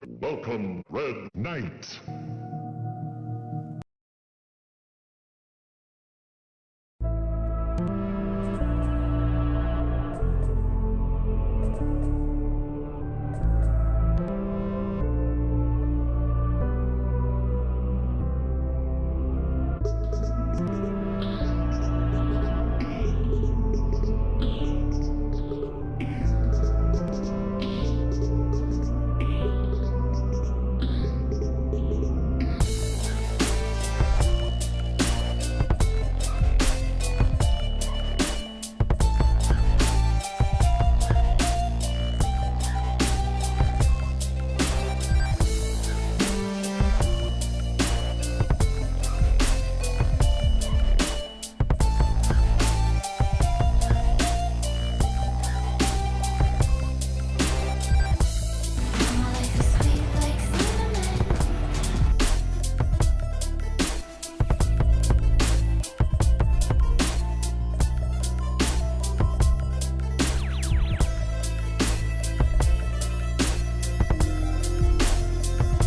Welcome, Red Knight.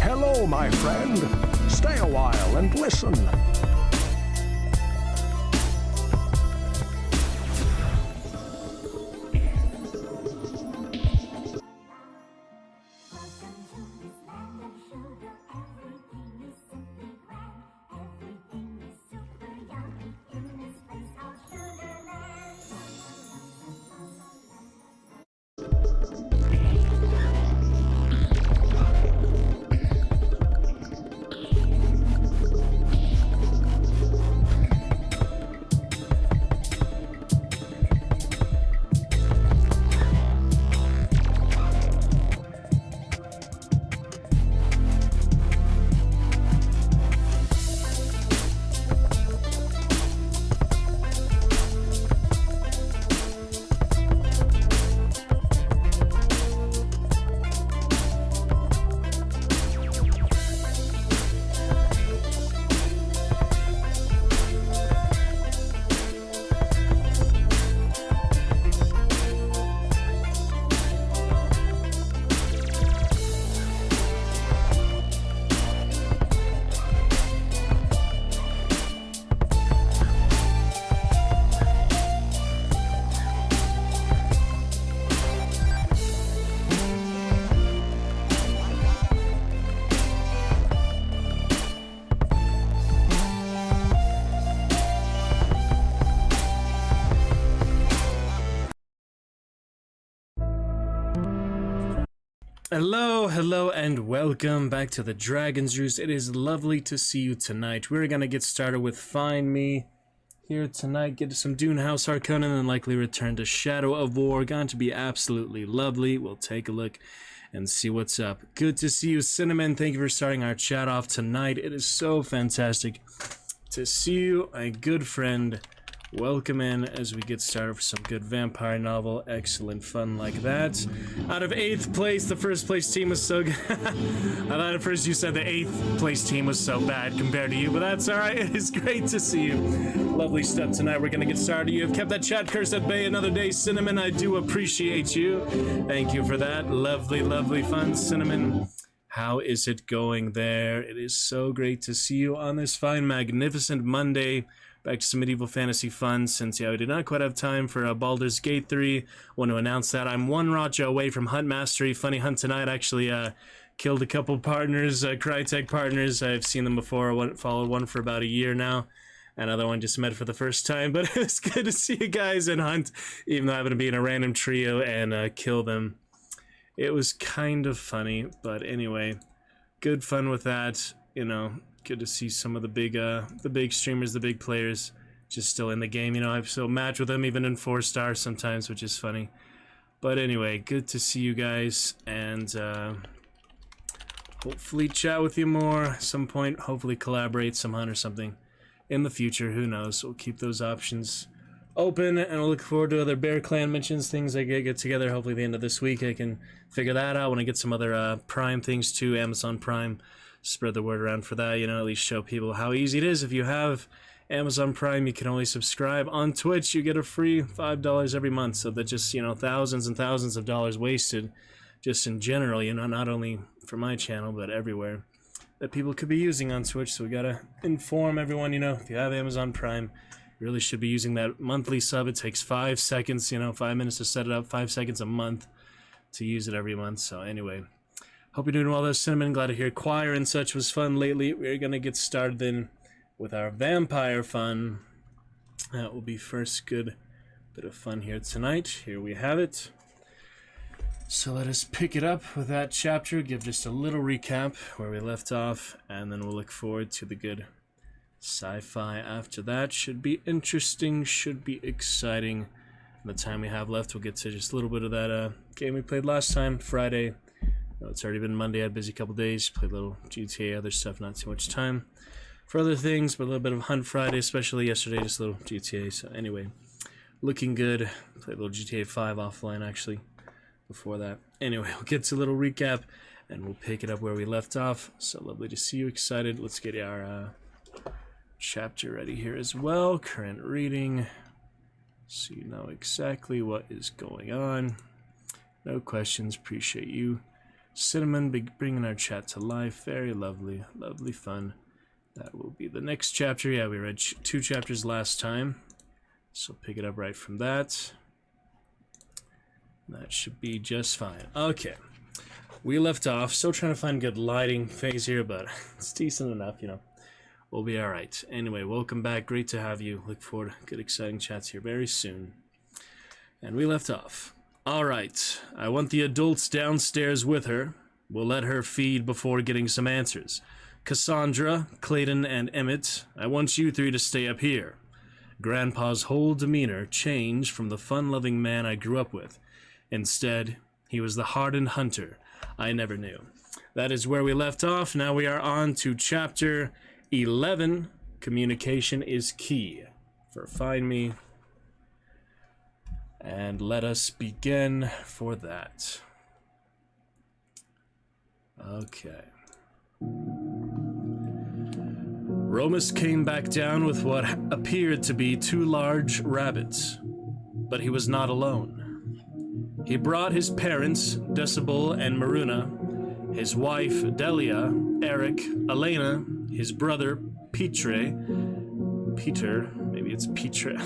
Hello, my friend. Stay a while and listen. Hello, and welcome back to the Dragon's Roost. It is lovely to see you tonight. We're gonna get started with Find Me here tonight, get to some Dune House Harkonnen, and likely return to Shadow of War. Going to be absolutely lovely. We'll take a look and see what's up. Good to see you, Cinnamon. Thank you for starting our chat off tonight. It is so fantastic to see you, a good friend. Welcome in as we get started for some good vampire novel. Excellent fun like that. Out of 8th place, the first place team was so good. I thought at first you said the 8th place team was so bad compared to you, but that's alright. It is great to see you. Lovely stuff tonight. We're gonna get started. You have kept that chat curse at bay another day, Cinnamon. I do appreciate you. Thank you for that. Lovely, lovely fun, Cinnamon. How is it going there? It is so great to see you on this fine, magnificent Monday. Back to some medieval fantasy fun, since we did not quite have time for Baldur's Gate 3. Want to announce that I'm one Raja away from Hunt Mastery. Funny hunt tonight, actually killed a couple partners, Crytek partners. I've seen them before, followed one for about a year now. Another one just met for the first time, but it's good to see you guys in Hunt, even though I happen to be in a random trio and kill them. It was kind of funny, but anyway, good fun with that, you know. Good to see some of the big streamers, the big players, just still in the game. You know, I still match with them even in 4-star sometimes, which is funny. But anyway, good to see you guys, and hopefully chat with you more at some point. Hopefully collaborate some hunt or something in the future. Who knows? We'll keep those options open, and I'll look forward to other Bear Clan mentions, things I get together. Hopefully the end of this week I can figure that out. When I get some other Prime things too, Amazon Prime. Spread the word around for that, you know, at least show people how easy it is. If you have Amazon Prime, you can only subscribe. On Twitch, you get a free $5 every month, so that just, you know, thousands and thousands of dollars wasted just in general, you know, not only for my channel, but everywhere, that people could be using on Switch. So we gotta inform everyone, you know, if you have Amazon Prime, you really should be using that monthly sub. It takes 5 seconds, you know, 5 minutes to set it up, 5 seconds a month to use it every month. So anyway, hope you're doing well there, Cinnamon. Glad to hear choir and such was fun lately. We're gonna get started then with our vampire fun. That will be first good bit of fun here tonight. Here we have it. So let us pick it up with that chapter, give just a little recap where we left off, and then we'll look forward to the good sci-fi after that. Should be interesting, should be exciting. In the time we have left, we'll get to just a little bit of that game we played last time, Friday. No, it's already been Monday, I had a busy couple days, played a little GTA, other stuff, not too much time for other things, but a little bit of Hunt Friday, especially yesterday, just a little GTA. So anyway, looking good. Played a little GTA 5 offline, actually, before that. Anyway, we'll get to a little recap, and we'll pick it up where we left off. So lovely to see you, excited. Let's get our chapter ready here as well. Current reading, so you know exactly what is going on. No questions, appreciate you. Cinnamon bringing our chat to life. Very lovely, lovely fun. That will be the next chapter. Yeah, we read 2 chapters last time, so pick it up right from that. That should be just fine. Okay, we left off. Still trying to find good lighting phase here, but it's decent enough, you know. We'll be alright. Anyway, welcome back. Great to have you. Look forward to good, exciting chats here very soon. And we left off. Alright, I want the adults downstairs with her. We'll let her feed before getting some answers. Cassandra, Clayton, and Emmett, I want you 3 to stay up here. Grandpa's whole demeanor changed from the fun-loving man I grew up with. Instead, he was the hardened hunter I never knew. That is where we left off. Now we are on to chapter 11. Communication is key for Find Me. And let us begin for that. Okay. Romus came back down with what appeared to be 2 large rabbits, but he was not alone. He brought his parents, Decibel and Maruna, his wife, Delia, Eric, Elena, his brother, Peter, maybe it's Peter,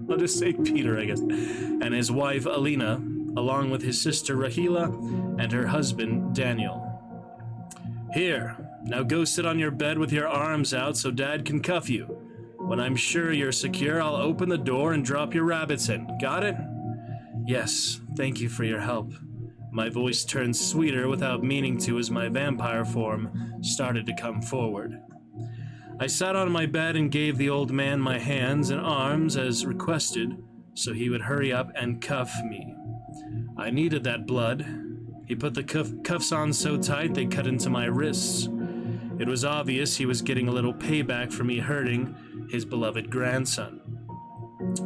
I'll just say Peter, I guess, and his wife, Alina, along with his sister, Rahila, and her husband, Daniel. Here, now go sit on your bed with your arms out so Dad can cuff you. When I'm sure you're secure, I'll open the door and drop your rabbits in. Got it? Yes, thank you for your help. My voice turned sweeter without meaning to as my vampire form started to come forward. I sat on my bed and gave the old man my hands and arms as requested, so he would hurry up and cuff me. I needed that blood. He put the cuffs on so tight they cut into my wrists. It was obvious he was getting a little payback for me hurting his beloved grandson.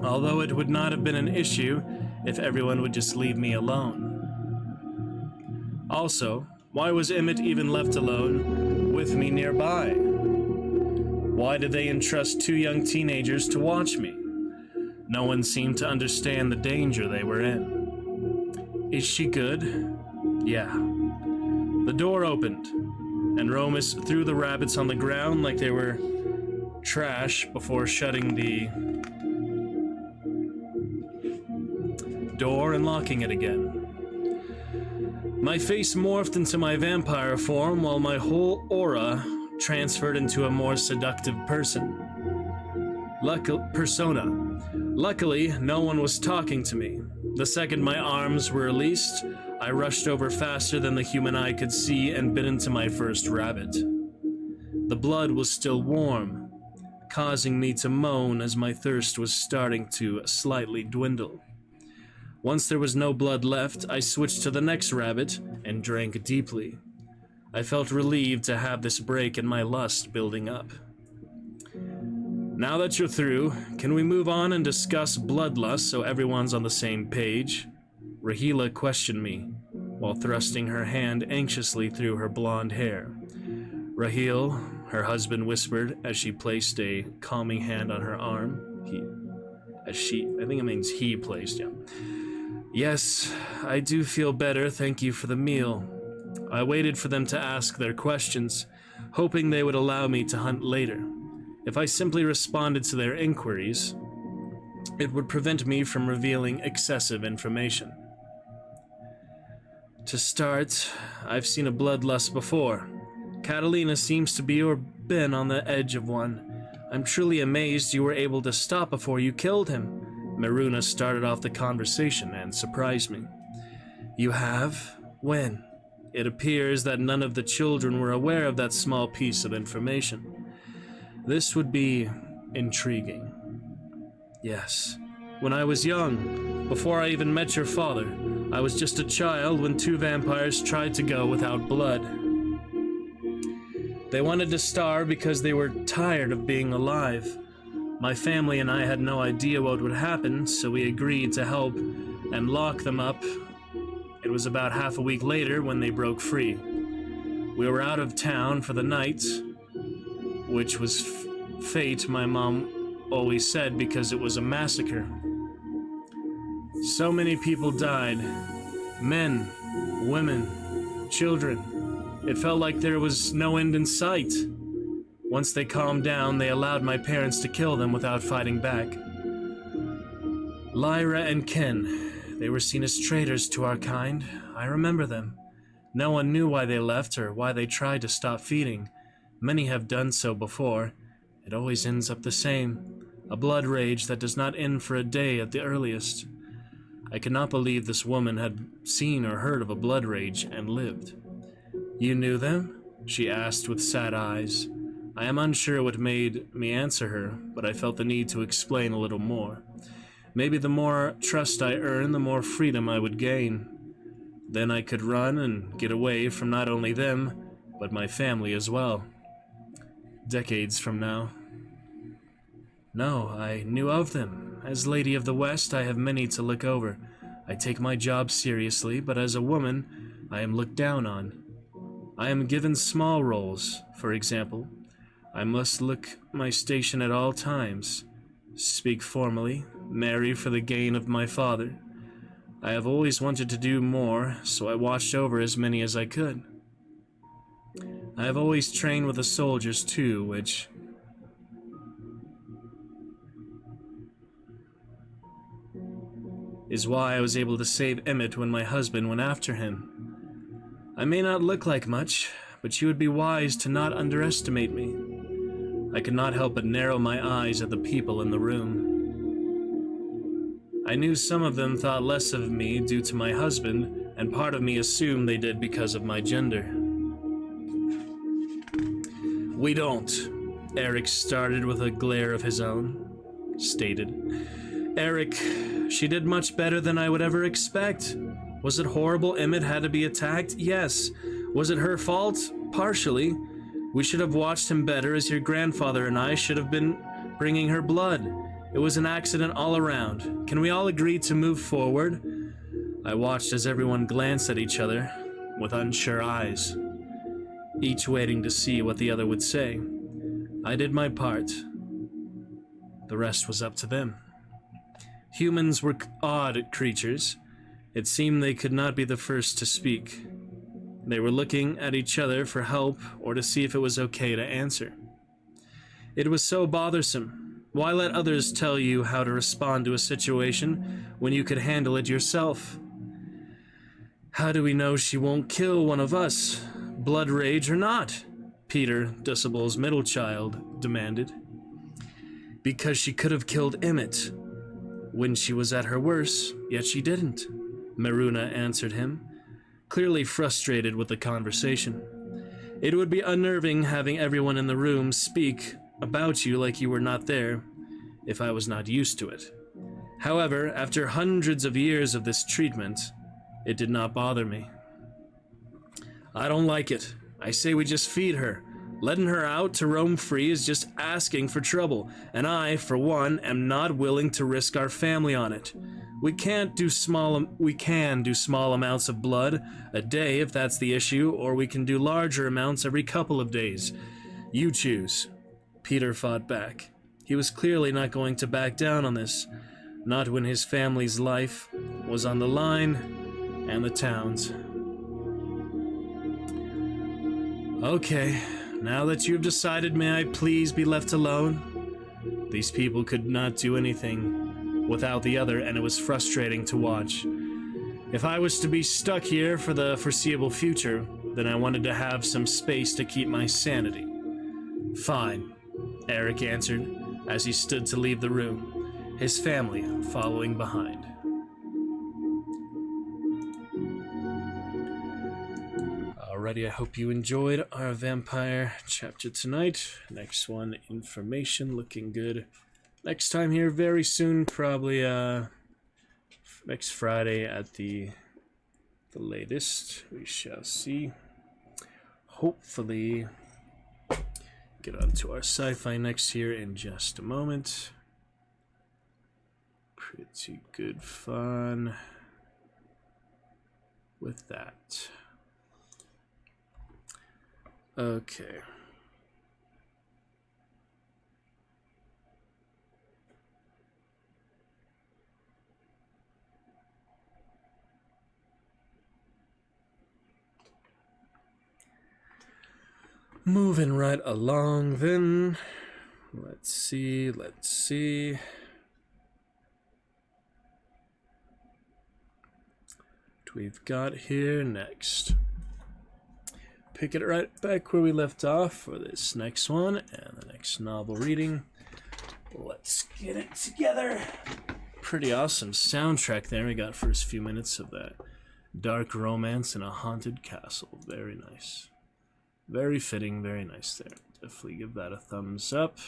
Although it would not have been an issue if everyone would just leave me alone. Also, why was Emmett even left alone with me nearby? Why did they entrust 2 young teenagers to watch me? No one seemed to understand the danger they were in. Is she good? Yeah. The door opened, and Romus threw the rabbits on the ground like they were trash before shutting the door and locking it again. My face morphed into my vampire form while my whole aura transferred into a more seductive persona. Luckily, no one was talking to me. The second my arms were released, I rushed over faster than the human eye could see and bit into my first rabbit. The blood was still warm, causing me to moan as my thirst was starting to slightly dwindle. Once there was no blood left, I switched to the next rabbit and drank deeply. I felt relieved to have this break in my lust building up. Now that you're through, can we move on and discuss bloodlust so everyone's on the same page? Rahila questioned me, while thrusting her hand anxiously through her blonde hair. Rahil, her husband, whispered as she placed a calming hand on her arm. He placed, yeah. Yes, I do feel better, thank you for the meal. I waited for them to ask their questions, hoping they would allow me to hunt later. If I simply responded to their inquiries, it would prevent me from revealing excessive information. To start, I've seen a bloodlust before. Catalina seems to be or been on the edge of one. I'm truly amazed you were able to stop before you killed him. Maruna started off the conversation and surprised me. You have? When? It appears that none of the children were aware of that small piece of information. This would be intriguing. Yes. When I was young, before I even met your father, I was just a child when 2 vampires tried to go without blood. They wanted to starve because they were tired of being alive. My family and I had no idea what would happen, so we agreed to help and lock them up. It was about half a week later when they broke free. We were out of town for the night, which was fate, my mom always said, because it was a massacre. So many people died. Men, women, children. It felt like there was no end in sight. Once they calmed down, they allowed my parents to kill them without fighting back. Lyra and Ken, they were seen as traitors to our kind. I remember them. No one knew why they left or why they tried to stop feeding. Many have done so before. It always ends up the same. A blood rage that does not end for a day at the earliest. I could not believe this woman had seen or heard of a blood rage and lived. You knew them? She asked with sad eyes. I am unsure what made me answer her, but I felt the need to explain a little more. Maybe the more trust I earned, the more freedom I would gain. Then I could run and get away from not only them, but my family as well. Decades from now. No, I knew of them. As Lady of the West, I have many to look over. I take my job seriously, but as a woman, I am looked down on. I am given small roles. For example, I must look my station at all times, speak formally, marry for the gain of my father. I have always wanted to do more, so I watched over as many as I could. I have always trained with the soldiers too, which is why I was able to save Emmett when my husband went after him. I may not look like much, but you would be wise to not underestimate me. I could not help but narrow my eyes at the people in the room. I knew some of them thought less of me due to my husband, and part of me assumed they did because of my gender. We don't. Eric started with a glare of his own. Stated. Eric, she did much better than I would ever expect. Was it horrible Emmett had to be attacked? Yes. Was it her fault? Partially. We should have watched him better, as your grandfather and I should have been bringing her blood. It was an accident all around. Can we all agree to move forward? I watched as everyone glanced at each other with unsure eyes, each waiting to see what the other would say. I did my part. The rest was up to them. Humans were odd creatures. It seemed they could not be the first to speak. They were looking at each other for help or to see if it was okay to answer. It was so bothersome. Why let others tell you how to respond to a situation when you could handle it yourself? How do we know she won't kill one of us, blood rage or not? Peter, Dusable's middle child, demanded. Because she could have killed Emmett when she was at her worst, yet she didn't. Maruna answered him, clearly frustrated with the conversation. It would be unnerving having everyone in the room speak about you like you were not there, if I was not used to it. However, after hundreds of years of this treatment, it did not bother me. I don't like it. I say we just feed her. Letting her out to roam free is just asking for trouble, and I, for one, am not willing to risk our family on it. We can do small amounts of blood a day if that's the issue, or we can do larger amounts every couple of days. You choose. Peter fought back. He was clearly not going to back down on this. Not when his family's life was on the line, and the town's. Okay, now that you've decided, may I please be left alone? These people could not do anything without the other, and it was frustrating to watch. If I was to be stuck here for the foreseeable future, then I wanted to have some space to keep my sanity. Fine, Eric answered as he stood to leave the room, his family following behind. Alrighty, I hope you enjoyed our vampire chapter tonight. Next one, information, looking good. Next time here very soon, probably next Friday at the latest. We shall see. Hopefully get on to our sci-fi next here in just a moment. Pretty good fun with that. Okay. Moving right along then. Let's see. What we've got here next. Pick it right back where we left off for this next one and the next novel reading. Let's get it together. Pretty awesome soundtrack there. We got first few minutes of that dark romance in a haunted castle. Very nice. Very fitting, very nice there. Definitely give that a thumbs up.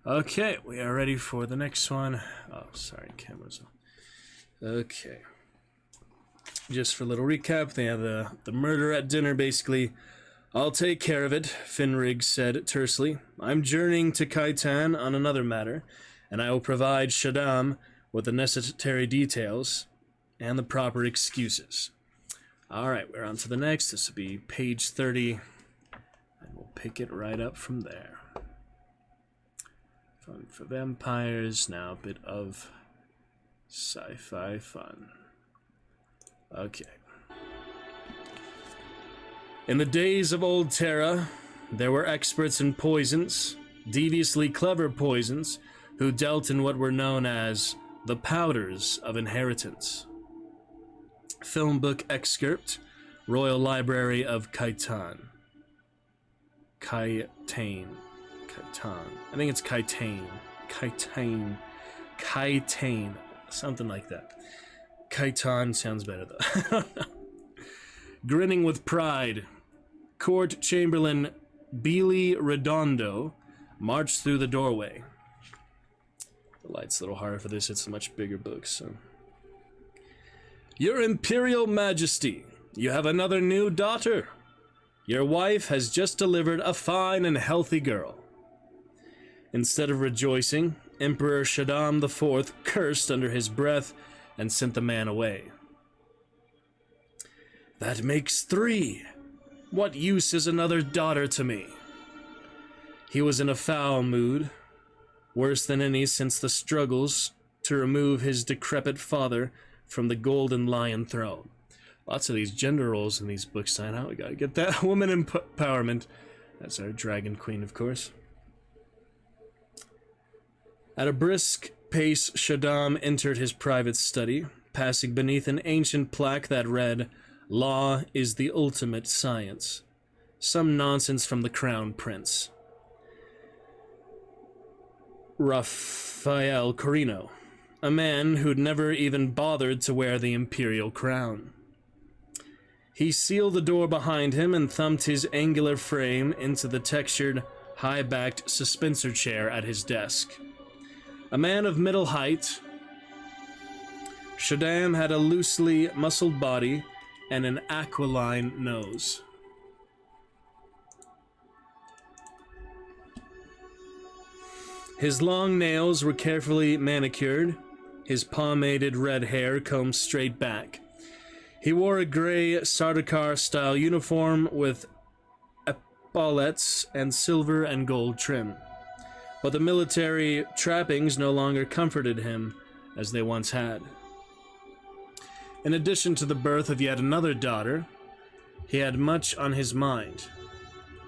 Okay, we are ready for the next one. Oh, sorry, camera's on. Okay. Just for a little recap, they have the murder at dinner, basically. I'll take care of it, Finrig said tersely. I'm journeying to Kaitan on another matter, and I will provide Shaddam with the necessary details and the proper excuses. Alright, we're on to the next. This will be page 30, and we'll pick it right up from there. Fun for vampires, now a bit of sci-fi fun. Okay. In the days of old Terra, there were experts in poisons, deviously clever poisons, who dealt in what were known as the powders of inheritance. Film book excerpt, Royal Library of Kaitan. Kaitan. I think it's Kaitan. Kaitan. Something like that. Kaitan sounds better though. Grinning with pride, Court Chamberlain Beely Redondo marched through the doorway. The light's a little harder for this, it's a much bigger book, so. Your Imperial Majesty, you have another new daughter. Your wife has just delivered a fine and healthy girl. Instead of rejoicing, Emperor Shaddam IV cursed under his breath and sent the man away. That makes 3. What use is another daughter to me? He was in a foul mood, worse than any since the struggles to remove his decrepit father from the Golden Lion throne. Lots of these gender roles in these books sign out. We gotta get that woman empowerment. That's our Dragon Queen, of course. At a brisk pace, Shaddam entered his private study, passing beneath an ancient plaque that read, "Law is the ultimate science." Some nonsense from the Crown Prince. Rafael Corino, a man who'd never even bothered to wear the imperial crown. He sealed the door behind him and thumped his angular frame into the textured, high-backed suspensor chair at his desk. A man of middle height, Shaddam had a loosely muscled body and an aquiline nose. His long nails were carefully manicured, his pomaded red hair combed straight back. He wore a gray Sardaukar-style uniform with epaulettes and silver and gold trim. but the military trappings no longer comforted him as they once had. In addition to the birth of yet another daughter, he had much on his mind.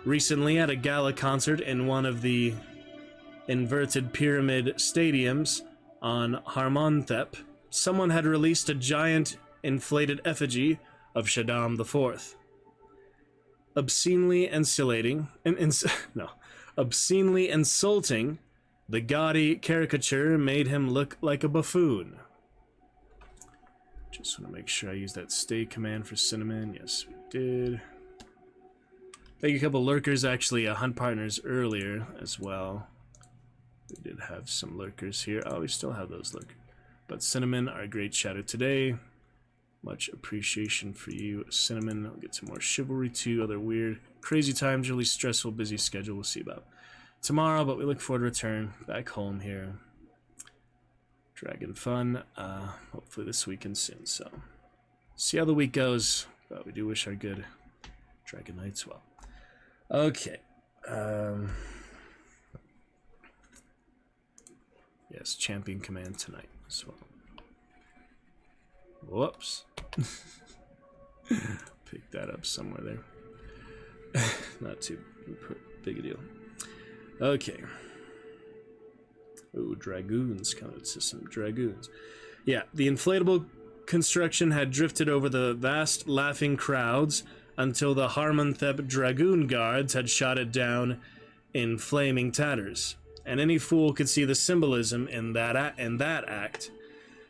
Recently, at a gala concert in one of the inverted pyramid stadiums on Harmontep, someone had released a giant inflated effigy of Shaddam IV. Obscenely insulting, the gaudy caricature made him look like a buffoon. Just want to make sure I use that stay command for Cinnamon. Yes, we did. Thank you, a couple lurkers, actually, hunt partners earlier as well. We did have some lurkers here. Oh, we still have those lurkers. But Cinnamon, our great shadow today. Much appreciation for you, Cinnamon. I'll get some more chivalry too. Other weird, crazy times, really stressful, busy schedule. We'll see about tomorrow, but we look forward to return back home here. Dragon fun. Hopefully this weekend soon. So, see how the week goes. But we do wish our good Dragon Knights well. Okay. Yes, champion command tonight as well. Whoops. Pick that up somewhere there. Not too big a deal. Okay. Ooh, dragoons coming to some dragoons. Yeah, the inflatable construction had drifted over the vast laughing crowds until the Harmontep Dragoon Guards had shot it down in flaming tatters, and any fool could see the symbolism in that act.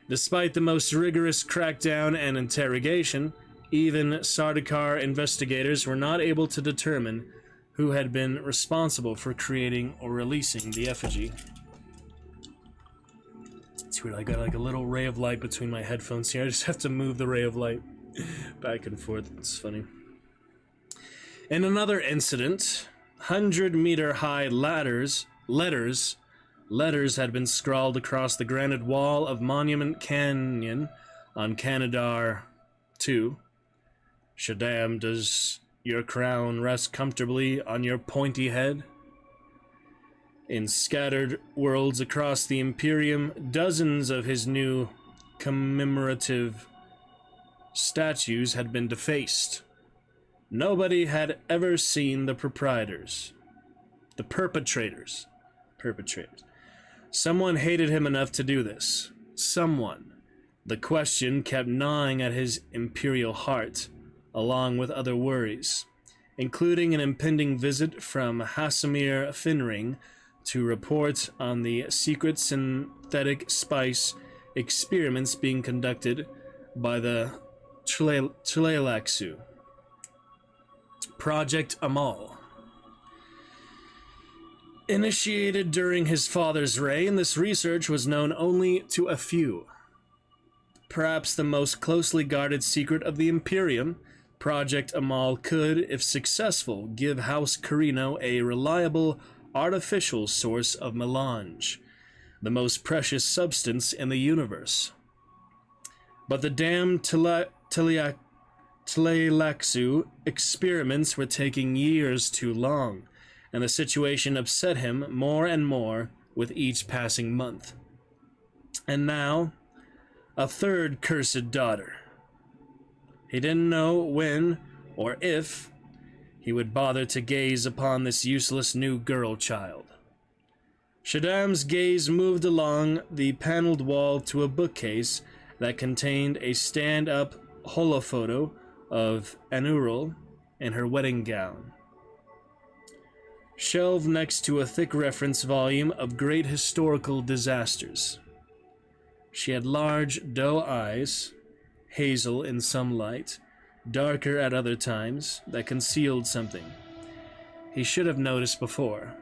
Despite the most rigorous crackdown and interrogation, even Sardaukar investigators were not able to determine who had been responsible for creating or releasing the effigy. It's weird, I got like a little ray of light between my headphones here. I just have to move the ray of light back and forth. It's funny. In another incident, 100-meter-high letters had been scrawled across the granite wall of Monument Canyon on Canadar 2. Shaddam, does your crown rest comfortably on your pointy head? In scattered worlds across the Imperium, dozens of his new commemorative statues had been defaced. Nobody had ever seen the perpetrators. Someone hated him enough to do this. Someone. The question kept gnawing at his imperial heart, along with other worries, including an impending visit from Hasamir Finring to report on the secret synthetic spice experiments being conducted by the Tleilaxu. Project Amal. Initiated during his father's reign, this research was known only to a few. Perhaps the most closely guarded secret of the Imperium, Project Amal could, if successful, give House Carino a reliable artificial source of melange, the most precious substance in the universe. But the damned Tleilaxu experiments were taking years too long, and the situation upset him more and more with each passing month. And now, a third cursed daughter. He didn't know when or if he would bother to gaze upon this useless new girl child. Shaddam's gaze moved along the paneled wall to a bookcase that contained a stand-up holophoto of Anurul in her wedding gown, shelved next to a thick reference volume of great historical disasters. She had large doe eyes, hazel in some light, darker at other times, that concealed something he should have noticed before.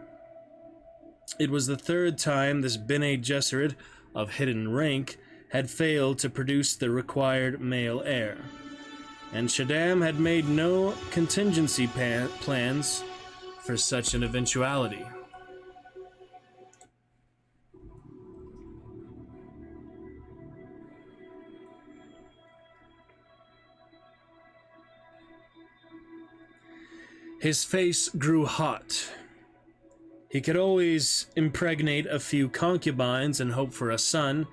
It was the third time this Bene Gesserit of hidden rank had failed to produce the required male heir, and Shaddam had made no contingency plans for such an eventuality. His face grew hot. He could always impregnate a few concubines and hope for a son,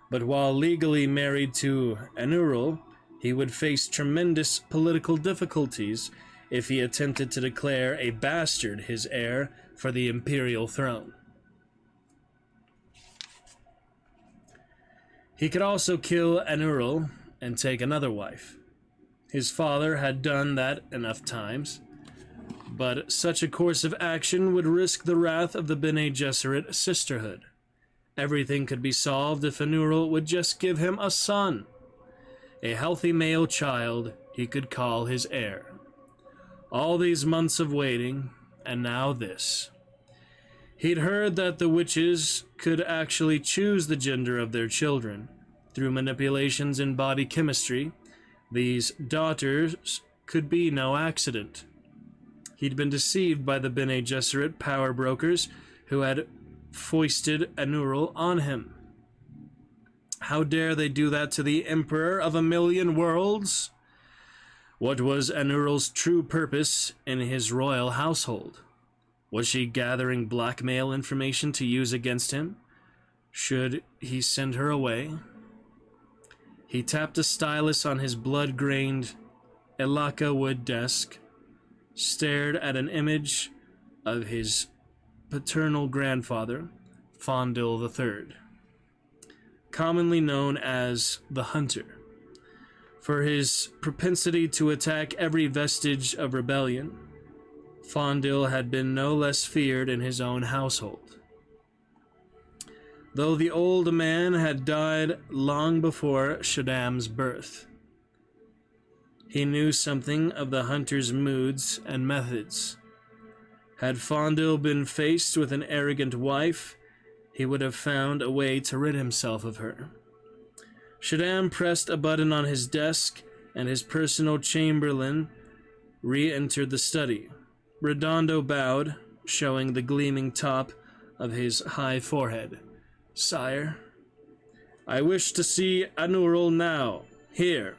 but while legally married to Anuril, he would face tremendous political difficulties if he attempted to declare a bastard his heir for the imperial throne. He could also kill Anuril and take another wife. His father had done that enough times, but such a course of action would risk the wrath of the Bene Gesserit sisterhood. Everything could be solved if Anuril would just give him a son, a healthy male child he could call his heir. All these months of waiting, and now this. He'd heard that the witches could actually choose the gender of their children. Through manipulations in body chemistry, these daughters could be no accident. He'd been deceived by the Bene Gesserit power brokers who had foisted Anuril on him. How dare they do that to the Emperor of a million worlds? What was Anuril's true purpose in his royal household? Was she gathering blackmail information to use against him? Should he send her away? He tapped a stylus on his blood-grained Elaka wood desk, stared at an image of his paternal grandfather, Fondil III, commonly known as the Hunter, for his propensity to attack every vestige of rebellion. Fondil had been no less feared in his own household. Though the old man had died long before Shaddam's birth, he knew something of the hunter's moods and methods. Had Fondil been faced with an arrogant wife, he would have found a way to rid himself of her. Shaddam pressed a button on his desk, and his personal chamberlain re-entered the study. Redondo bowed, showing the gleaming top of his high forehead. "Sire, I wish to see Anuril now. Here.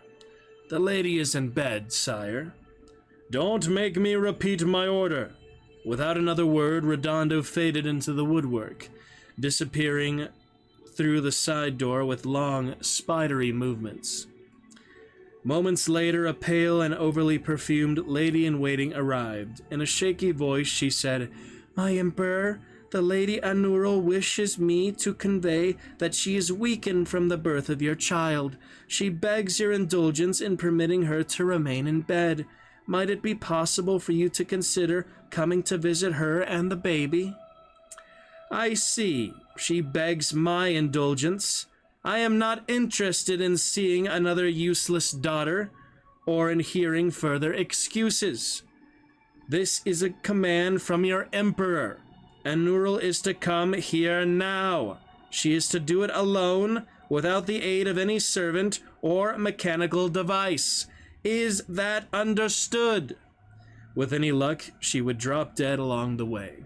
The lady is in bed, sire." "Don't make me repeat my order." Without another word, Redondo faded into the woodwork, disappearing through the side door with long, spidery movements. Moments later, a pale and overly perfumed lady-in-waiting arrived. In a shaky voice, she said, "My Emperor, the Lady Anuril wishes me to convey that she is weakened from the birth of your child. She begs your indulgence in permitting her to remain in bed. Might it be possible for you to consider coming to visit her and the baby?" "I see. She begs my indulgence. I am not interested in seeing another useless daughter, or in hearing further excuses. This is a command from your Emperor. Anuril is to come here now. She is to do it alone, without the aid of any servant or mechanical device. Is that understood?" With any luck, she would drop dead along the way.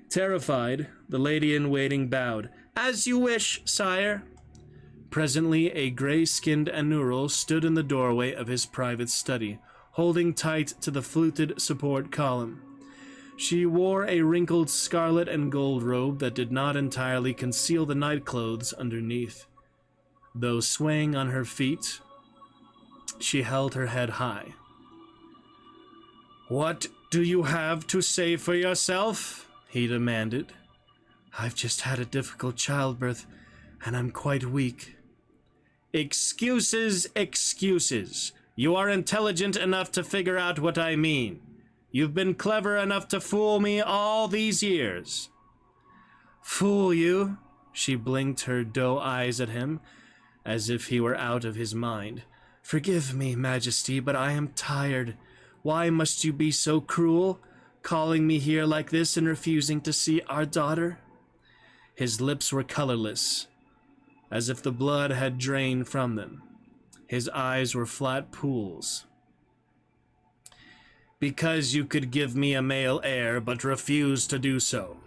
Terrified, the lady-in-waiting bowed. "As you wish, sire." Presently, a gray-skinned Anuril stood in the doorway of his private study, holding tight to the fluted support column. She wore a wrinkled scarlet and gold robe that did not entirely conceal the nightclothes underneath. Though swaying on her feet, she held her head high. "What do you have to say for yourself?" he demanded. "I've just had a difficult childbirth, and I'm quite weak." "Excuses, excuses. You are intelligent enough to figure out what I mean. You've been clever enough to fool me all these years." "Fool you?" She blinked her doe eyes at him, as if he were out of his mind. "Forgive me, Majesty, but I am tired. Why must you be so cruel, calling me here like this and refusing to see our daughter?" His lips were colorless, as if the blood had drained from them. His eyes were flat pools. "Because you could give me a male heir, but refuse to do so."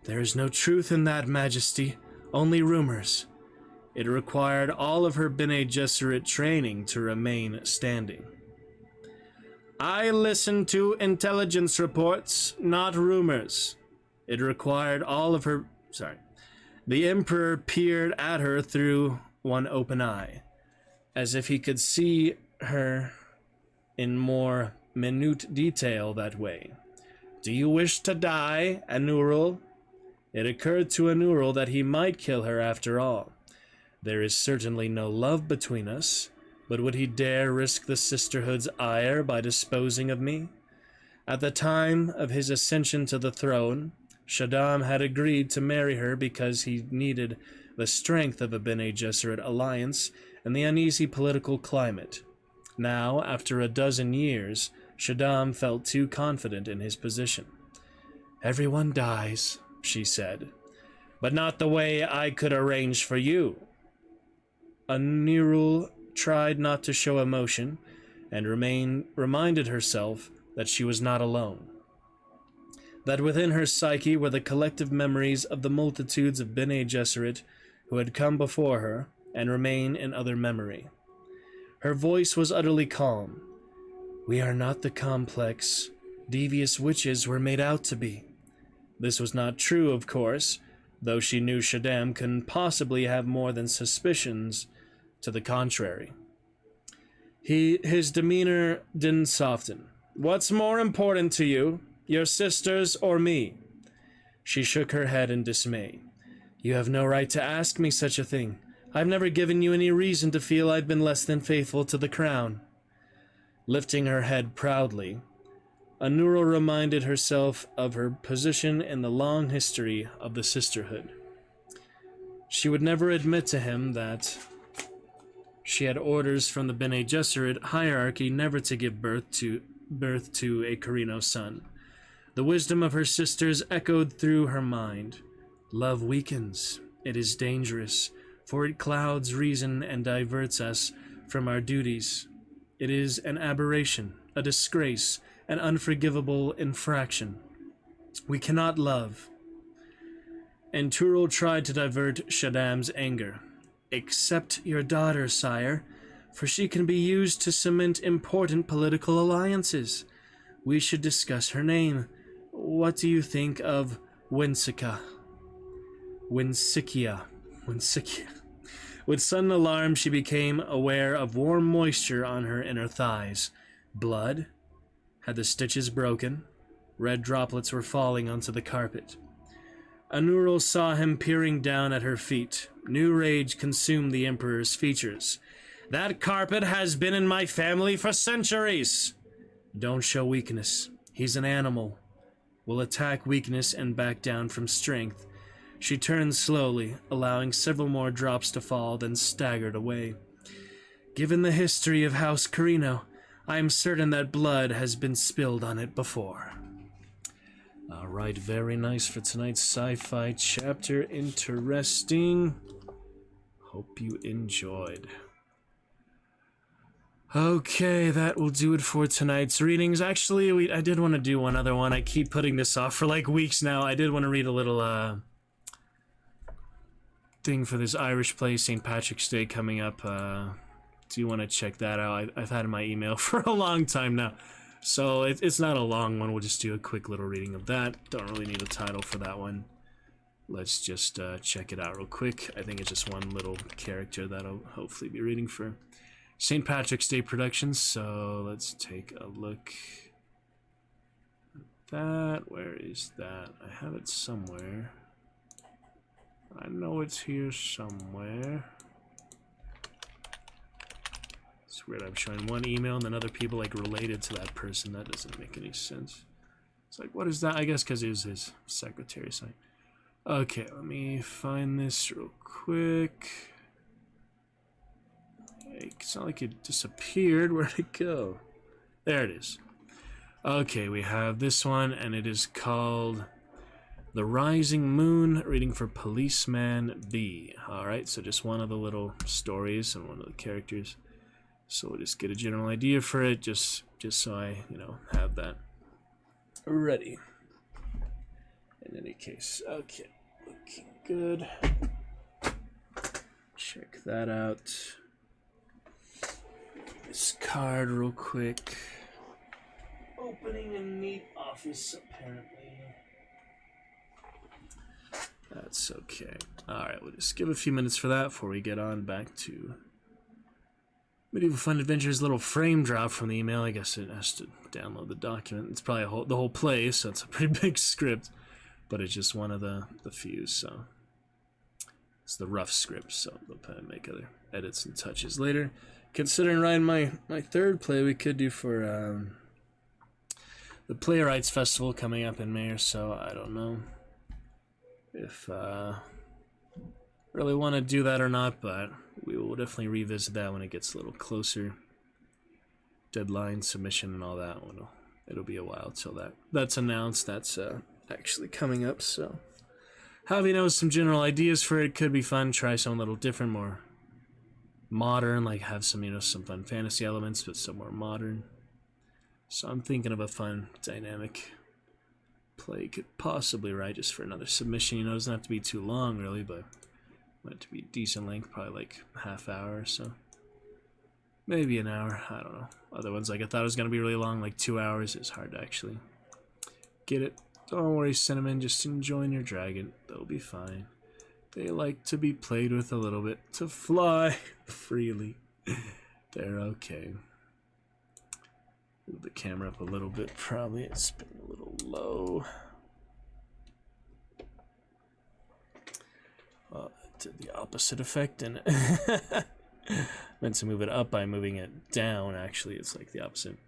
"There is no truth in that, Majesty, only rumors." It required all of her Bene Gesserit training to remain standing. "I listen to intelligence reports, not rumors. It required all of her... Sorry. The Emperor peered at her through one open eye, as if he could see her in more minute detail that way. Do you wish to die, Anurul? It occurred to Anurul that he might kill her after all. There is certainly no love between us, but would he dare risk the sisterhood's ire by disposing of me? At the time of his ascension to the throne, Shaddam had agreed to marry her because he needed the strength of a Bene Gesserit alliance and the uneasy political climate. Now, after a dozen years, Shaddam felt too confident in his position. Everyone dies, she said, but not the way I could arrange for you. Anurul tried not to show emotion and reminded herself that she was not alone. That within her psyche were the collective memories of the multitudes of Bene Gesserit who had come before her and remain in other memory. Her voice was utterly calm. We are not the complex, devious witches we're made out to be. This was not true, of course, though she knew Shaddam couldn't possibly have more than suspicions to the contrary. His demeanor didn't soften. What's more important to you, your sisters or me? She shook her head in dismay. You have no right to ask me such a thing. I've never given you any reason to feel I'd been less than faithful to the crown. Lifting her head proudly, Anurul reminded herself of her position in the long history of the sisterhood. She would never admit to him that she had orders from the Bene Gesserit hierarchy never to give birth to a Carino son. The wisdom of her sisters echoed through her mind. Love weakens. It is dangerous, for it clouds reason and diverts us from our duties. It is an aberration, a disgrace, an unforgivable infraction. We cannot love. And Turul tried to divert Shaddam's anger. Accept your daughter, sire, for she can be used to cement important political alliances. We should discuss her name. What do you think of Winsikia? With sudden alarm, she became aware of warm moisture on her inner thighs. Blood? Had the stitches broken? Red droplets were falling onto the carpet. Anurul saw him peering down at her feet. New rage consumed the Emperor's features. That carpet has been in my family for centuries! Don't show weakness. He's an animal. Will attack weakness and back down from strength. She turned slowly, allowing several more drops to fall, then staggered away. Given the history of House Carino, I am certain that blood has been spilled on it before. Alright, very nice for tonight's sci-fi chapter. Interesting. Hope you enjoyed. Okay, that will do it for tonight's readings. Actually, I did want to do one other one. I keep putting this off for like weeks now. I did want to read a little thing for this Irish play, St. Patrick's Day, coming up. Do you want to check that out? I've had in my email for a long time now. So it's not a long one. We'll just do a quick little reading of that. Don't really need a title for that one. Let's just check it out real quick. I think it's just one little character that I'll hopefully be reading for St. Patrick's Day Productions. So let's take a look at that. Where is that? I have it somewhere. I know it's here somewhere. It's weird, I'm showing one email and then other people like related to that person. That doesn't make any sense. It's like, what is that? I guess because it was his secretary site. Okay, let me find this real quick. Hey, it's not like it disappeared. Where'd it go? There it is. Okay, we have this one, and it is called The Rising Moon, reading for Policeman B. Alright, so just one of the little stories and one of the characters. So we'll just get a general idea for it, just so I, have that ready. In any case, okay, looking good. Check that out. This card real quick. Opening a neat office, apparently. That's okay. Alright, we'll just give a few minutes for that before we get on back to Medieval Fun Adventures. Little frame drop from the email. I guess it has to download the document. It's probably the whole play, so it's a pretty big script. But it's just one of the few, so... It's the rough script, so they'll probably make other edits and touches later. Considering writing my third play we could do for the Playwrights Festival coming up in May or so. I don't know if really want to do that or not, but we will definitely revisit that when it gets a little closer. Deadline, submission, and all that. It'll be a while till that's announced. That's actually coming up, so... Javi knows some general ideas for it. Could be fun. Try something a little different, more modern, like have some, some fun fantasy elements, but some more modern. So I'm thinking of a fun, dynamic play could possibly write just for another submission. It doesn't have to be too long, really, but want it to be decent length, probably like half hour or so. Maybe an hour, I don't know. Other ones, like I thought it was going to be really long, like 2 hours. It's hard to actually get it. Don't worry, Cinnamon, just enjoying your dragon. They'll be fine. They like to be played with a little bit, to fly freely. They're okay. Move the camera up a little bit, probably. It's been a little low. Well, it did the opposite effect, and meant to move it up by moving it down. Actually, it's like the opposite.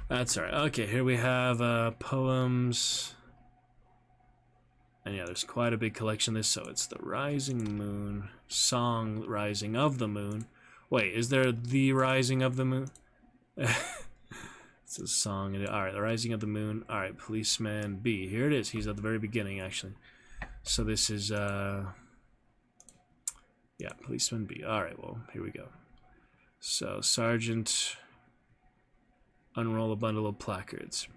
That's alright. Okay, here we have poems. And yeah, there's quite a big collection of this. So it's the Rising Moon, Song Rising of the Moon. Wait, is there the Rising of the Moon? It's a song. Alright, the Rising of the Moon. Alright, Policeman B. Here it is. He's at the very beginning, actually. So this is, yeah, Policeman B. Alright, well, here we go. So, Sergeant, unroll a bundle of placards.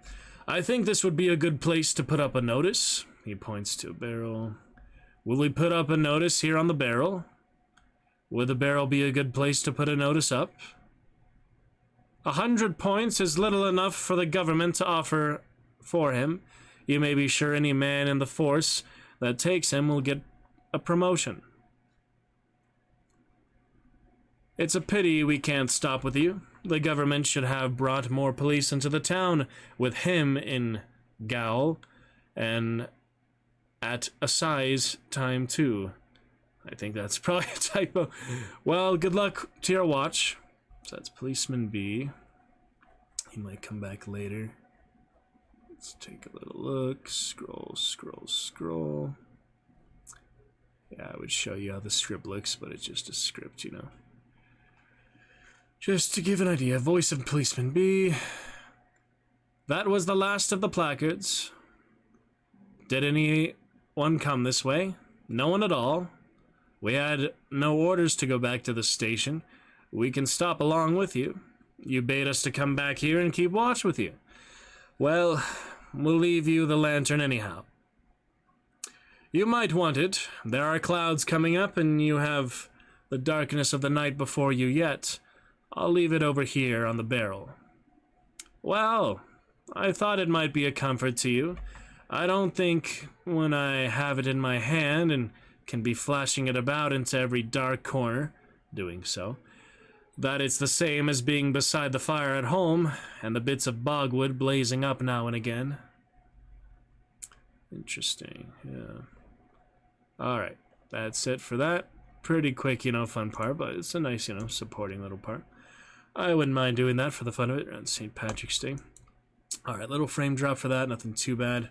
I think this would be a good place to put up a notice. He points to a barrel. Will we put up a notice here on the barrel? Would the barrel be a good place to put a notice up? 100 points is little enough for the government to offer for him. You may be sure any man in the force that takes him will get a promotion. It's a pity we can't stop with you. The government should have brought more police into the town with him in gaol, and at assize time too. I think that's probably a typo. Well, good luck to your watch. So that's Policeman B. He might come back later. Let's take a little look. Scroll, scroll, scroll. Yeah, I would show you how the script looks, but it's just a script, Just to give an idea, voice of Policeman B. That was the last of the placards. Did anyone come this way? No one at all. We had no orders to go back to the station. We can stop along with you. You bade us to come back here and keep watch with you. Well, we'll leave you the lantern anyhow. You might want it. There are clouds coming up, and you have the darkness of the night before you yet. I'll leave it over here on the barrel. Well, I thought it might be a comfort to you. I don't think when I have it in my hand and can be flashing it about into every dark corner, doing so, that it's the same as being beside the fire at home and the bits of bogwood blazing up now and again. Interesting, yeah. Alright, that's it for that. Pretty quick, fun part, but it's a nice, supporting little part. I wouldn't mind doing that for the fun of it around St. Patrick's Day. Alright, little frame drop for that, nothing too bad.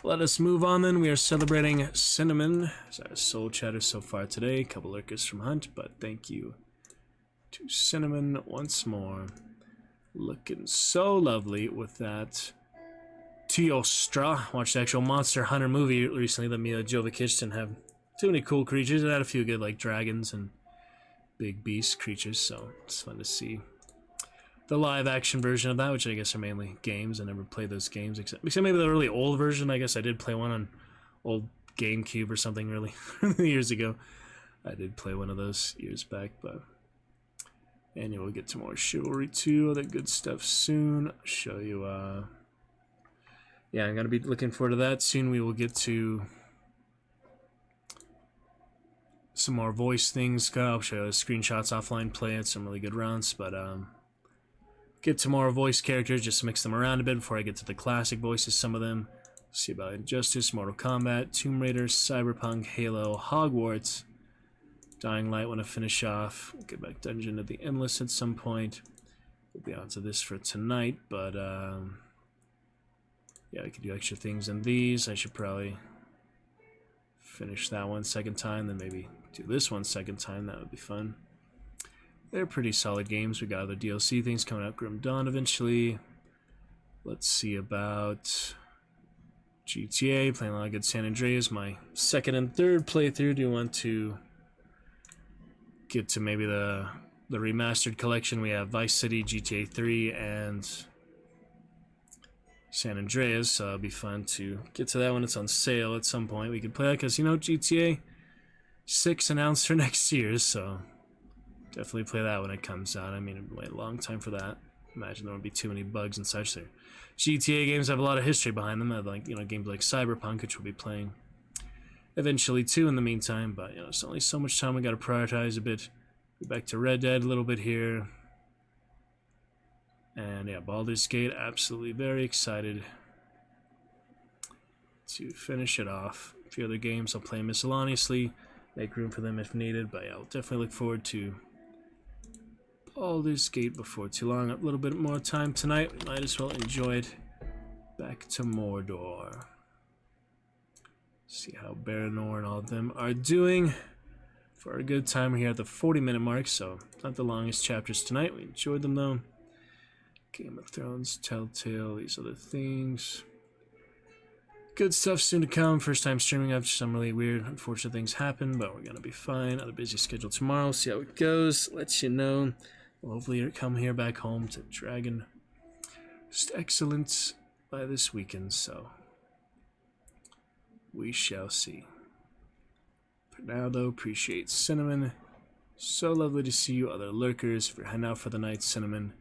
Let us move on then. We are celebrating Cinnamon as our soul chatter so far today. A couple lurkers from Hunt, but thank you to Cinnamon once more. Looking so lovely with that Teostra. Watched the actual Monster Hunter movie recently that Mila Jovovich didn't have too many cool creatures. It had a few good like dragons and big beast creatures, so it's fun to see the live action version of that, which I guess are mainly games. I never played those games except maybe the really old version. I guess I did play one on old GameCube or something really years ago. I did play one of those years back, but anyway, we'll get to more Chivalry 2, all that good stuff soon. I'll show you, yeah, I'm gonna be looking forward to that soon. We will get to some more voice things. I'll show you screenshots offline play at some really good rounds, but get some more voice characters, just mix them around a bit before I get to the classic voices, some of them. See about Injustice, Mortal Kombat, Tomb Raider, Cyberpunk, Halo, Hogwarts, Dying Light want to finish off. Get back Dungeon of the Endless at some point. We'll be on to this for tonight, but yeah, we could do extra things in these. I should probably finish that one second time, then maybe do this one second time. That would be fun. They're pretty solid games. We got other DLC things coming out. Grim Dawn eventually. Let's see about GTA. Playing a lot of good San Andreas. My second and third playthrough. Do want to get to maybe the remastered collection. We have Vice City, GTA 3, and San Andreas, so it'll be fun to get to that when it's on sale at some point. We could play that because, you know, GTA 6 announced for next year, so definitely play that when it comes out. I mean, it'll wait a long time for that. Imagine there won't be too many bugs and such there. GTA games have a lot of history behind them. I have, like, you know, games like Cyberpunk, which we'll be playing eventually too in the meantime, but, you know, it's only so much time. We got to prioritize a bit. Go back to Red Dead a little bit here. And yeah, Baldur's Gate, absolutely very excited to finish it off. A few other games I'll play miscellaneously, make room for them if needed, but yeah, I'll definitely look forward to Baldur's Gate before too long. A little bit more time tonight, we might as well enjoy it. Back to Mordor. See how Baranor and all of them are doing. For a good time here at the 40-minute mark, so not the longest chapters tonight. We enjoyed them though. Game of Thrones, Telltale, these other things. Good stuff soon to come. First time streaming after some really weird, unfortunate things happen, but we're gonna be fine. Another busy schedule tomorrow. See how it goes. Let you know. We'll hopefully come here back home to Dragon Excellence by this weekend, so we shall see. For now, though, appreciate Cinnamon. So lovely to see you, other lurkers. If you're heading out for the night, Cinnamon.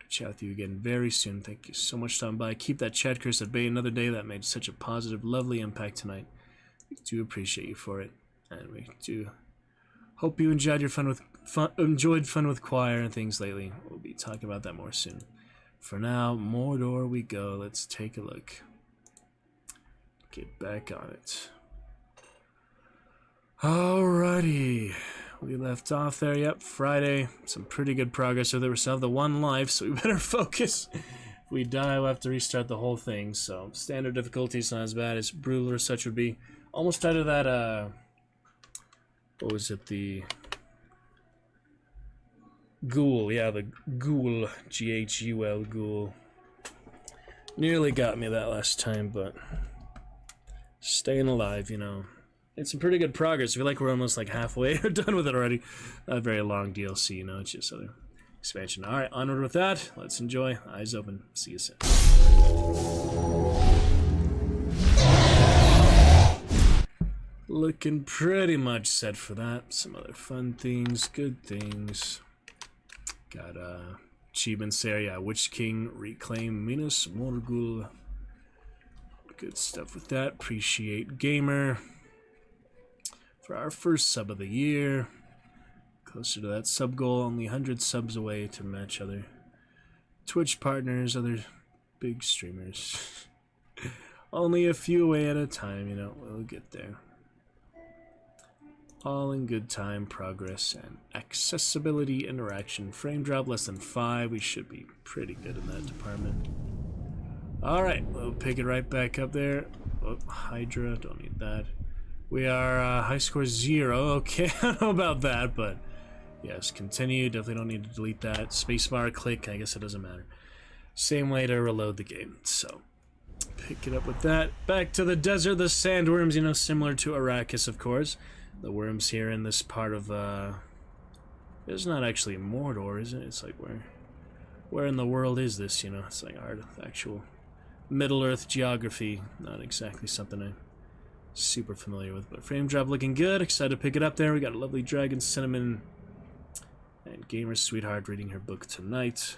Chat with you again very soon. Thank you so much for stopping by. Keep that chat curse at bay. Another day that made such a positive, lovely impact tonight. We do appreciate you for it, and we do hope you enjoyed fun with choir and things lately. We'll be talking about that more soon. For now, Mordor we go. Let's take a look. Get back on it. Alrighty. We left off there, yep, Friday. Some pretty good progress. So we still have the one life, so we better focus. If we die, we'll have to restart the whole thing. So standard difficulty is not as bad as brutal or such would be. Almost out of that, what was it, the Ghoul, yeah, the Ghoul, G-H-U-L, Ghoul. Nearly got me that last time, but staying alive, you know. It's some pretty good progress. I feel like we're almost like halfway or done with it already. Not a very long DLC, you know, it's just other expansion. Alright, onward with that. Let's enjoy. Eyes open. See you soon. Looking pretty much set for that. Some other fun things, good things. Got achievements there, yeah. Witch King, Reclaim Minas Morgul. Good stuff with that. Appreciate Gamer. For our first sub of the year. Closer to that sub goal, only 100 subs away to match other Twitch partners, other big streamers. Only a few away at a time, you know, we'll get there. All in good time, progress, and accessibility, interaction. Frame drop less than 5, we should be pretty good in that department. Alright, we'll pick it right back up there. Oh, Hydra, don't need that. We are high score 0. Okay, I don't know about that, but yes, continue. Definitely don't need to delete that. Spacebar, click, I guess it doesn't matter. Same way to reload the game, so pick it up with that. Back to the desert, the sandworms, you know, similar to Arrakis, of course. The worms here in this part of, it's not actually Mordor, is it? It's like, where in the world is this, you know? It's like our actual Middle-earth geography. Not exactly something I'm super familiar with, but frame drop looking good. Excited to pick it up there. We got a lovely Dragon Cinnamon and Gamer Sweetheart reading her book tonight.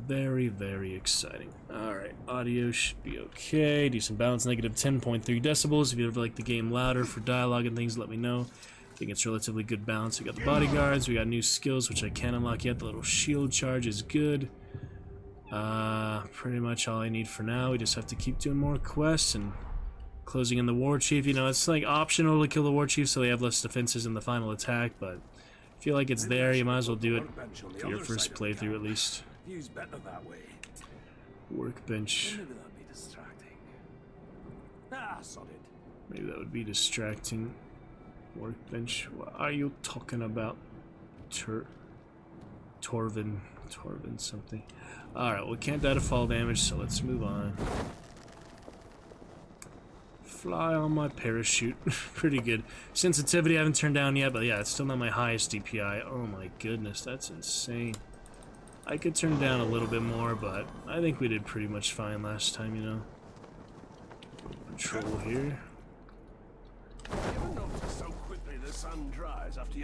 Very, very exciting. Alright, audio should be okay. Decent balance, negative 10.3 decibels. If you'd ever like the game louder for dialogue and things, let me know. think it's relatively good balance. We got the bodyguards, we got new skills, which I can't unlock yet. The little shield charge is good. Pretty much all I need for now. We just have to keep doing more quests and closing in the war chief. You know, it's like optional to kill the war chief so they have less defenses in the final attack, but I feel like it's there. You might as well do it for your first playthrough at least. Workbench. Maybe that would be distracting. Workbench. What are you talking about? Torvin something. Alright, well, can't die to fall damage, so let's move on. Fly on my parachute. Pretty good. Sensitivity I haven't turned down yet, but yeah, it's still not my highest DPI. Oh my goodness, that's insane. I could turn down a little bit more, but I think we did pretty much fine last time, you know. Patrol here.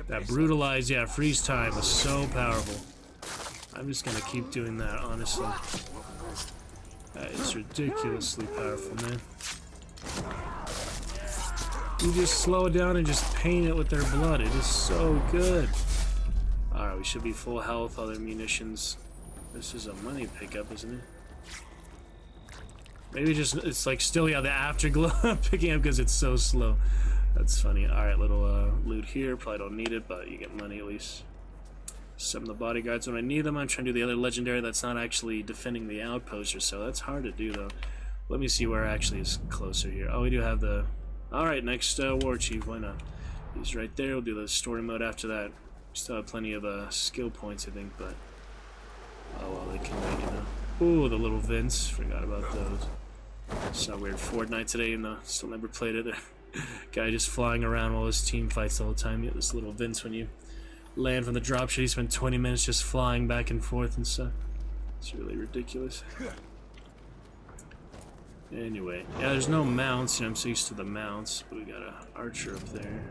That brutalize, yeah, freeze time is so powerful. I'm just gonna keep doing that, honestly. That is ridiculously powerful, man. You just slow it down and just paint it with their blood. It is so good. Alright, we should be full health, other munitions. This is a money pickup, isn't it? Maybe just, it's like still, yeah, the afterglow picking up because it's so slow. That's funny. Alright, little loot here. Probably don't need it, but you get money at least. Some of the bodyguards when I need them. I'm trying to do the other legendary that's not actually defending the outpost or so. That's hard to do, though. Let me see where actually is closer here. Oh, we do have the... Alright, next war chief. Why not? He's right there. We'll do the story mode after that. We still have plenty of skill points, I think, but... Oh, well, they can wait, you know. Ooh, the little vents. Forgot about those. Saw weird Fortnite today, and still never played it. Guy just flying around while his team fights the whole time. You get this little vents when you land from the dropship. You spend 20 minutes just flying back and forth and stuff. It's really ridiculous. Anyway, yeah, there's no mounts. You know, I'm so used to the mounts, but we got an archer up there.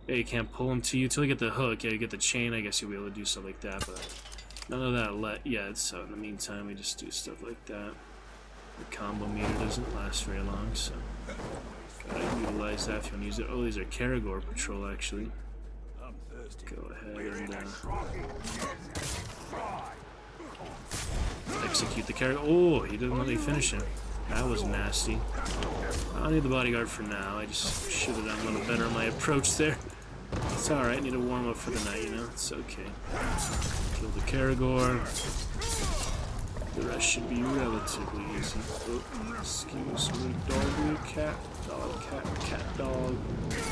Yeah, you can't pull him to you till you get the hook. Yeah, you get the chain. I guess you'll be able to do stuff like that, but none of that yet. So in the meantime, we just do stuff like that. The combo meter doesn't last very long, so gotta utilize that if you want to use it. Oh, these are Karagor patrol, actually. Go ahead and execute the Karagor. Oh, he didn't let me finish him. That was nasty. I don't need the bodyguard for now. I just should have done a little better on my approach there. It's alright, need to warm up for the night, you know? It's okay. Kill the Karagor. The rest should be relatively easy. Oh, excuse me, dog, cat, dog.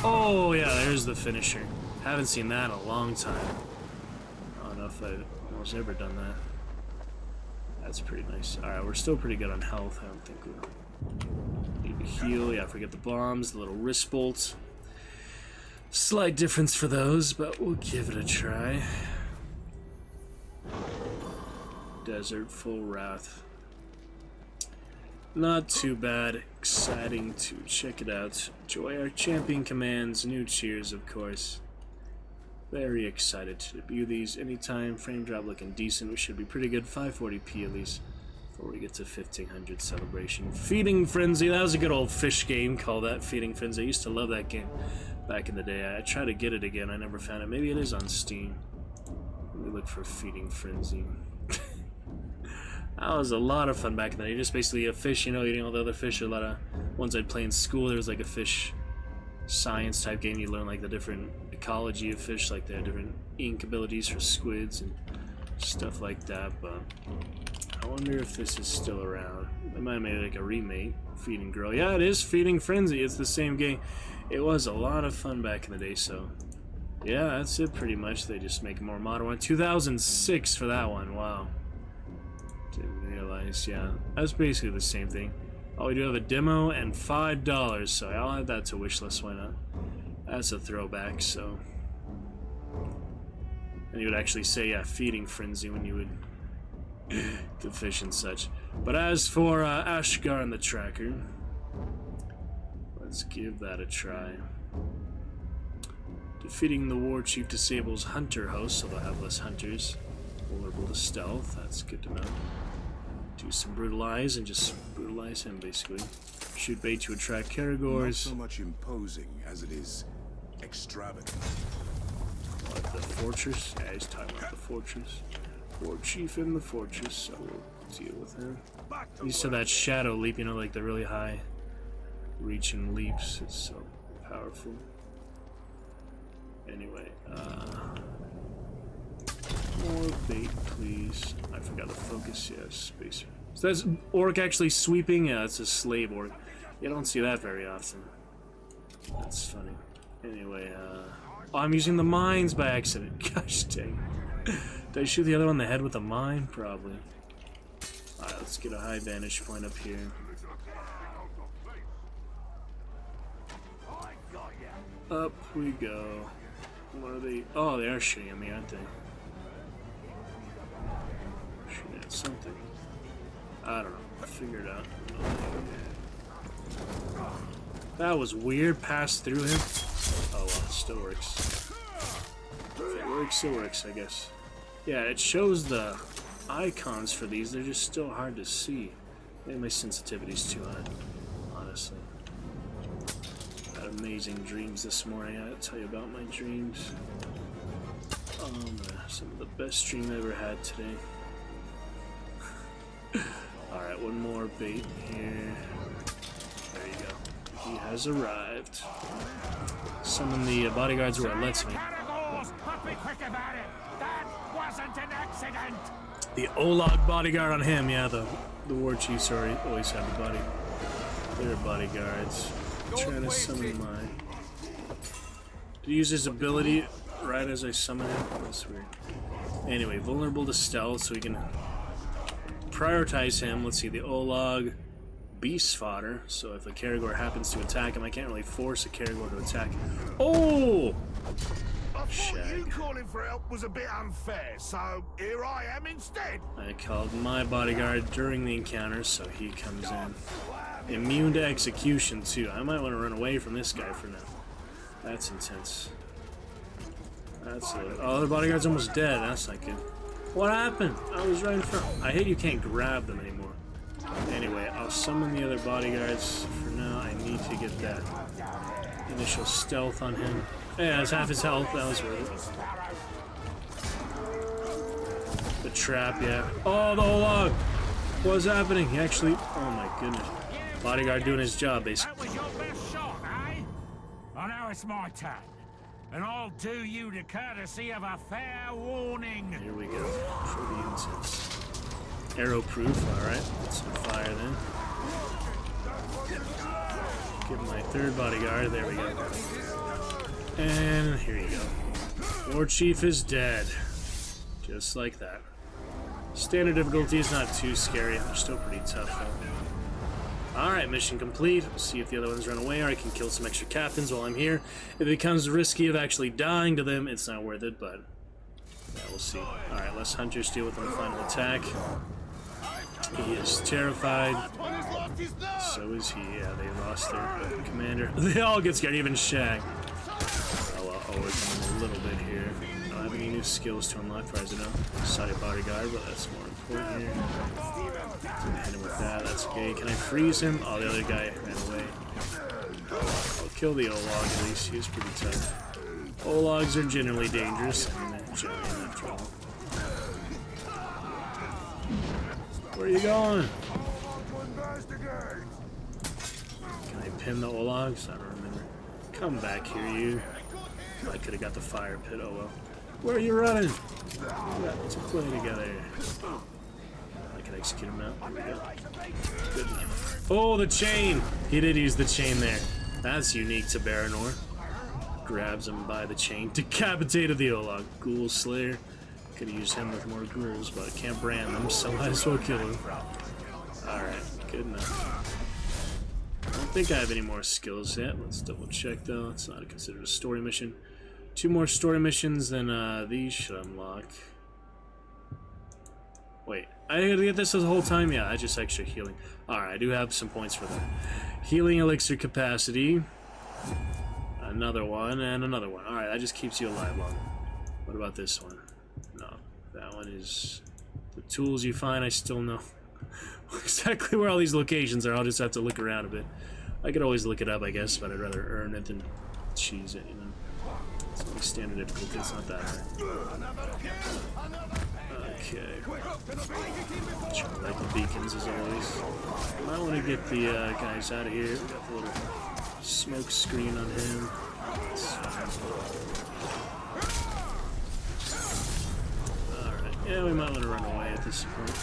Oh, yeah, there's the finisher. Haven't seen that in a long time. I don't know if I've almost ever done that. That's pretty nice. Alright, we're still pretty good on health. I don't think we'll need to heal. Yeah, forget the bombs, the little wrist bolts. Slight difference for those, but we'll give it a try. Desert Full Wrath. Not too bad. Exciting to check it out. Enjoy our champion commands. New cheers, of course. Very excited to debut these anytime. Frame drop looking decent. We should be pretty good. 540p at least before we get to 1500 celebration. Feeding Frenzy. That was a good old fish game called that. Feeding Frenzy. I used to love that game back in the day. I tried to get it again. I never found it. Maybe it is on Steam. Let me look for Feeding Frenzy. That was a lot of fun back in the day. Just basically a fish, you know, eating all the other fish. A lot of ones I'd play in school. There was like a fish science type game. You learn like the different ecology of fish, like they have different ink abilities for squids and stuff like that. But I wonder if this is still around. They might have made like a remake. Feed and Grow. Yeah, it is Feeding Frenzy. It's the same game. It was a lot of fun back in the day. So yeah, that's it pretty much. They just make a more modern one. 2006 for that one. Wow. Didn't realize, yeah. That's basically the same thing. Oh, we do have a demo and $5, so I'll add that to wishlist, why not? That's a throwback, so... And you would actually say, yeah, Feeding Frenzy when you would... the fish and such. But as for Ashgar and the Tracker... Let's give that a try. Defeating the War Chief disables Hunter hosts, so they'll have less hunters. Vulnerable to stealth, that's good to know. Do some brutalize and just brutalize him basically. Shoot bait to attract Karagors. Not so much imposing as it is extravagant. What, the fortress? Yeah, he's talking about the fortress. War chief in the fortress, so we'll deal with him. You saw that shadow leap, you know, like the really high reaching leaps. It's so powerful. Anyway, more bait, please. I forgot to focus. Yeah, spacer. So that's orc actually sweeping? Yeah, it's a slave orc. You don't see that very often. That's funny. Anyway, oh, I'm using the mines by accident. Gosh dang. Did I shoot the other one in the head with a mine? Probably. Alright, let's get a high vantage point up here. Up we go. What are they? Oh, they are shooting at me, aren't they? Shooting at something. I don't know. Figure it out. That was weird. Passed through him. Oh well, it still works. If it works, it works, I guess. Yeah, it shows the icons for these. They're just still hard to see. Maybe my sensitivity's too high, honestly. Had amazing dreams this morning. I gotta tell you about my dreams. Some of the best dream I ever had today. Alright, one more bait here. There you go. He has arrived. Summon the bodyguards where it lets me. The Olag bodyguard on him, yeah, the war chiefs always have a body. They're bodyguards. Trying to summon mine. Did he use his ability right as I summon him? That's weird. Anyway, vulnerable to stealth, so we can prioritize him. Let's see, the Olag beast fodder. So if a Caragor happens to attack him, I can't really force a Caragor to attack him. Oh! I thought you calling for help was a bit unfair, so here I am instead. I called my bodyguard during the encounter, so he comes in. Immune to execution, too. I might want to run away from this guy for now. That's intense. That's it. Oh, the bodyguard's almost dead. That's not good. What happened? I was right in front. I hate you can't grab them anymore. Anyway, I'll summon the other bodyguards. For now, I need to get that initial stealth on him. Yeah, it's half his health. That was worth it. The trap, yeah. Oh, the Olag! What's happening? He actually... Oh my goodness. Bodyguard doing his job, basically. That was your best shot, eh? Well, now it's my turn. And I'll do you the courtesy of a fair warning. Here we go. Pretty intense. Arrow proof, alright. Put some fire then. Get my third bodyguard. There we go. And here you go. War Chief is dead. Just like that. Standard difficulty is not too scary. They're still pretty tough, though. Alright, mission complete. We'll see if the other ones run away, or I can kill some extra captains while I'm here. If it becomes risky of actually dying to them, it's not worth it, but yeah, we'll see. Alright, let's hunters deal with the final attack. He is terrified. So is he. Yeah, they lost their commander. They all get scared, even Shag. Oh, I'll work on him a little bit here. I don't have any new skills to unlock for as I know. Side bodyguard, but that's more important here. Hit him with that, that's okay. Can I freeze him? Oh, the other guy ran away. I'll kill the Olag at least, he's pretty tough. Olags are generally dangerous. I mean, they're giant after all. Where are you going? Can I pin the Olags? I don't remember. Come back here, you. I could have got the fire pit, oh well. Where are you running? Let's play together. I can execute him now. There we go. Good. Oh, the chain! He did use the chain there. That's unique to Baranor. Grabs him by the chain. Decapitated the Olag. Ghoul Slayer. Could use him with more ghouls, but can't brand them, so might as well kill him. Alright, good enough. I don't think I have any more skills yet. Let's double check though. It's not considered a story mission. 2 more story missions, then these should unlock. Wait, I gotta get this the whole time? Yeah, I just extra healing. Alright, I do have some points for that. Healing elixir capacity. Another one, and another one. Alright, that just keeps you alive longer. What about this one? No, that one is... The tools you find, I still know exactly where all these locations are. I'll just have to look around a bit. I could always look it up, I guess, but I'd rather earn it than cheese it, you know. It's only standard difficulty, it's not that hard. Okay. Try to light the beacons as always. Might want to get the guys out of here. We got the little smoke screen on him. Alright, yeah, we might want to run away at this point.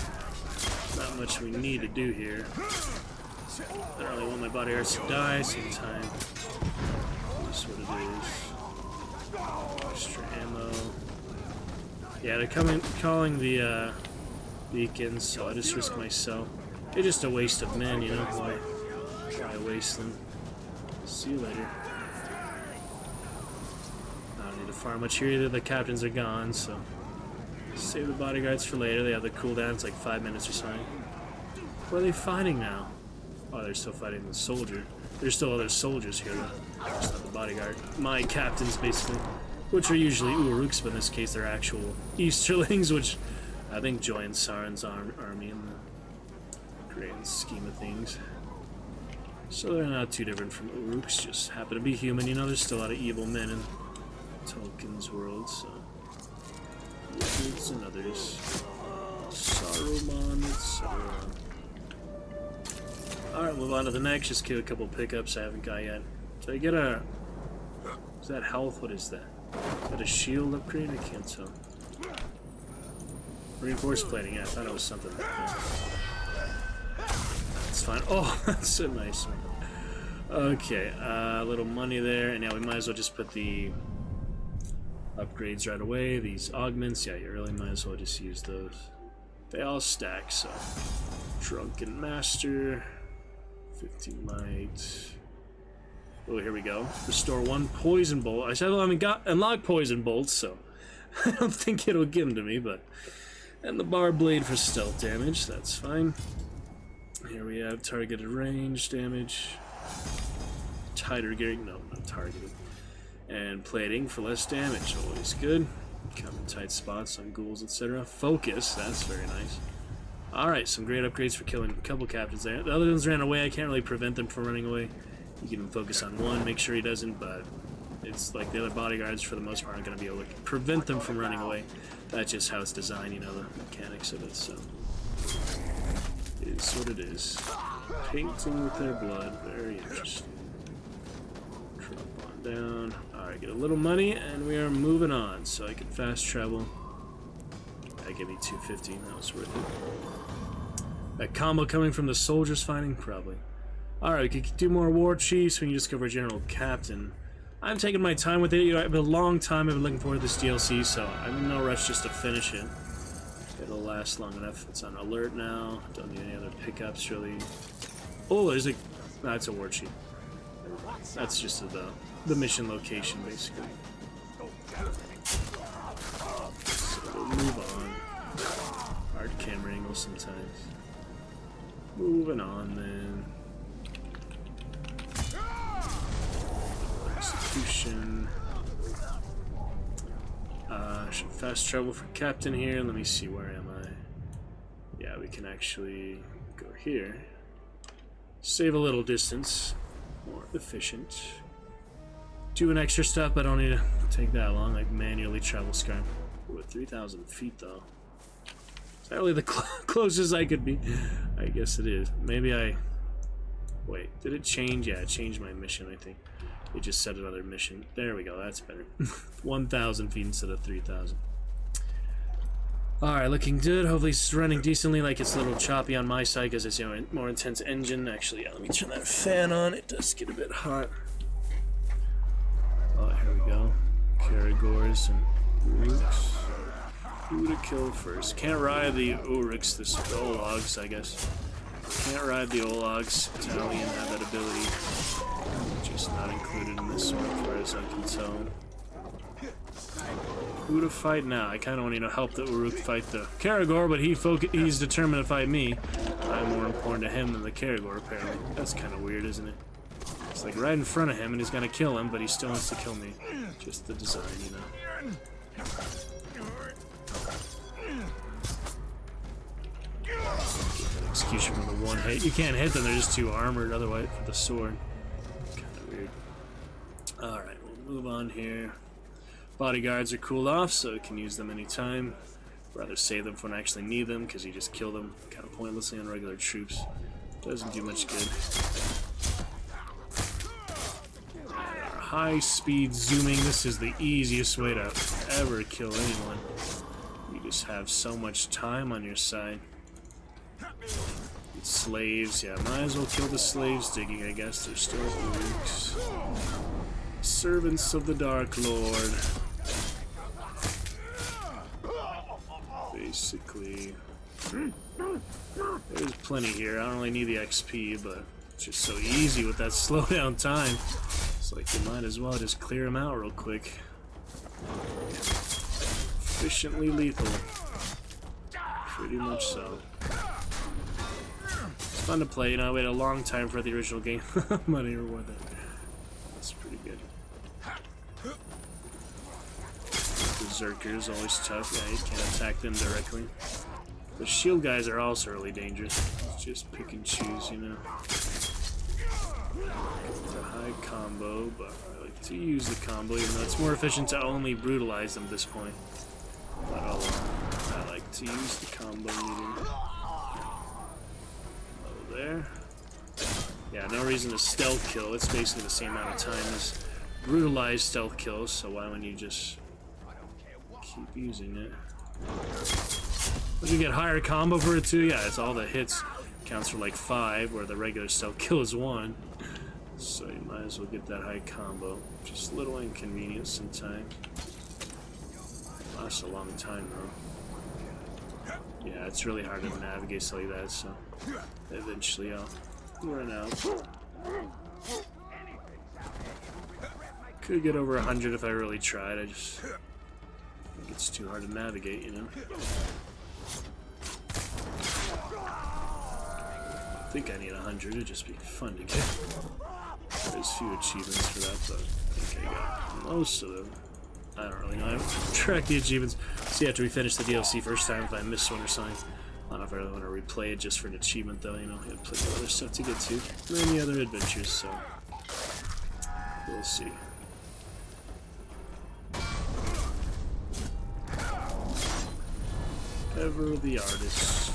Not much we need to do here. I don't really want my bodyguards to die sometime. That's what it is. Extra ammo. Yeah, they're calling the beacons, so I just risk myself. It's just a waste of men, you know. Why waste them? See you later. I don't need to farm much here either. The captains are gone, so save the bodyguards for later. They have the cooldown. It's like 5 minutes or something. What are they fighting now? Oh, they're still fighting the soldier. There's still other soldiers here, though. Just not the bodyguard. My captains, basically. Which are usually Uruks, but in this case they're actual Easterlings, which I think join Sauron's army in the grand scheme of things. So they're not too different from Uruks, just happen to be human. You know, there's still a lot of evil men in Tolkien's world, so... Wizards and others. Saruman, etc. Alright, move on to the next. Just get a couple pickups I haven't got yet. Did I get a... Is that health? What is that? Is that a shield upgrade? I can't tell. Reinforced plating, yeah, I thought it was something like that. That's fine. Oh, that's a nice one. Okay, a little money there, and yeah, we might as well just put the upgrades right away. These augments, yeah, you really might as well just use those. They all stack, so... Drunken Master... 15 might... Oh, here we go. Restore 1 poison bolt. I said I haven't got unlock poison bolts, so I don't think it'll give them to me, but... And the bar blade for stealth damage, that's fine. Here we have targeted range damage. Tighter gearing, no, not targeted. And plating for less damage, always good. Come in tight spots on ghouls, etc. Focus, that's very nice. Alright, some great upgrades for killing a couple captains there. The other ones ran away, I can't really prevent them from running away. You can focus on one, make sure he doesn't, but it's like the other bodyguards for the most part aren't going to be able to prevent them from running away. That's just how it's designed, you know, the mechanics of it, so... It is what it is. Painting with their blood, very interesting. Drop on down. Alright, get a little money, and we are moving on, so I can fast travel. That gave me 250, that was worth it. A combo coming from the soldiers fighting? Probably. Alright, we could do more war chiefs, we can discover General Captain. I'm taking my time with it, you know, I've been a long time, I've been looking forward to this DLC, so I'm in no rush just to finish it. It'll last long enough. It's on alert now. Don't need any other pickups, really. Oh, there's a... That's a war chief. That's just the mission location, basically. So we'll move on. Hard camera angle sometimes. Moving on, then. Execution. Should fast travel for Captain here. Let me see, where am I? Yeah, we can actually go here. Save a little distance. More efficient. Do an extra step, but I don't need to take that long. Like manually travel Skyrim. Ooh, at 3,000 feet though. Is that really the closest I could be? I guess it is. Maybe I... Wait, did it change? Yeah, it changed my mission, I think. It just set another mission. There we go, that's better. 1,000 feet instead of 3,000. Alright, looking good. Hopefully it's running decently, like it's a little choppy on my side because it's, you know, a more intense engine. Actually, yeah, let me turn that fan on. It does get a bit hot. Oh, here we go. Caragors and Uruks. Who to kill first? Can't ride the Uruks, the Olags, I guess. Can't ride the Olags. Italian have that ability. Just not included in this one, as far as I can tell. Who to fight now? I kind of want to help the Uruk fight the Caragor, but he's determined to fight me. I'm more important to him than the Caragor, apparently. That's kind of weird, isn't it? It's like right in front of him, and he's gonna kill him, but he still wants to kill me. Just the design, you know. Execution from the one hit. You can't hit them, they're just too armored otherwise for the sword. Kind of weird. Alright, we'll move on here. Bodyguards are cooled off, so you can use them anytime. Rather save them for when I actually need them, because you just kill them kind of pointlessly on regular troops. Doesn't do much good. Our high-speed zooming, this is the easiest way to ever kill anyone. You just have so much time on your side. Slaves, yeah, might as well kill the slaves digging, I guess. They're still orcs. Servants of the Dark Lord. Basically, there's plenty here. I don't really need the XP, but it's just so easy with that slowdown time. It's like you might as well just clear them out real quick. Efficiently lethal. Pretty much so. It's fun to play, you know. I waited a long time for the original game. Money reward that. That's pretty good. Berserkers always tough. Yeah, you can't attack them directly. The shield guys are also really dangerous. Just pick and choose, you know. It's a high combo, but I like to use the combo, even though it's more efficient to only brutalize them at this point. But I like to use the combo meter. Oh, there. Yeah, no reason to stealth kill. It's basically the same amount of time as brutalized stealth kills, so why wouldn't you just keep using it? Would you get higher combo for it too? Yeah, it's all the hits counts for like 5, where the regular stealth kill is 1. So you might as well get that high combo. Just a little inconvenience sometimes. Lasts a long time though. Yeah, it's really hard to navigate stuff like that, so eventually I'll run out. Could get over 100 if I really tried. I just think it's too hard to navigate, you know. I think I need 100. It'd just be fun to get. There's few achievements for that, but I think I got most of them. I don't really know. I haven't tracked the achievements. See after we finish the DLC first time if I missed one or something. I don't know if I really want to replay it just for an achievement though, you know. I have plenty of other stuff to get to. Many other adventures, so we'll see. Ever the artist.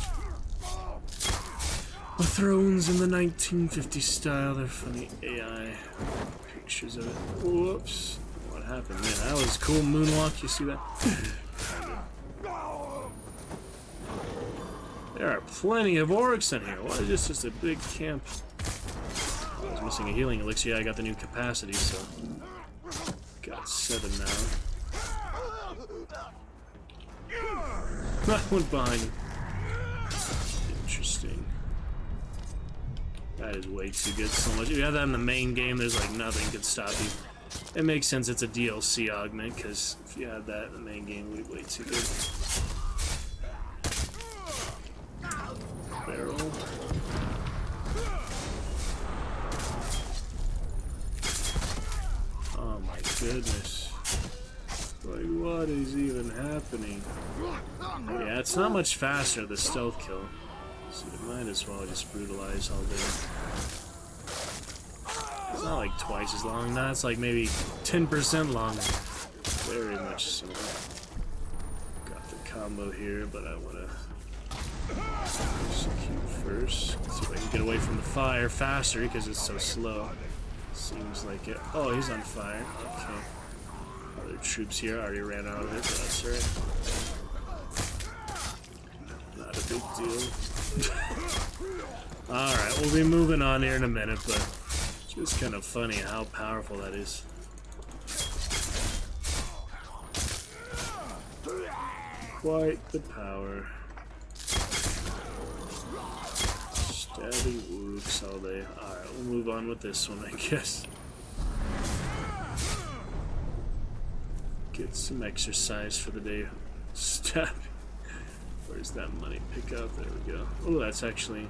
The thrones in the 1950s style. They're funny AI pictures of it. Whoops. What happened? Man, that was cool moonwalk. You see that? There are plenty of orcs in here. Why is this just a big camp? I was missing a healing elixir. Yeah, I got the new capacity, so got 7 now. That went behind him. Interesting. That is way too good. So much. If you have that in the main game, there's like nothing could stop you. It makes sense it's a DLC augment, because if you had that in the main game, it would be way too good. Barrel. Oh my goodness. Like, what is even happening? Yeah, it's not much faster, the stealth kill. So you might as well just brutalize all day. It's not like twice as long. No, it's like maybe 10% longer. Very much so. Got the combo here, but I want to execute first. See if I can get away from the fire faster because it's so slow. Seems like it. Oh, he's on fire. Okay. Other troops here already ran out of it, but that's alright. Not a big deal. Alright, we'll be moving on here in a minute, but it's just kind of funny how powerful that is. Quite the power. Stabby whoops all day. Alright, we'll move on with this one, I guess. Get some exercise for the day. Stab. Where's that money? Pick up. There we go. Oh, that's actually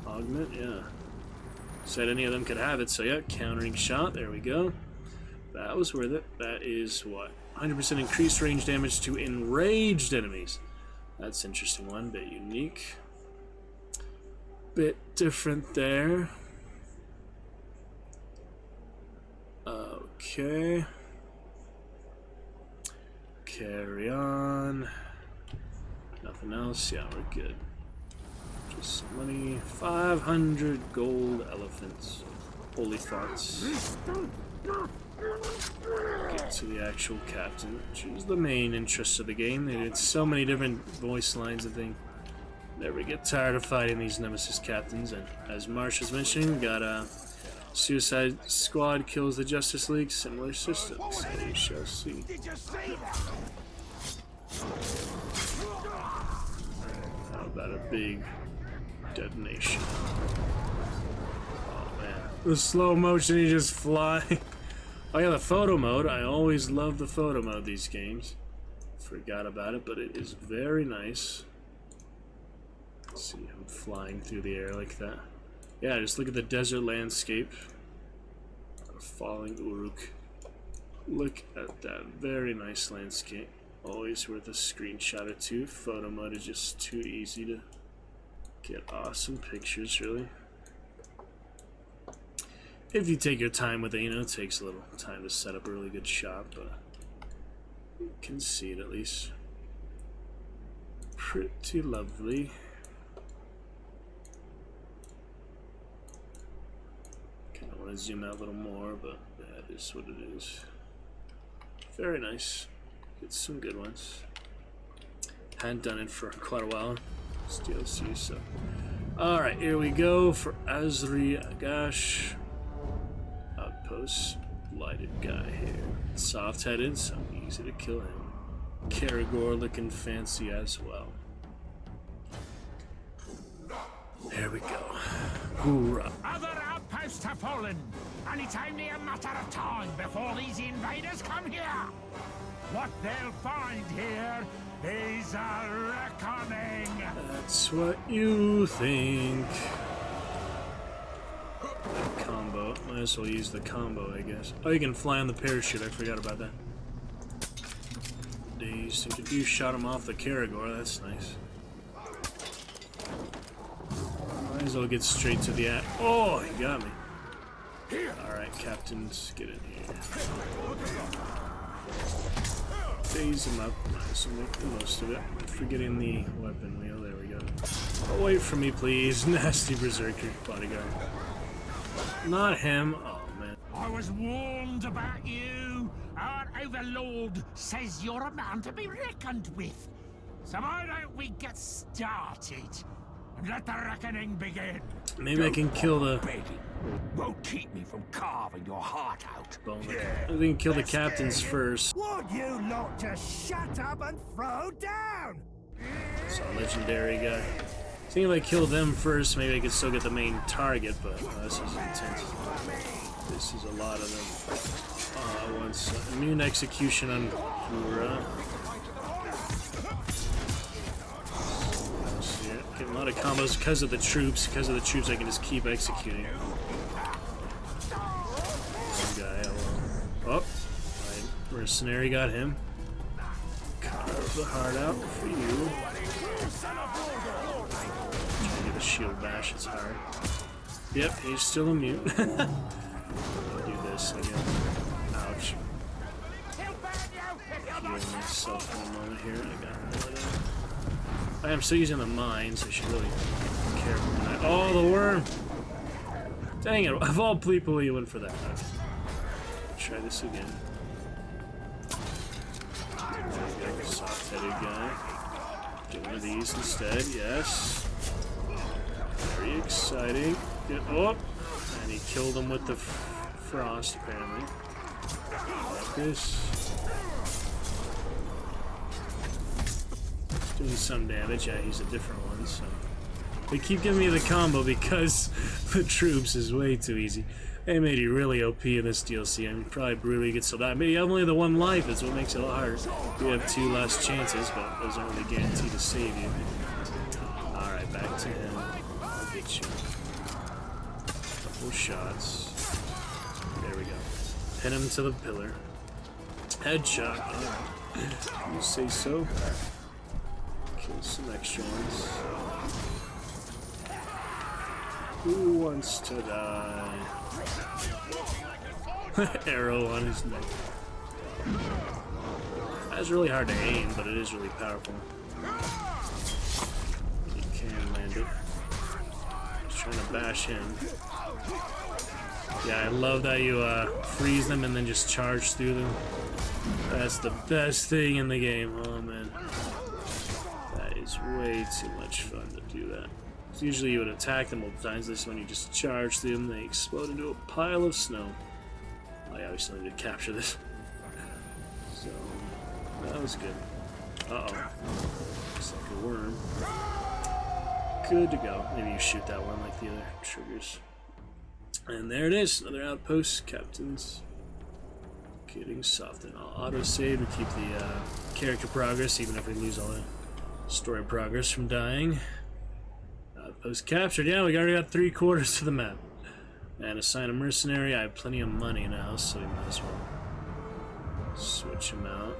augment. Yeah. Said any of them could have it. So yeah, countering shot. There we go. That was worth it. That is what? 100% increased range damage to enraged enemies. That's interesting. One bit unique. Bit different there. Okay. Carry on. Nothing else? Yeah, we're good. Just some money. 500 gold elephants. Holy farts. Get to the actual captain, which is the main interest of the game. They did so many different voice lines, I think. Never get tired of fighting these nemesis captains. And as Marsh was mentioning, we got a Suicide Squad kills the Justice League. Similar systems. So we shall see. How about a big detonation? Oh man, the slow motion, you just fly. Oh yeah, the photo mode. I always love the photo mode of these games. Forgot about it, but it is very nice. Let's see, I'm flying through the air like that. Yeah, just look at the desert landscape. Falling Uruk. Look at that very nice landscape. Always worth a screenshot or two. Photo mode is just too easy to get awesome pictures, really. If you take your time with it, you know, it takes a little time to set up a really good shot, but you can see it at least. Pretty lovely. Kind of want to zoom out a little more, but that is what it is. Very nice. Get some good ones. Hadn't done it for quite a while. It's DLC, so. Alright, here we go for Azri Agash. Outpost. Lighted guy here. Soft headed, so easy to kill him. Karagor looking fancy as well. There we go. Hoorah. Other outposts have fallen, and it's only a matter of time before these invaders come here. What they'll find here is a reckoning. That's what you think. That combo. Might as well use the combo, I guess. Oh, you can fly on the parachute. I forgot about that. Dazed and confused. Shot him off the Karagor. That's nice. Might as well get straight to the Oh, he got me. Alright, captains, get in here. Phase him up. Might as well make the most of it. Forgetting the weapon wheel. There we go. Oh, wait for me, please. Nasty berserker bodyguard. Not him. Oh, man. I was warned about you. Our overlord says you're a man to be reckoned with. So why don't we get started and let the reckoning begin? Maybe I can kill the... Begging won't keep me from carving your heart out. I think kill the captains first. Would you lot just shut up and throw down? It's a legendary guy. I think if I kill them first, maybe I could still get the main target, but this is intense. This is a lot of them. Once immune execution on Pura. Getting a lot of combos because of the troops. Because of the troops, I can just keep executing. One guy, oh, mercenary got him. Carve the heart out for you. Trying to get a shield bash, it's hard. Yep, he's still immune. Do this again. Ouch. Healing myself in a moment here. I got more of that. I am still using the mines. I should really be careful with that. Oh, the worm! Dang it! Of all people, you went for that. Okay. Try this again. Soft-headed guy. Get one of these instead. Yes. Very exciting. Oh! And he killed him with the frost, apparently. Like this. Doing some damage. Yeah, he's a different one, so... They keep giving me the combo because the troops is way too easy. They made you really OP in this DLC. I mean, probably brutally gets so that. Maybe only the one life is what makes it a lot harder. You have 2 last chances, but those aren't really guaranteed to save you. Alright, back to him. I'll get you. Couple shots. There we go. Pin him to the pillar. Headshot. Alright. You say so? Kill some extra ones. Who wants to die? Arrow on his neck. That's really hard to aim, but it is really powerful. You can land it. Just trying to bash him. Yeah, I love that you freeze them and then just charge through them. That's the best thing in the game. Oh man, that is way too much fun to do that. So usually you would attack them multiple times. This one you just charge through them, they explode into a pile of snow. Oh yeah, we still need to capture this. So that was good. Uh-oh. Looks like a worm. Good to go. Maybe you shoot that one like the other triggers. And there it is, another outpost. Captain's getting soft, and I'll auto-save to keep the character progress, even if we lose all the story progress from dying. Outpost captured. Yeah, we already got 3/4 of the map. And assign a mercenary. I have plenty of money now, so we might as well switch him out.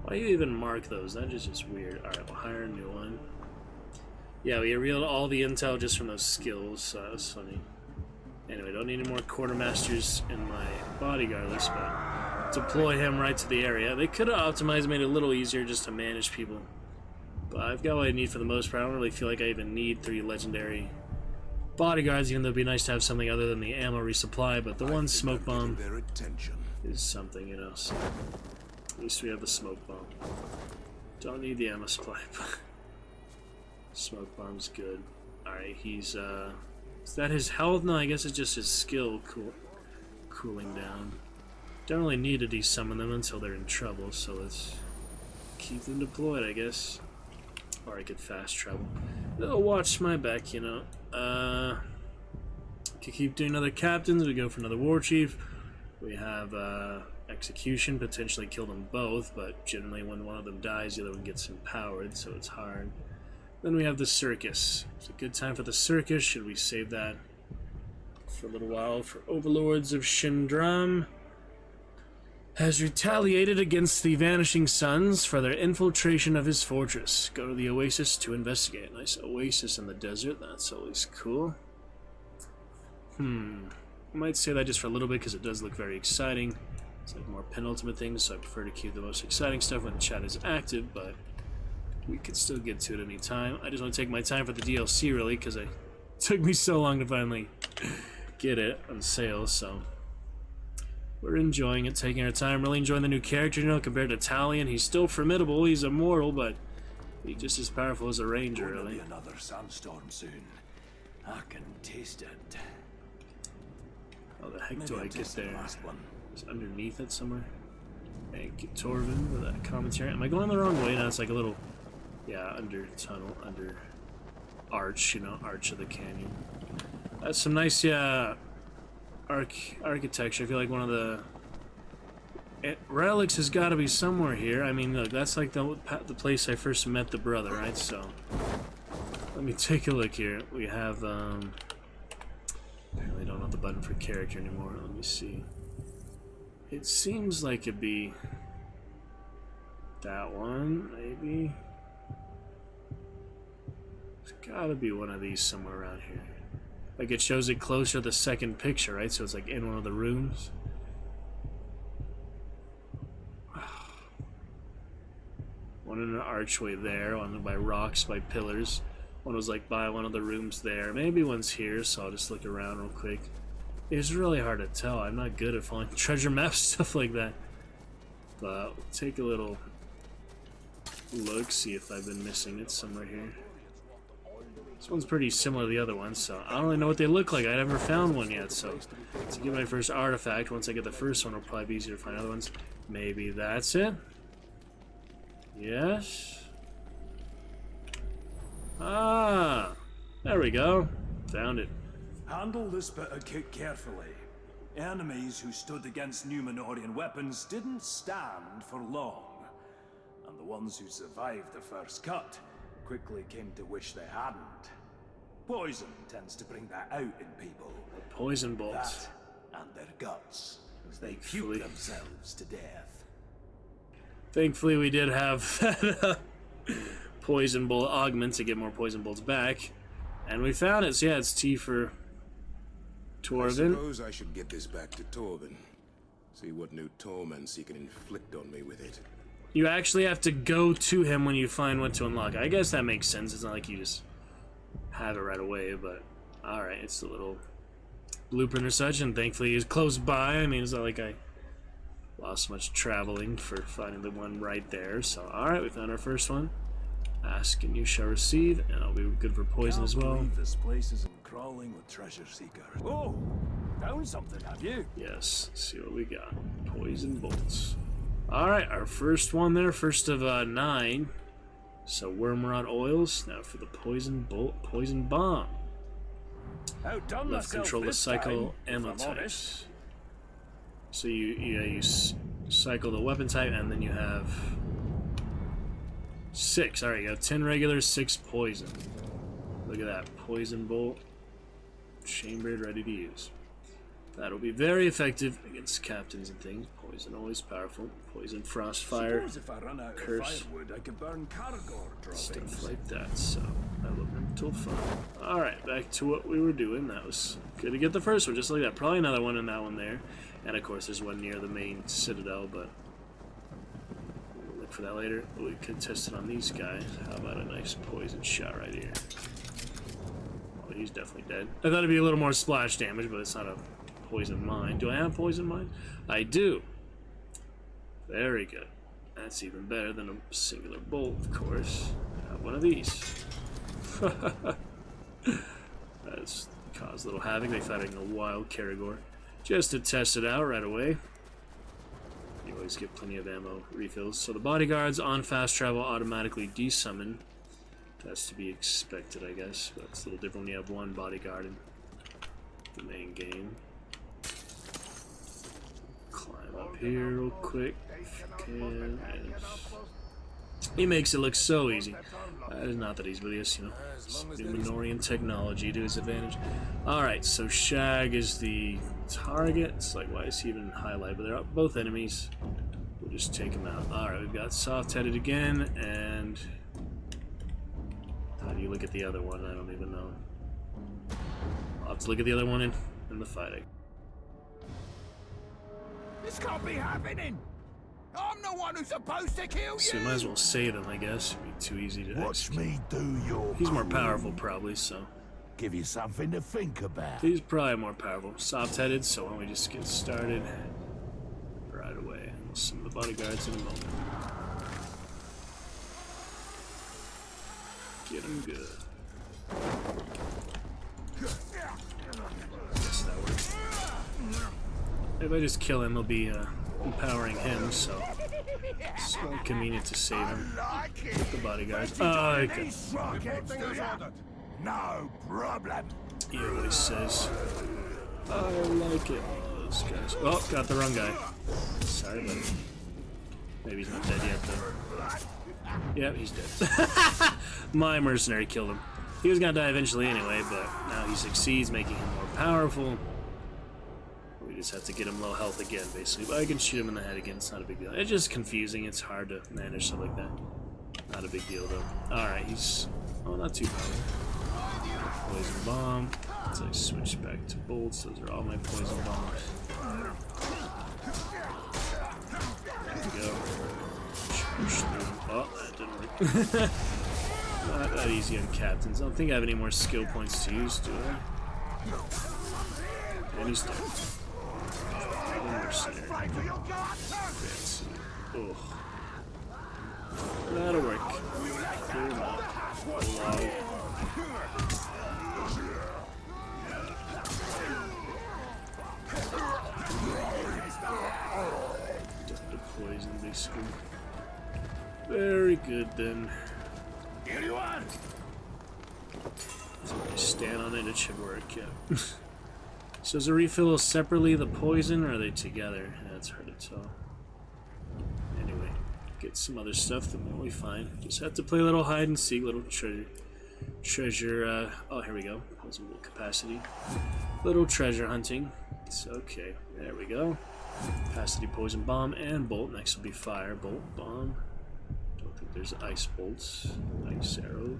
Why do you even mark those? That is just weird. Alright, we'll hire a new one. Yeah, we revealed all the intel just from those skills, so that was funny. Anyway, don't need any more quartermasters in my bodyguard list, but deploy him right to the area. They could have optimized, made it a little easier just to manage people. But I've got what I need for the most part. I don't really feel like I even need 3 legendary bodyguards, even though it'd be nice to have something other than the ammo resupply, but the one smoke bomb is something, you know, so at least we have the smoke bomb. Don't need the ammo supply, but smoke bomb's good. Alright, he's, is that his health? No, I guess it's just his skill cooling down. Don't really need to desummon them until they're in trouble, so let's keep them deployed, I guess. Or I could fast travel. They'll watch my back, you know. Could keep doing other captains. We go for another war chief. We have execution, potentially kill them both, but generally when one of them dies, the other one gets empowered, so it's hard. Then we have the circus. It's a good time for the circus. Should we save that for a little while? For Overlords of Shindram has retaliated against the Vanishing Suns for their infiltration of his fortress. Go to the oasis to investigate. Nice oasis in the desert. That's always cool. I might say that just for a little bit because it does look very exciting. It's like more penultimate things, so I prefer to keep the most exciting stuff when the chat is active, but we could still get to it any time. I just want to take my time for the DLC, really, because it took me so long to finally get it on sale, so we're enjoying it, taking our time, really enjoying the new character, you know, compared to Talion. He's still formidable, he's immortal, but he's just as powerful as a ranger, really. Another sandstorm soon. I can taste it. How the heck do I get there? It's underneath it somewhere. Hey, get Torvin with that commentary. Am I going the wrong way now? It's like a little, yeah, under tunnel, under arch, you know, arch of the canyon. That's some nice, yeah, architecture. I feel like one of the relics has got to be somewhere here. I mean, look, that's like the place I first met the brother, right? So let me take a look here. We have apparently don't have the button for character anymore. Let me see. It seems like it'd be that one, maybe. There's gotta be one of these somewhere around here. Like it shows it closer to the second picture, right? So it's like in one of the rooms. One in an archway there, one by rocks, by pillars. One was like by one of the rooms there. Maybe one's here, so I'll just look around real quick. It's really hard to tell. I'm not good at following treasure maps, stuff like that. But we'll take a little look, see if I've been missing it somewhere here. This one's pretty similar to the other one, so I don't really know what they look like. I never found one yet, so to get my first artifact, once I get the first one, it'll probably be easier to find other ones. Maybe that's it? Yes? Ah! There we go. Found it. Handle this bit of kit carefully. Enemies who stood against Numenorian weapons didn't stand for long. And the ones who survived the first cut quickly came to wish they hadn't. Poison tends to bring that out in people. Poison bolts. That and their guts, as they puke themselves to death. Thankfully we did have that poison bolt augment to get more poison bolts back. And we found it, so yeah, it's T for Torvin. Suppose I should get this back to Torvin. See what new torments he can inflict on me with it. You actually have to go to him when you find what to unlock. I guess that makes sense. It's not like you just have it right away, but alright, it's a little blueprint or such, and thankfully he's close by. I mean, it's not like I lost much traveling for finding the one right there. So, alright, we found our first one. Ask and you shall receive, and I'll be good for poison as well. This place isn't crawling with treasure seekers. Whoa! Found something, have you? Yes, let's see what we got. Poison bolts. Alright, our first one there, first of 9. So wormrot oils. Now for the poison bolt, poison bomb. Outdone Left myself control the this cycle time, ammo if I'm honest. types. So you cycle the weapon type, and then you have 6. Alright, you got 10 regular, 6 poison. Look at that. Poison bolt. Chambered, ready to use. That'll be very effective against captains and things. Poison always powerful. Poison frost fire. Suppose if I run out Curse. of firewood, I could burn Caragor droppings. Stuff like that, so elemental fire. Alright, back to what we were doing. That was good to get the first one, just like that. Probably another one in that one there. And of course there's one near the main citadel, but we'll look for that later. We could test it on these guys. How about a nice poison shot right here? Oh, he's definitely dead. I thought it'd be a little more splash damage, but it's not a poison mine. Do I have poison mine? I do. Very good. That's even better than a singular bolt, of course. I have one of these. That's caused a little havoc. They fighting a wild Caragor. Just to test it out right away. You always get plenty of ammo refills. So the bodyguards on fast travel automatically desummon. That's to be expected, I guess. But it's a little different when you have one bodyguard in the main game. Climb up here real quick. If you can. Yes. He makes it look so easy. Not that easy, but yes, you know, Numenorian technology to his advantage. Alright, so Shag is the target. It's like, why is he even highlighted? But they're both enemies. We'll just take them out. Alright, we've got soft-headed again, and how do you look at the other one? I don't even know. I'll have to look at the other one in the fighting. This can't be happening! I'm the one who's supposed to kill you! So we might as well save him, I guess. It'd be too easy to Watch execute. me do your He's more coup. powerful, probably, so. Give you something to think about. He's probably more powerful. Soft-headed, so why don't we just get started right away. We'll send the bodyguards in a moment. Get him good. Guess that works. If I just kill him, he'll be empowering him, so it's more convenient to save him. With the bodyguards. Oh, okay. No problem. He always says, I like it. Oh, those guys. Oh, got the wrong guy. Sorry, buddy. Maybe he's not dead yet, though. Yeah, he's dead. My mercenary killed him. He was gonna die eventually anyway, but now he succeeds, making him more powerful. We just have to get him low health again, basically. But I can shoot him in the head again, it's not a big deal. It's just confusing, it's hard to manage stuff like that. Not a big deal, though. Alright, he's... oh, not too bad. Poison bomb. Let's like switch back to bolts. Those are all my poison bombs. There we go. Charge through. Oh, that didn't work. Not that easy on captains. I don't think I have any more skill points to use, do I? And he's dead. Mercenary. Fancy. Ugh. That'll work. Clear him out. Wow. The poison, basically. Very good, then. Here you are. So I stand on it, it should work, yeah. So does it refill separately the poison, or are they together? Yeah, it's hard to tell. Anyway, get some other stuff, then we'll be fine. Just have to play a little hide and seek, little treasure, oh, here we go. Poison bolt capacity. Little treasure hunting. It's okay. There we go. Capacity, poison bomb, and bolt. Next will be fire, bolt, bomb. Don't think there's ice bolts. Ice arrow.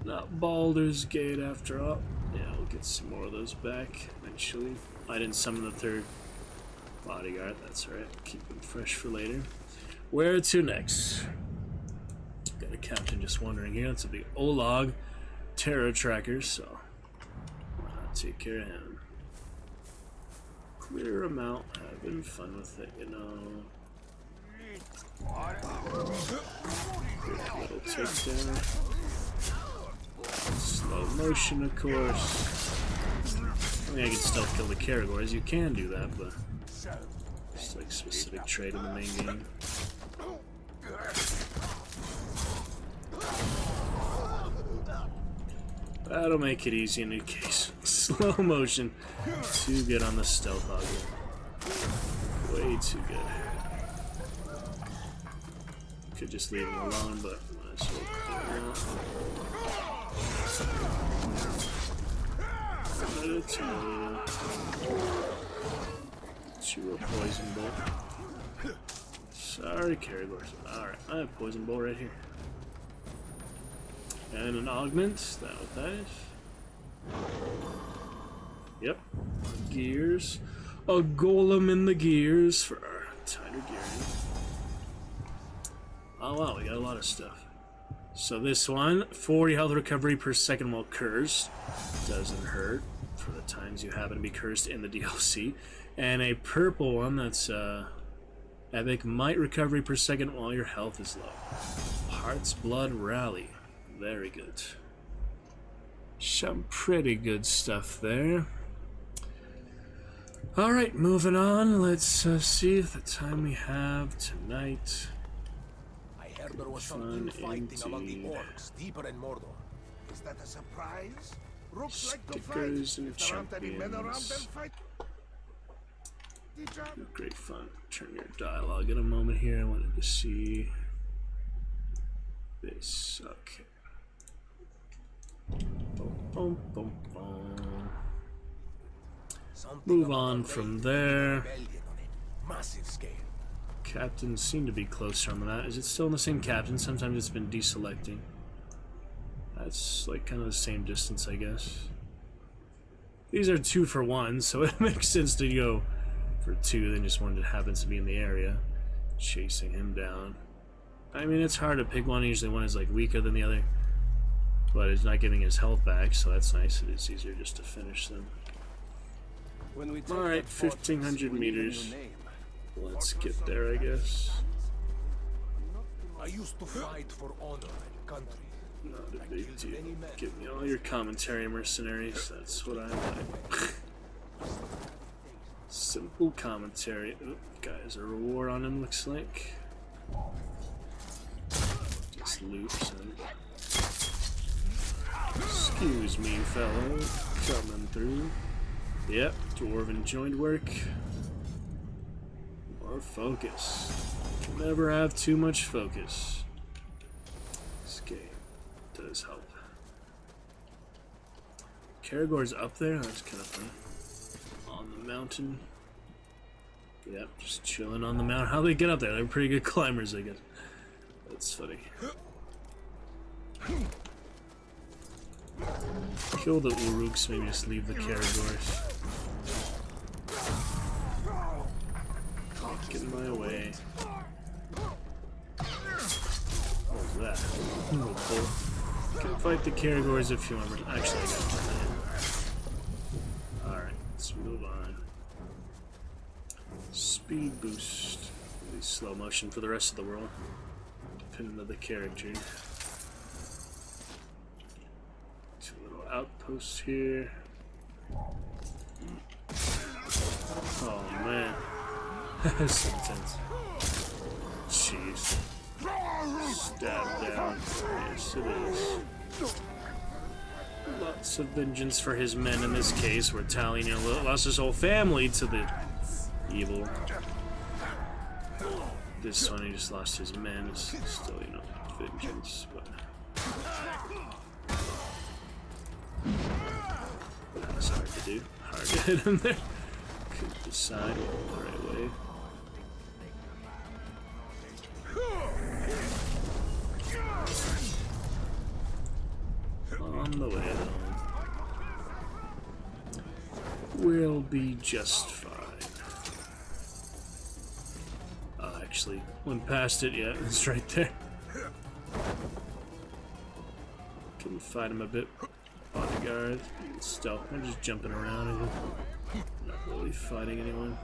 Not Baldur's Gate after all. Yeah, we'll get some more of those back eventually. I didn't summon the third bodyguard, that's alright. Keep them fresh for later. Where to next? Got a captain just wandering here. That's a big Olag terror tracker, so why not take care of him? Clear him out, having fun with it, you know. Good little takedown. Slow motion, of course. I mean, I can stealth kill the Caragors. You can do that, but it's like specific trait in the main game. That'll make it easy in any case. Slow motion. Too good on the stealth hog. Way too good. Could just leave him alone, but might as well clear him out. Chew a poison bolt. Sorry, Caragors. Alright, I have poison bolt right here. And an augment. Is that what that is? Yep. Gears. A golem in the gears for our tighter gearing. Oh wow, we got a lot of stuff. So this one, 40 health recovery per second while cursed. Doesn't hurt for the times you happen to be cursed in the DLC. And a purple one that's epic might recovery per second while your health is low. Heart's Blood Rally. Very good. Some pretty good stuff there. Alright, moving on. Let's see if the time we have tonight. I heard there was some fighting among the orcs deeper in Mordor. Is that a surprise? Rooks like to fight. Stickers and If there aren't any men around, then champions. fight. Great fun. Turn your dialogue in a moment here. I wanted to see this. Okay. Boom, boom, boom, boom. Move on from there. Massive scale. Captains seem to be closer on the map. Is it still in the same captain? Sometimes it's been deselecting. That's like kind of the same distance, I guess. These are 2 for 1, so it makes sense to go for 2 than just one that happens to be in the area. Chasing him down. I mean, it's hard to pick one. Usually one is like weaker than the other. But it's not giving his health back, so that's nice. It is easier just to finish them. Alright, 1500 meters. Let's get there, I guess. I used to fight for honor and country. Not a big deal. Give me all your commentary, mercenaries. That's what I like. Simple commentary. Oh, guys, a reward on him, looks like. Just loops and... Excuse me, fellow. Coming through. Yep, dwarven joint work. More focus. Can never have too much focus. This game does help. Caragor's up there. That's kind of fun. On the mountain. Yep, just chilling on the mountain. How they get up there? They're pretty good climbers, I guess. That's funny. Kill the Uruks, maybe just leave the Caragors. Get in my way. What was that? Can fight the Caragors if you want. Actually, I got that. Alright, let's move on. Speed boost. Maybe slow motion for the rest of the world. Depending on the character. Outposts here. Oh man, that's intense. Jeez. Stab down. Yes, it is. Lots of vengeance for his men in this case, where Talion lost his whole family to the evil. This one, he just lost his men. It's still, you know, vengeance, but. That's hard to do. Hard to hit him there. Couldn't decide the right way. On the way home. be just fine. Actually, went past it, yeah, it's right there. Couldn't fight him a bit. Bodyguard, stealth. I'm just jumping around and not really fighting anyone.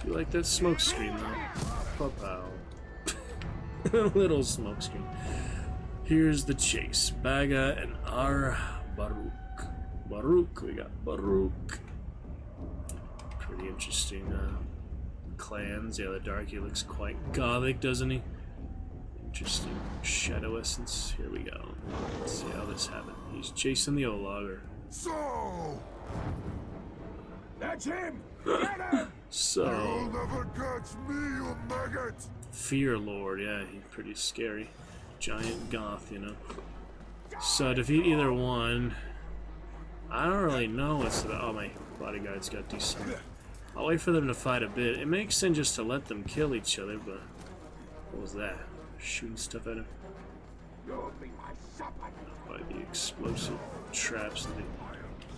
Do you like that smoke screen though? Pow pow. Little smoke screen. Here's the chase. Baga and Baruch. Baruch, we got Baruch. Pretty interesting clans. Yeah, the Darky looks quite gothic, doesn't he? Interesting. Shadow essence. Here we go. Let's see how this happened. He's chasing the Ologger. So, That's him! Get him! So, you'll never catch me, you maggot! Fear Lord, yeah, he's pretty scary. Giant goth, you know. So, defeat either one. I don't really know what's the... Oh, my bodyguard's got decent. I'll wait for them to fight a bit. It makes sense just to let them kill each other, but... What was that? Shooting stuff at him? By the explosive traps.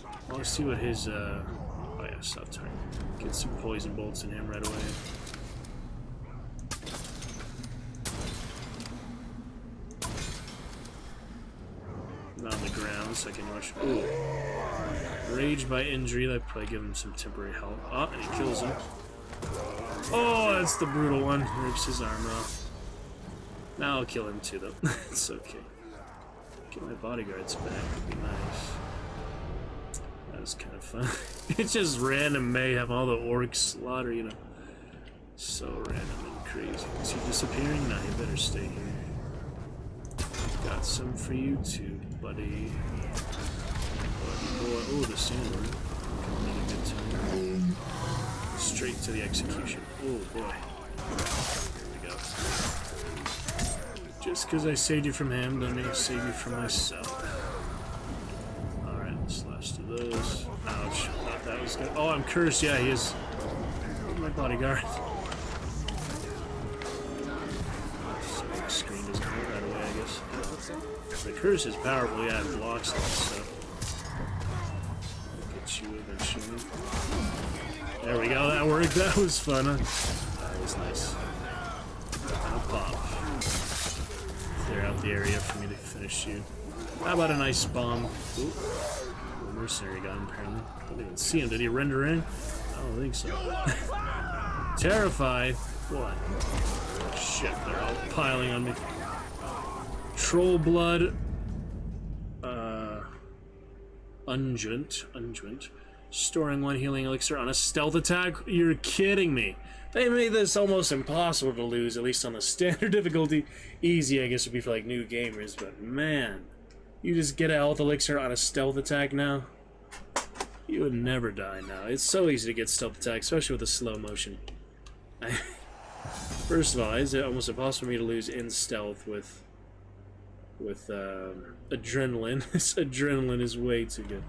I want to see what his... Oh yeah, stop turning. Get some poison bolts in him right away. Not on the ground, so I can rush. Ooh. Rage by injury, that'd probably give him some temporary health. Oh, and he kills him. Oh, that's the brutal one. Rips his armor off. Now I'll kill him too, though. It's okay. Get my bodyguards back would be nice. That was kind of fun. It's just random mayhem, all the orcs slaughter, you know. So random and crazy. Is he disappearing? Nah, he better stay here. Got some for you too, buddy. Buddy boy. Oh, the sandworm. Coming at a good time. Straight to the execution. Oh boy. Here we go. Just because I saved you from him, doesn't mean I save you from myself. Alright, slash to those. Ouch. Thought that was good. Oh, I'm cursed. Yeah, he is. My bodyguard. Smoke screen doesn't go that away, I guess. The curse is powerful. Yeah, it blocks that stuff. Get you eventually. There we go. That worked. That was fun. Huh? That was nice. I'll pop. Clear out the area for me to finish you. How about a nice bomb? Ooh. The mercenary got him, apparently. I didn't even see him. Did he render in? I don't think so. Terrified. What? Shit, they're all piling on me. Troll blood. Unguent. Storing one healing elixir on a stealth attack? You're kidding me. They made this almost impossible to lose, at least on the standard difficulty. Easy, I guess, would be for like new gamers, but man, you just get a health elixir on a stealth attack now? You would never die now. It's so easy to get stealth attack, especially with the slow motion. First of all, it's almost impossible for me to lose in stealth with adrenaline. This adrenaline is way too good.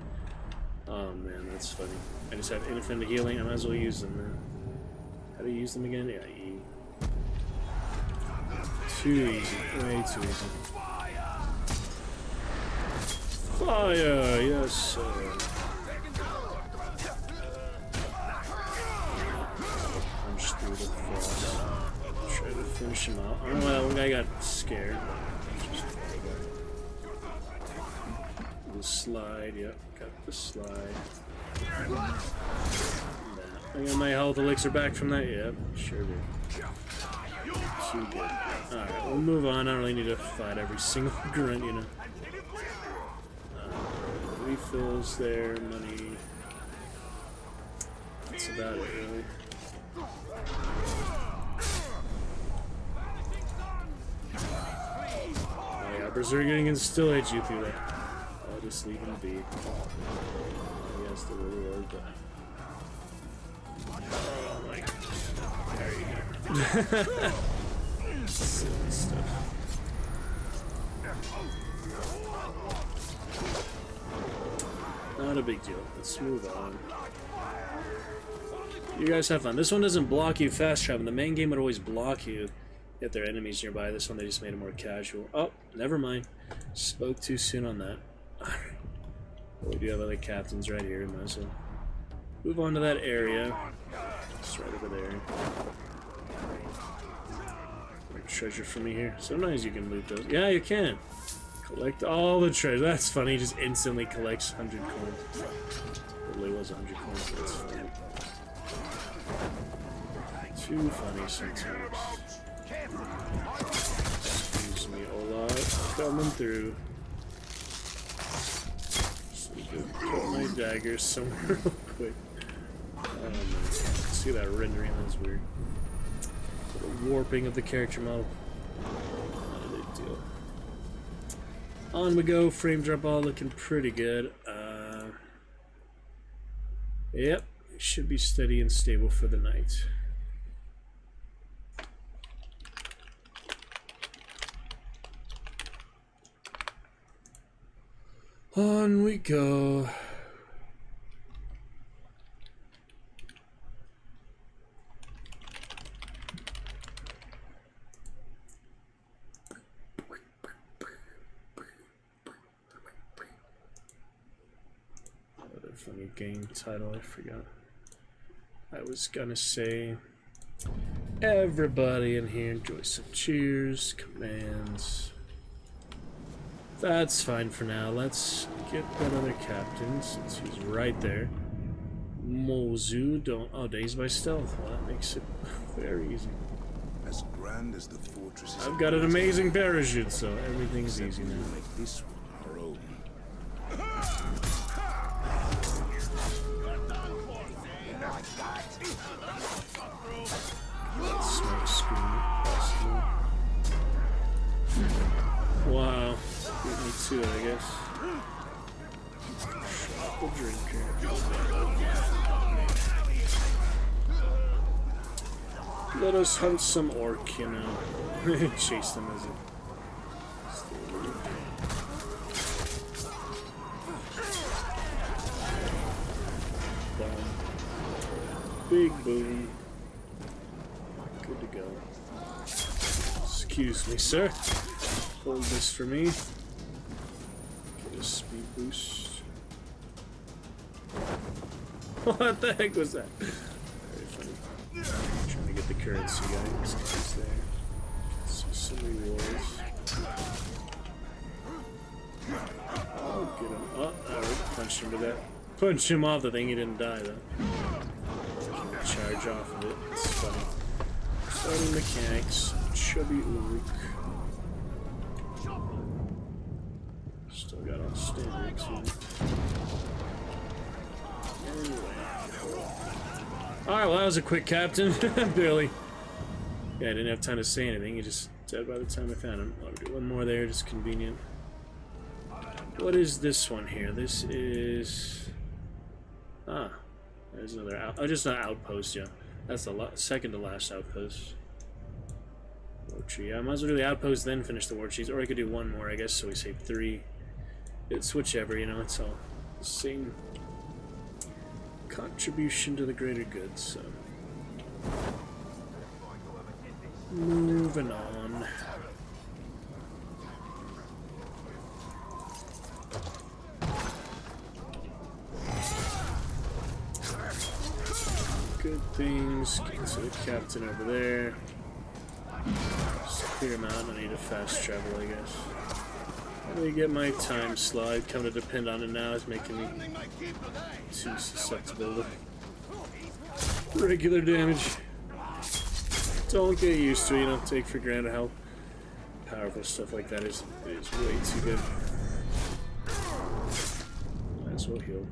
Oh man, that's funny. I just have infinite healing. I might as well use them, man. How do you use them again? Yeah, E. Too easy. Way too easy. Fire! Yes, sir. Punch through the frost. Try to finish him out. Oh, well, one guy got scared. The slide, yep, got the slide. I got my health elixir back from that, yep, sure do. Too good. Alright, we'll move on. I don't really need to fight every single grunt, you know. Refills there, money. That's about it, really. Oh yeah, Berserker can still hit you through that. I'll just leave him be. He has the reward, but... Oh my gosh. There you go. Silly stuff. Not a big deal. Let's move on. You guys have fun. This one doesn't block you fast traveling. The main game would always block you if there are enemies nearby. This one they just made it more casual. Oh, never mind. Spoke too soon on that. We do have other captains right here. Might as well Move on to that area. It's right over there. Treasure for me here. Sometimes you can loot those. Yeah, you can. Collect all the treasure. That's funny. He just instantly collects 100 coins. Probably was 100 coins. That's funny. Too funny sometimes. Excuse me, Olaf. Coming through. So put my dagger somewhere real quick. Oh man. See that rendering? That's weird. The warping of the character model. Not a big deal. On we go. Frame drop all looking pretty good. Yep. It should be steady and stable for the night. On we go. What a funny game title, I forgot. I was gonna say, everybody in here enjoy some cheers, commands. That's fine for now. Let's get that other captain since he's right there. Mozu, don't. Oh, dazed by stealth. Well, that makes it very easy. As grand as the fortress is. I've got an amazing parachute, so everything's easy now. Make this one our own. Smoke screen, possible. Wow. Beat me to it, I guess. The drinker. Let us hunt some orc, you know. Chase them as a... Boom. Big boom. Good to go. Excuse me, sir. Hold this for me. Get a speed boost. What the heck was that? Very funny. Trying to get the currency guy. He's there. See some rewards. Oh, get him. Oh, alright. Punched him to that. Punched him off the thing. He didn't die though. Can't charge off of it. It's funny. Starting mechanics. Chubby Uruk. Still got on standard too. Anyway. Alright, well that was a quick captain. Barely. Yeah, I didn't have time to say anything. He just dead by the time I found him. I'll do one more there, just convenient. What is this one here? This is... Ah. There's another out... Oh, just an outpost, yeah. That's the second to last outpost. War tree. I might as well do the outpost, then finish the war trees. Or I could do one more, I guess, so we save 3. It's whichever, you know, it's all the same contribution to the greater good, so. Moving on. Good things. Get to the captain over there. Just clear him out. I need to fast travel, I guess. Let me get my time slide. Come to depend on it now. It's making me too susceptible to regular damage. Don't get used to it. You don't take for granted how powerful stuff like that is. It is way too good. Might as well heal.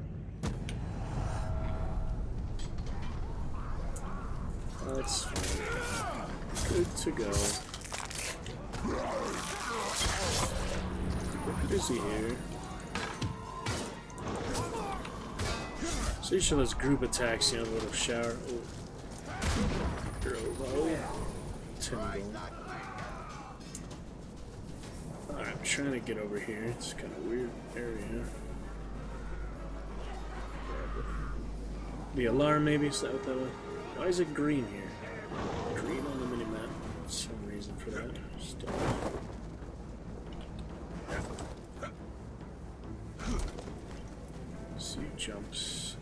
That's fine. Good to go. Busy here. So each of those group attacks, you know, the little shower. Oh. Tingle. Alright, I'm trying to get over here. It's kind of a weird area. The alarm, maybe? Is that what that was? Why is it green here? Green on the minimap. Some reason for that. See jumps.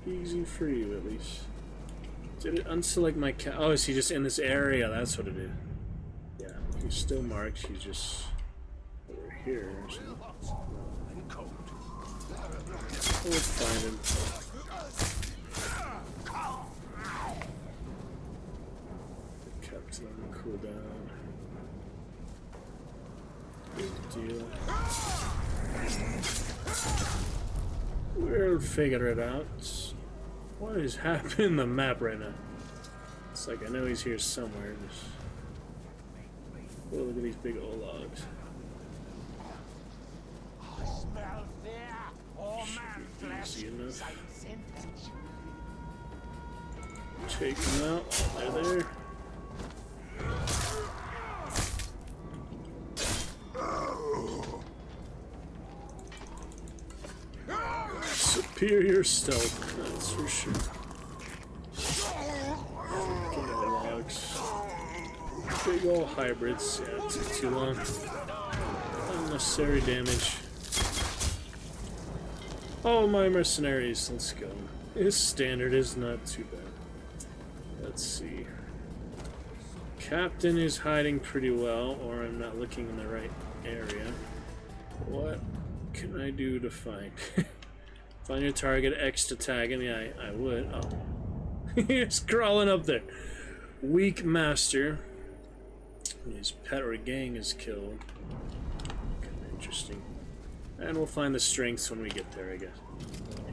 Easy for you, at least. Did it unselect my cat? Oh, is he just in this area? That's what it is. Yeah, he's still marked. He's just over here or something. We'll find him. The captain on the cooldown. Big deal. We'll figure it out. What is happening in the map right now? It's like I know he's here somewhere. Just... Oh, look at these big old logs. I smell fear. All man flesh. Easy enough. Take them out. They're there. Superior stealth, that's for sure. Get all logs. Big ol' hybrids. Yeah, it took too long. Unnecessary damage. All my mercenaries, let's go. His standard is not too bad. Let's see. Captain is hiding pretty well, or I'm not looking in the right area. What can I do to find? Find your target, X to tag him. Yeah, I would. Oh. He's crawling up there. Weak master. His pet or gang is killed. Kind of interesting. And we'll find the strengths when we get there, I guess.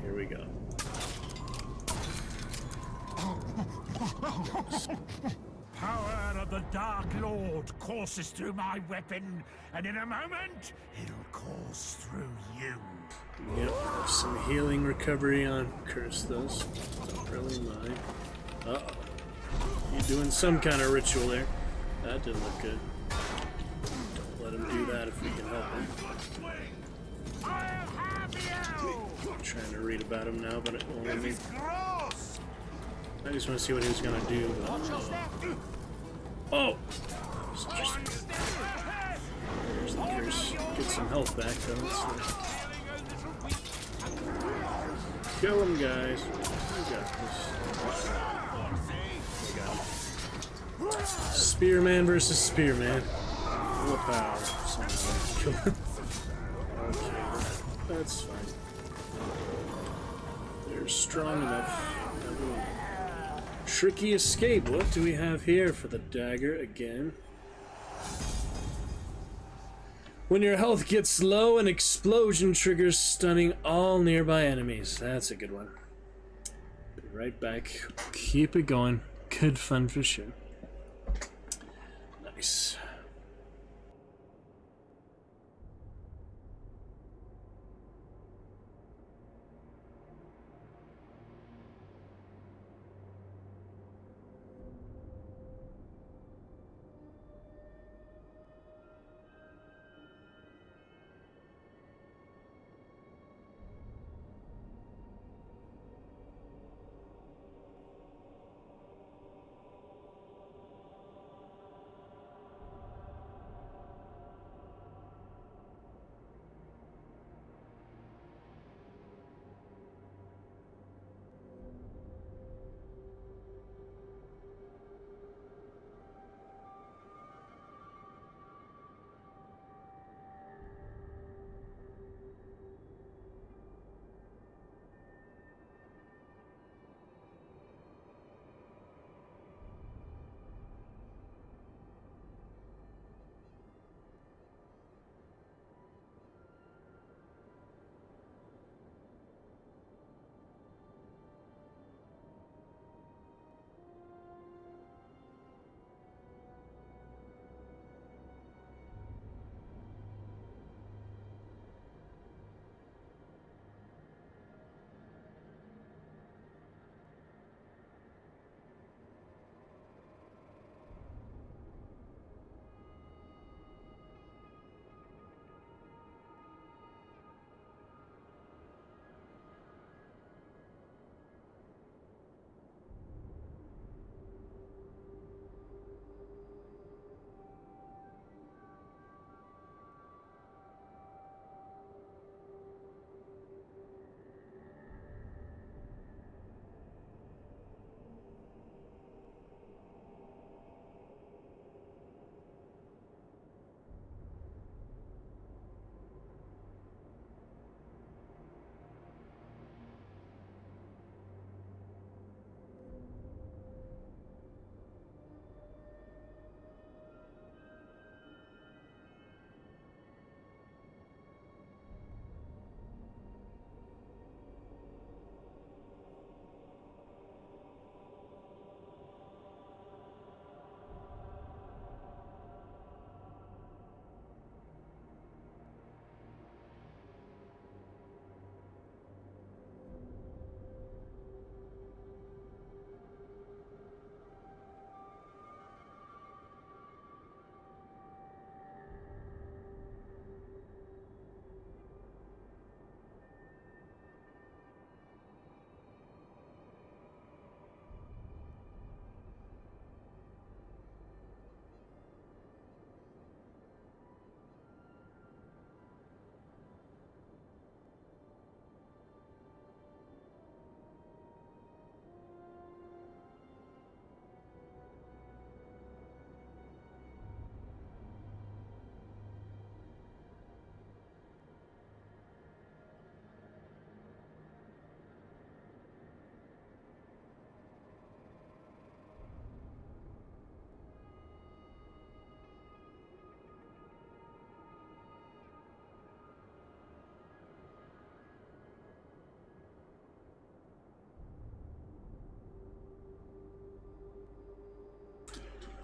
Here we go. Power of the Dark Lord courses through my weapon, and in a moment, it'll course through you. Yep, have some healing recovery on Curse those. Don't really mind. Uh-oh. You doing some kind of ritual there. That didn't look good. Don't let him do that if we can help him. I'll have you! I'm trying to read about him now, but it won't let me. I just want to see what he was gonna do. Oh! There's the curse. Get some health back though. Kill him, guys. We got this. We got him. Spearman versus Spearman. Full power. Kill him. Okay, that's fine. They're strong enough. Tricky escape. What do we have here for the dagger again? When your health gets low, an explosion triggers, stunning all nearby enemies. That's a good one. Be right back. Keep it going. Good fun for sure. Nice.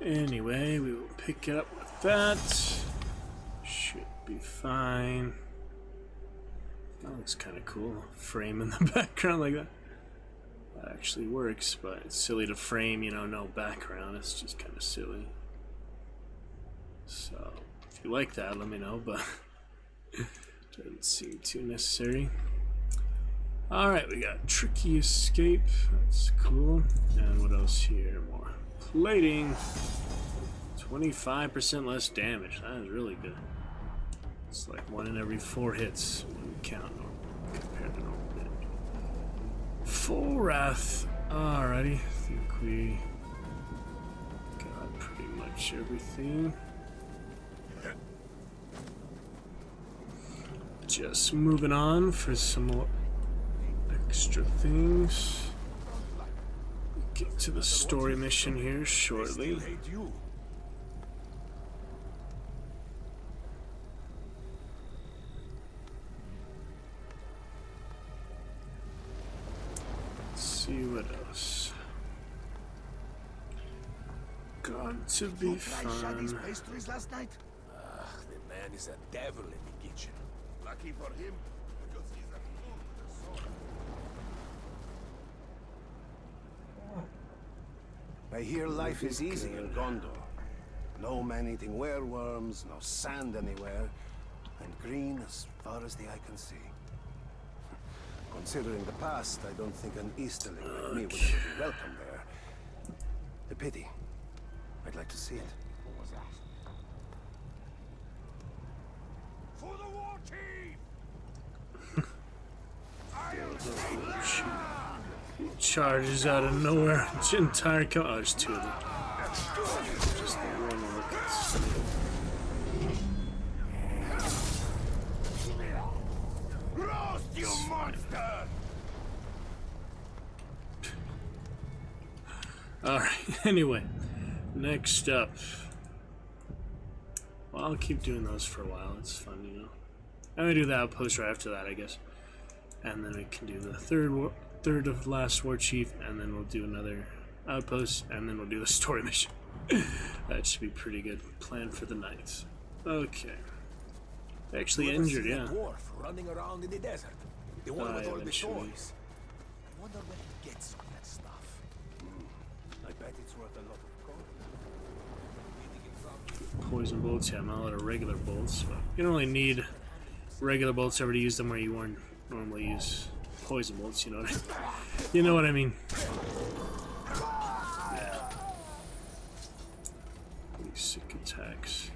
Anyway, we will pick it up with that. Should be fine. That looks kind of cool. Frame in the background like that. That actually works, but it's silly to frame, you know, no background. It's just kind of silly. So, if you like that, let me know, but doesn't seem too necessary. Alright, we got Tricky Escape. That's cool. And what else here? More plating. 25% less damage. That is really good. It's like 1 in every 4 hits when you count compared to normal damage. Full Wrath. Alrighty. I think we got pretty much everything. Just moving on for some more extra things. Get to the story mission here shortly. Let's see what else. Got to be Shot these fun. pastries last night? The man is a devil in the kitchen. Lucky for him, because he's a fool with a sword. I hear life is easy in Gondor. No man-eating wereworms, no sand anywhere, and green as far as the eye can see. Considering the past, I don't think an Easterling like me would ever be welcome there. A pity. I'd like to see it. What was that? For the war team! Charges out of nowhere. It's entire oh, there's 2 of them. Just the one look. Roast, you monster! Alright, anyway. Next up. Well, I'll keep doing those for a while. It's fun, you know. I'm gonna do the outpost right after that, I guess. And then we can do the third of last war chief, and then we'll do another outpost, and then we'll do the story mission. That should be pretty good plan for the night. Okay. Actually injured, yeah. Dwarf running around in the desert. The one with all the eventually. toys. I wonder where he gets all that stuff. I bet it's worth a lot of gold. Poison bolts, yeah, I'm not out of regular bolts, but you don't really need regular bolts ever to use them where you wouldn't normally use poison bolts, you know what I mean? You know what I mean. Yeah. These sick attacks.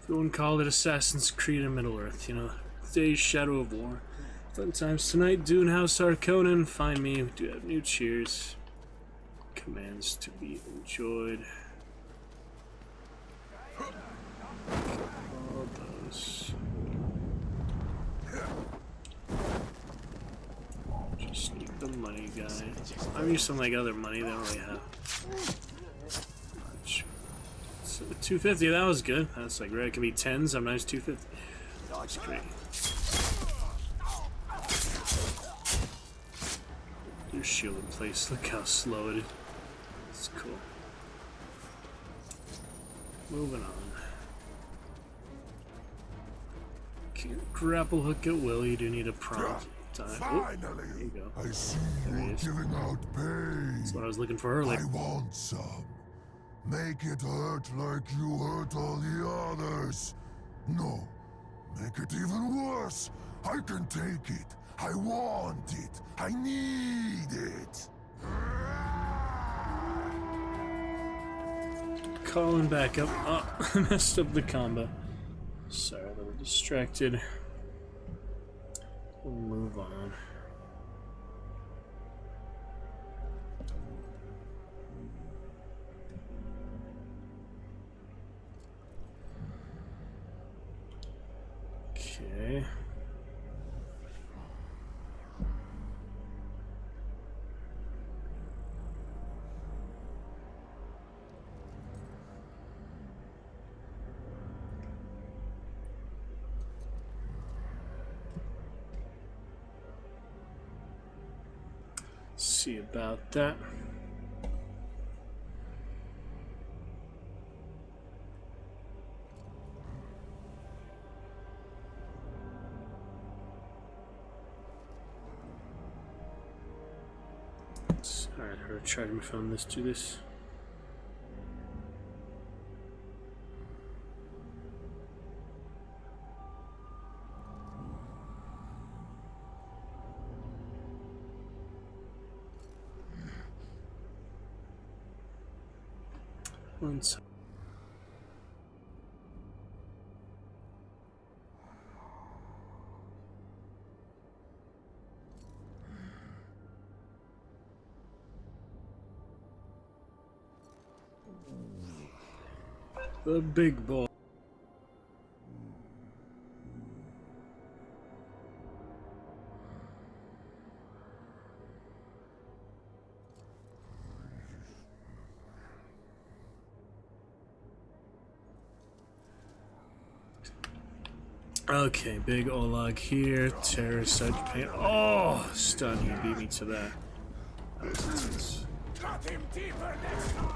Everyone called it Assassin's Creed in Middle-earth, you know. Today's Shadow of War. Fun times tonight, Dune, House Harkonnen. Find me. We do have new cheers. Commands to be enjoyed. All those. Just need the money, guy. I'm used to like other money. They don't really have much. So 250. That was good. That's like rare. It can be 10. Sometimes 250. That's great. Your shield in place. Look how slow it is. It's cool. Moving on. Can't grapple hook at will. You do need a prompt time. Oh, Finally! there you go. I see There he you're is. giving out pain. That's what I was looking for earlier. I want some. Make it hurt like you hurt all the others. No. Make it even worse. I can take it. I want it. I need it. Calling back up. Oh, I messed up the combo. Sorry, a little distracted. We'll move on. Okay. See about that. Alright, I'll try to film this, do this. One second. The big ball. Okay, big Olag here. Terror side pain. Oh, stun. He beat me to that. That was intense. Cut him deeper next time.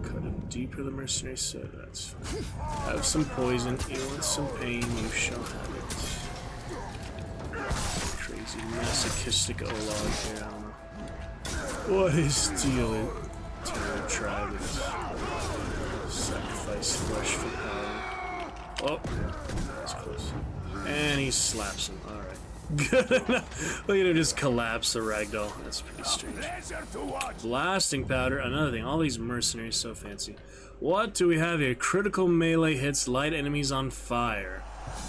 Cut him deeper, the mercenary said. That's fine. Have some poison. You want some pain, you shall have it. Crazy masochistic Olag here. I don't know. What is dealing? Terror tribe is sacrifice flesh for power. Oh, that's close. And he slaps him. Alright. Good enough. Look at him just collapse the ragdoll. That's pretty strange. Blasting powder. Another thing. All these mercenaries so fancy. What do we have here? Critical melee hits light enemies on fire.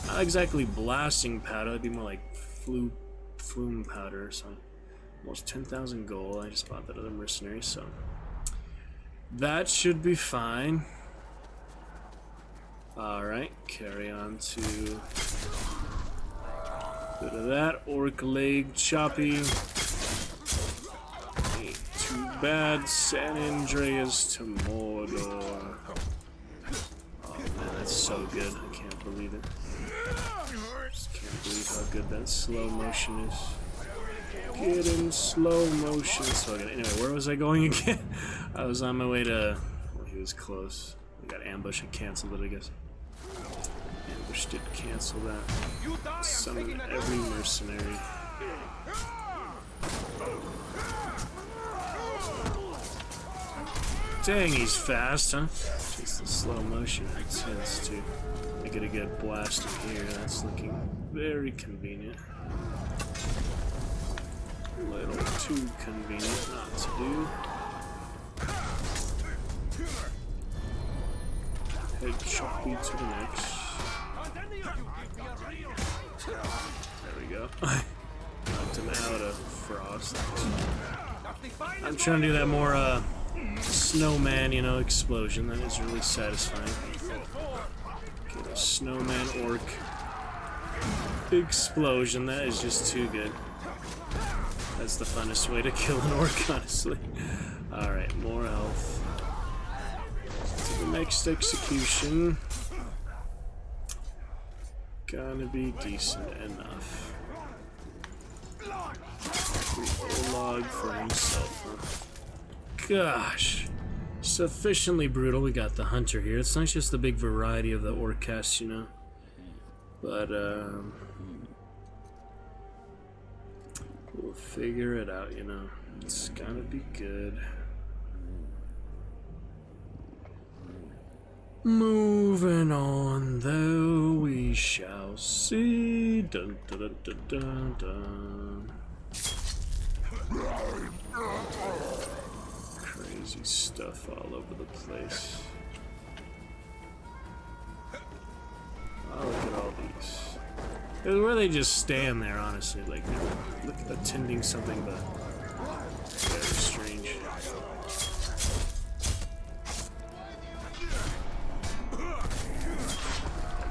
Not exactly blasting powder. That'd be more like flume powder or something. Almost 10,000 gold. I just bought that other mercenary, so that should be fine. Alright, carry on to bit of that. Orc leg choppy. Ain't too bad. San Andreas to Mordor. Oh man, that's so good. I can't believe it. Just can't believe how good that slow motion is. Get in slow motion. So good. Anyway, where was I going again? I was on my way to. Well, he was close. I got ambushed and canceled it, I guess. Ambush did cancel that. Summon every mercenary. Dang, he's fast, huh? Just the slow motion makes sense too. I get a good blast in here. That's looking very convenient. A little too convenient not to do. Head choppy to the next. There we go. Knocked him out of frost. I'm trying to do that more snowman, you know, explosion. That is really satisfying. Get a snowman orc explosion. That is just too good. That's the funnest way to kill an orc, honestly. Alright, more health. To the next execution. Gonna be decent enough. Log for himself, huh? Gosh. Sufficiently brutal. We got the hunter here. It's not just the big variety of the orc cast, you know. But, we'll figure it out, you know. It's gonna be good. Moving on, though, we shall see. Dun, dun, dun, dun, dun, dun. Crazy stuff all over the place. Oh, look at all these. Where they just stand there, honestly, like, look at attending something but very strange.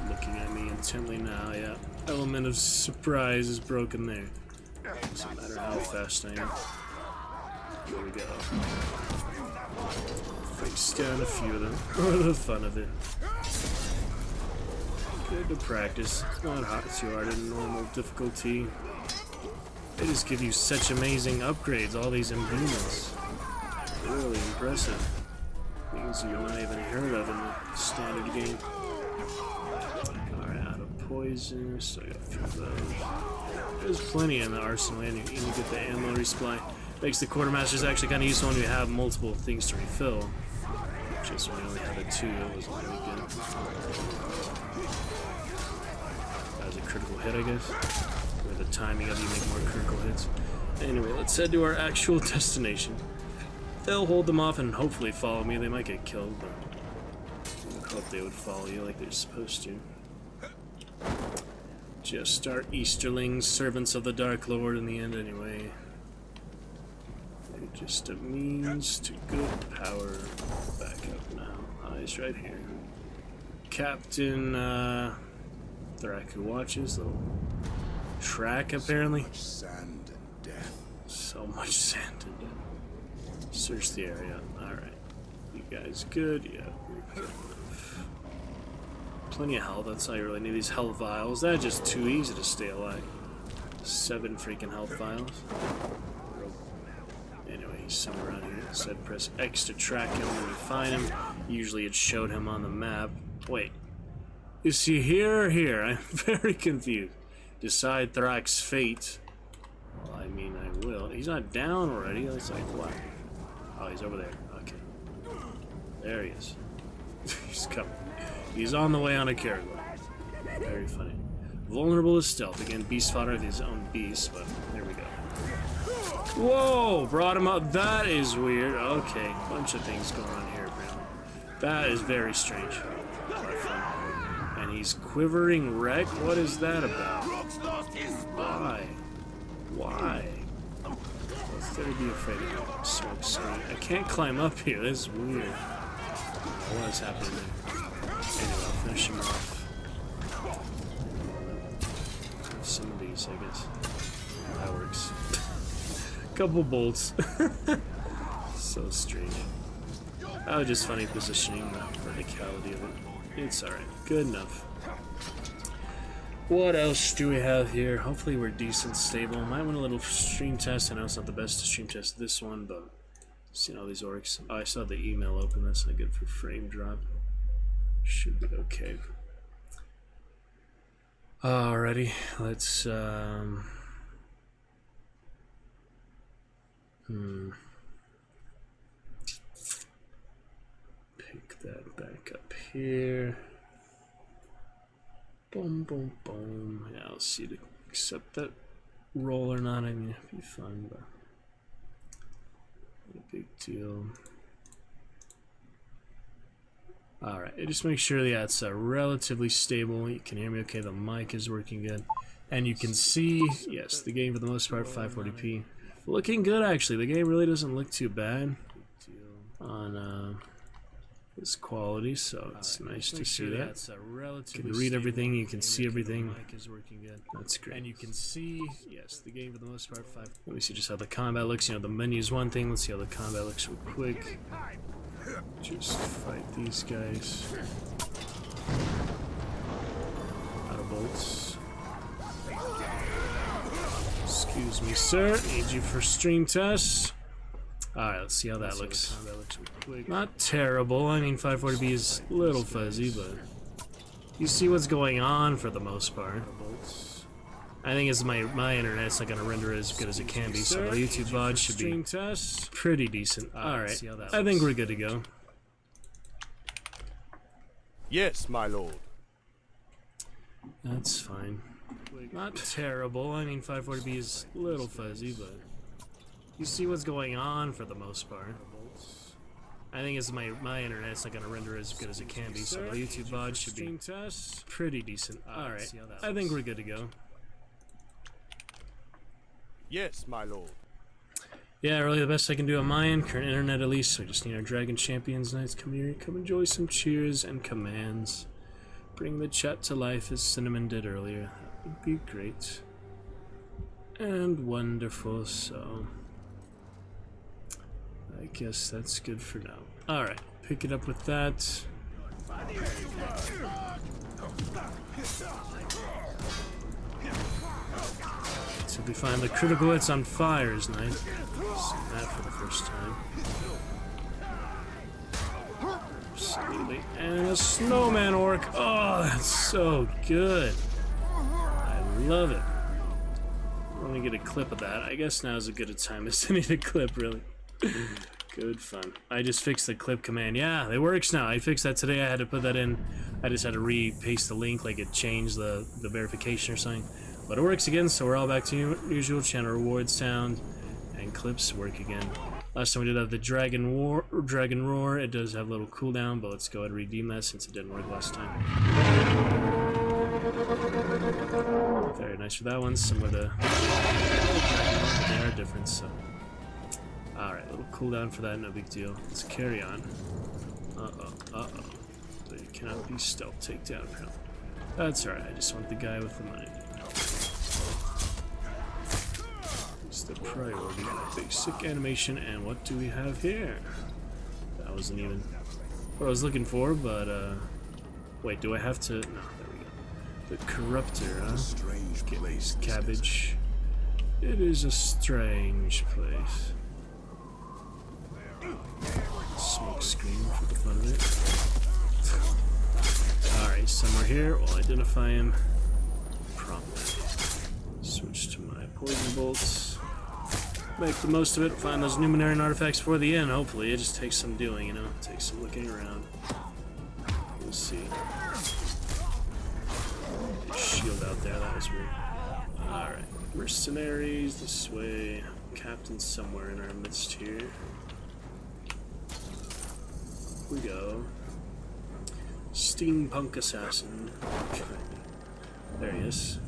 Looking at me intently now, yeah. Element of surprise is broken there. Doesn't matter how fast I am. Here we go. Face down a few of them for the fun of it. Good to practice. It's not too hard in normal difficulty. They just give you such amazing upgrades, all these imbuements. Really impressive. Things you're not even heard of in the standard game. Alright, out of poison, so I got a few of those. There's plenty in the arsenal, and you get the ammo resupply. Makes the quartermasters actually kind of useful when you have multiple things to refill. Just when you only had the 2, it wasn't really good. That was a critical hit, I guess. Or the timing of you make more critical hits. Anyway, let's head to our actual destination. They'll hold them off and hopefully follow me. They might get killed, but I would hope they would follow you like they're supposed to. Just our Easterlings, servants of the Dark Lord in the end anyway. They're just a means to good power. Back up now. Ah, he's right here. Captain, Thrak who watches, little track apparently. So much sand and death. So much sand and death. Search the area. Alright. You guys good? Yeah, we're good enough. Plenty of health. That's all you really need. These health vials. That's just too easy to stay alive. 7 freaking health vials. Anyway, he's somewhere around here. It said press X to track him when you find him. Usually it showed him on the map. Wait. Is he here or here? I'm very confused. Decide Thrak's fate. Well, I mean, I will. He's not down already. That's like, what? Oh, he's over there. Okay. There he is. He's coming. He's on the way on a cargo. Very funny. Vulnerable to stealth. Again, beast fodder of his own beast, but there we go. Whoa! Brought him up. That is weird. Okay. Bunch of things going on here, apparently. That is very strange. And he's quivering wreck? What is that about? Why? Why? Let's better be afraid of him. Smoke screen. I can't climb up here. This is weird. What is happening there? Anyway, I'll finish him off. Some of these, I guess. That works. Couple bolts. So strange. That was just funny positioning, the verticality of it. It's alright. Good enough. What else do we have here? Hopefully we're decent, stable. Might want a little stream test. I know it's not the best to stream test this one, but seeing all these orcs. Oh, I saw the email open. That's not good for frame drop. Should be okay. Alrighty, let's pick that back up here. Boom, boom, boom. Yeah, I'll see to accept that roll or not. I mean, it'd be fun, but not a big deal. Alright, just make sure, yeah, it's relatively stable. You can hear me okay, the mic is working good. And you can see, yes, the game for the most part, 540p. Looking good, actually. The game really doesn't look too bad on this quality, so it's nice to see that. You can read everything, you can see everything. That's great. And you can see, yes, the game for the most part, let me see just how the combat looks. You know, the menu's one thing. Let's see how the combat looks real quick. Just fight these guys. Out of bolts. Excuse me, sir. Need you for stream tests. Alright, let's see how that looks. Not terrible. I mean, 540p is a little fuzzy, but you see what's going on for the most part. I think it's my internet's not going to render as good as it can be, so the YouTube VOD should be pretty decent. Alright, I think we're good to go. Yes, my lord. That's fine. Not terrible. I mean, 540p is a little fuzzy, but you see what's going on for the most part. I think it's my internet's not going to render as good as it can be, so the YouTube VOD should be pretty decent. Alright, I think we're good to go. Yes, my lord. Yeah, really the best I can do on my end. Current internet at least. So we just need our Dragon Champions Knights. Come here, come enjoy some cheers and commands. Bring the chat to life as Cinnamon did earlier. That would be great. And wonderful, so I guess that's good for now. Alright, pick it up with that. So we find the critical hits on fire is nice. Seen that for the first time. Absolutely. And a snowman orc. Oh, that's so good. I love it. Let me get a clip of that. I guess now's as good a time as to need a clip, really. Good fun. I just fixed the clip command. Yeah, it works now. I fixed that today. I had to put that in. I just had to re-paste the link, like it changed the verification or something. But it works again, so we're all back to usual. Channel reward sound and clips work again. Last time we did have the Dragon Roar. It does have a little cooldown, but let's go ahead and redeem that since it didn't work last time. Very nice for that one. Similar to Dragon Roar, but they are different, so. Alright, little cooldown for that, no big deal. Let's carry on. Uh-oh. But you cannot be stealth takedown. That's alright, I just want the guy with the money. It's the priority. Basic animation, and what do we have here? That wasn't even what I was looking for, but wait, do I have to? No, there we go. The Corruptor, huh? Strange place. Cabbage. It is a strange place. Smoke screen for the fun of it. Alright, somewhere here. We'll identify him promptly. Switch to my poison bolts. Make the most of it. Find those Numenorian artifacts before the end, hopefully. It just takes some doing, you know? It takes some looking around. We'll see. Shield out there, that was weird. Alright. Mercenaries this way. Captain somewhere in our midst here. We go. Steampunk assassin. There he is.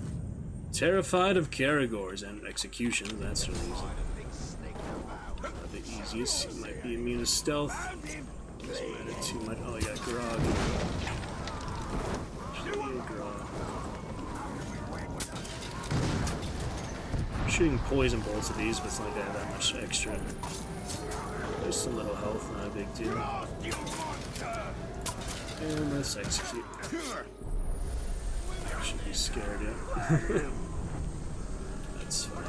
Terrified of Caragors and execution. That's really easy. Not the easiest. He might be immune to stealth. Doesn't matter too much. Oh, I got grog. I'm shooting poison bolts at these, but it's not gonna have that much extra. There's some little health, not a big deal. And let's execute. Should be scared yet. That's fine.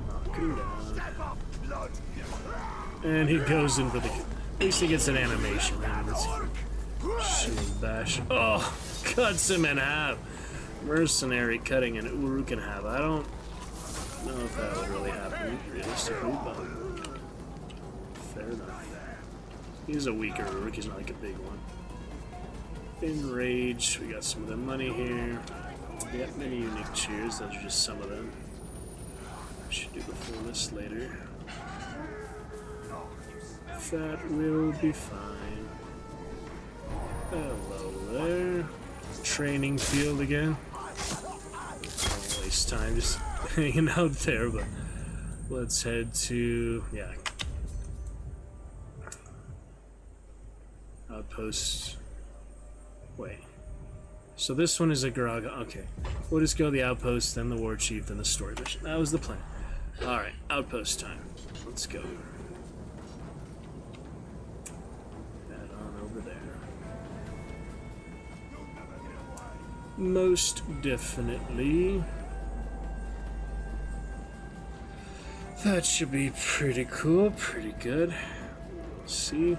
Knock him down. And he goes in for the. At least he gets an animation. Shield bash. Oh, cuts him in half. Mercenary cutting an Uruk in half. I don't know if that would really happen realistically, but fair enough. He's a weaker Uruk. He's not like a big one. Enraged. We got some of the money here. We got many unique cheers. Those are just some of them. I should do the full list later. That will be fine. Hello there. Training field again. Don't waste time just hanging out there, but let's head to, yeah. Outpost. Wait. So this one is a Garag. Okay. We'll just go the outpost, then the war chief, then the story mission. That was the plan. Alright, outpost time. Let's go. Head on over there. Most definitely. That should be pretty cool, pretty good. Let's see.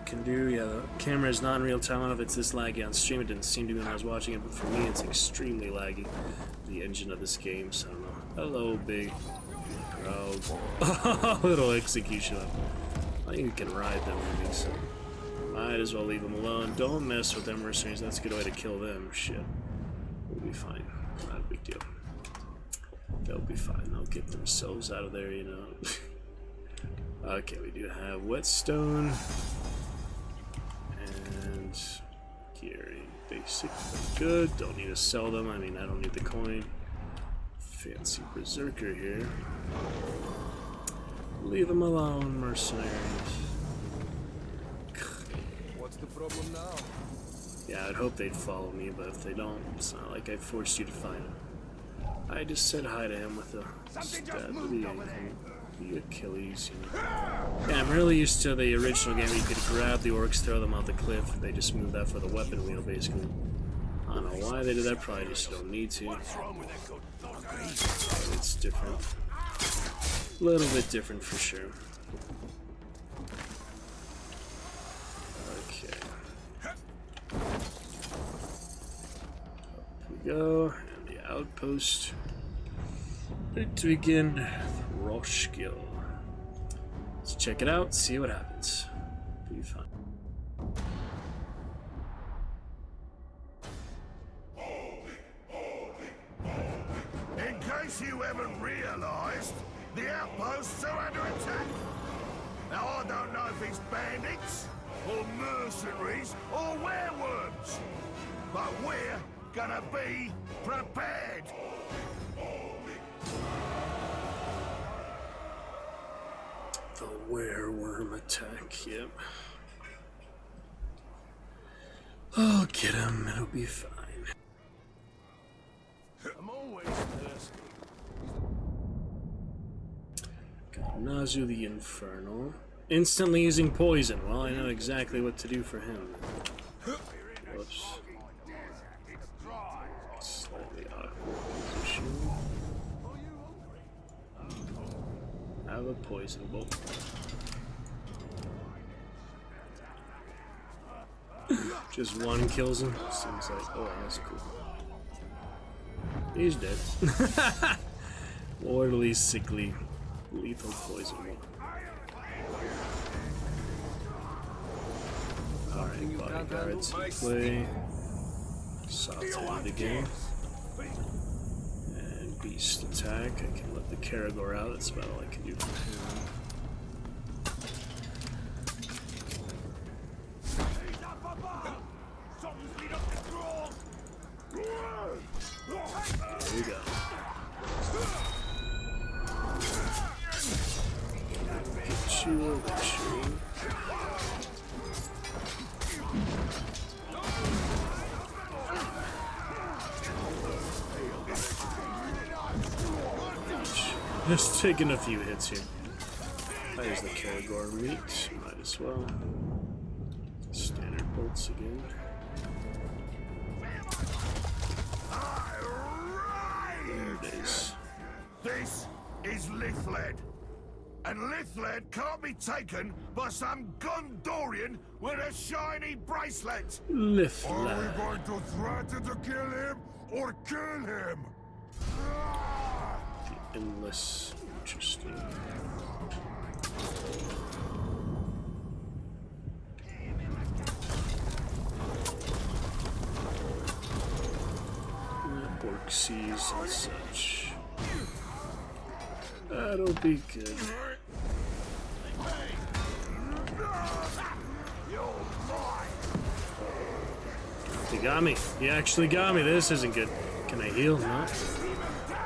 Can do. Yeah, the camera is not in real time. I don't know if it's this laggy on stream. It didn't seem to be when I was watching it, but for me it's extremely laggy. The engine of this game, so I don't know. Hello, big crowd. Little execution. I think you can ride them, maybe, so might as well leave them alone. Don't mess with them mercenaries. That's a good way to kill them. Shit. We'll be fine. Not a big deal. They'll be fine. They'll get themselves out of there, you know. Okay, we do have whetstone. And gearing basic, good. Don't need to sell them. I mean, I don't need the coin. Fancy berserker here. Leave them alone, mercenaries. What's the problem now? Yeah, I'd hope they'd follow me, but if they don't, it's not like I forced you to find them. I just said hi to him with a stab to the ankle. The Achilles, you know. Yeah, I'm really used to the original game where you could grab the orcs, throw them off the cliff. They just moved that for the weapon wheel, basically. I don't know why they did that, probably just don't need to. It's different. A little bit different for sure. go. And the outpost. Ready to begin Roshkill. Let's check it out, see what happens. Be fun. In case you haven't realized, the outposts are under attack. Now, I don't know if it's bandits, or mercenaries, or werewolves. But we're gonna be prepared. The wereworm attack, yep. Oh, get him, it'll be fine. I'm always thirsty. Got Nazu the Infernal. Instantly using poison. Well, I know exactly what to do for him. Whoops. Slightly awkward position. I have a poison bolt. Just one kills him. Seems like, oh, that's cool. He's dead. Mortally sickly, lethal poison bolt. Alright, bodyguards in play. Saute again. And beast attack. I can let the Karagor out. That's about all I can do for him. There we go. Get you over tree. Just taking a few hits here. There's the Karagor meat. Might as well. Standard bolts again. There it is. This is Lithled. And Lithled can't be taken by some Gondorian with a shiny bracelet. Are we Lithled. going to threaten to kill him or kill him? The Endless. Interesting. Orcsies and such. That'll be good. He got me. He actually got me. This isn't good. Can I heal? No.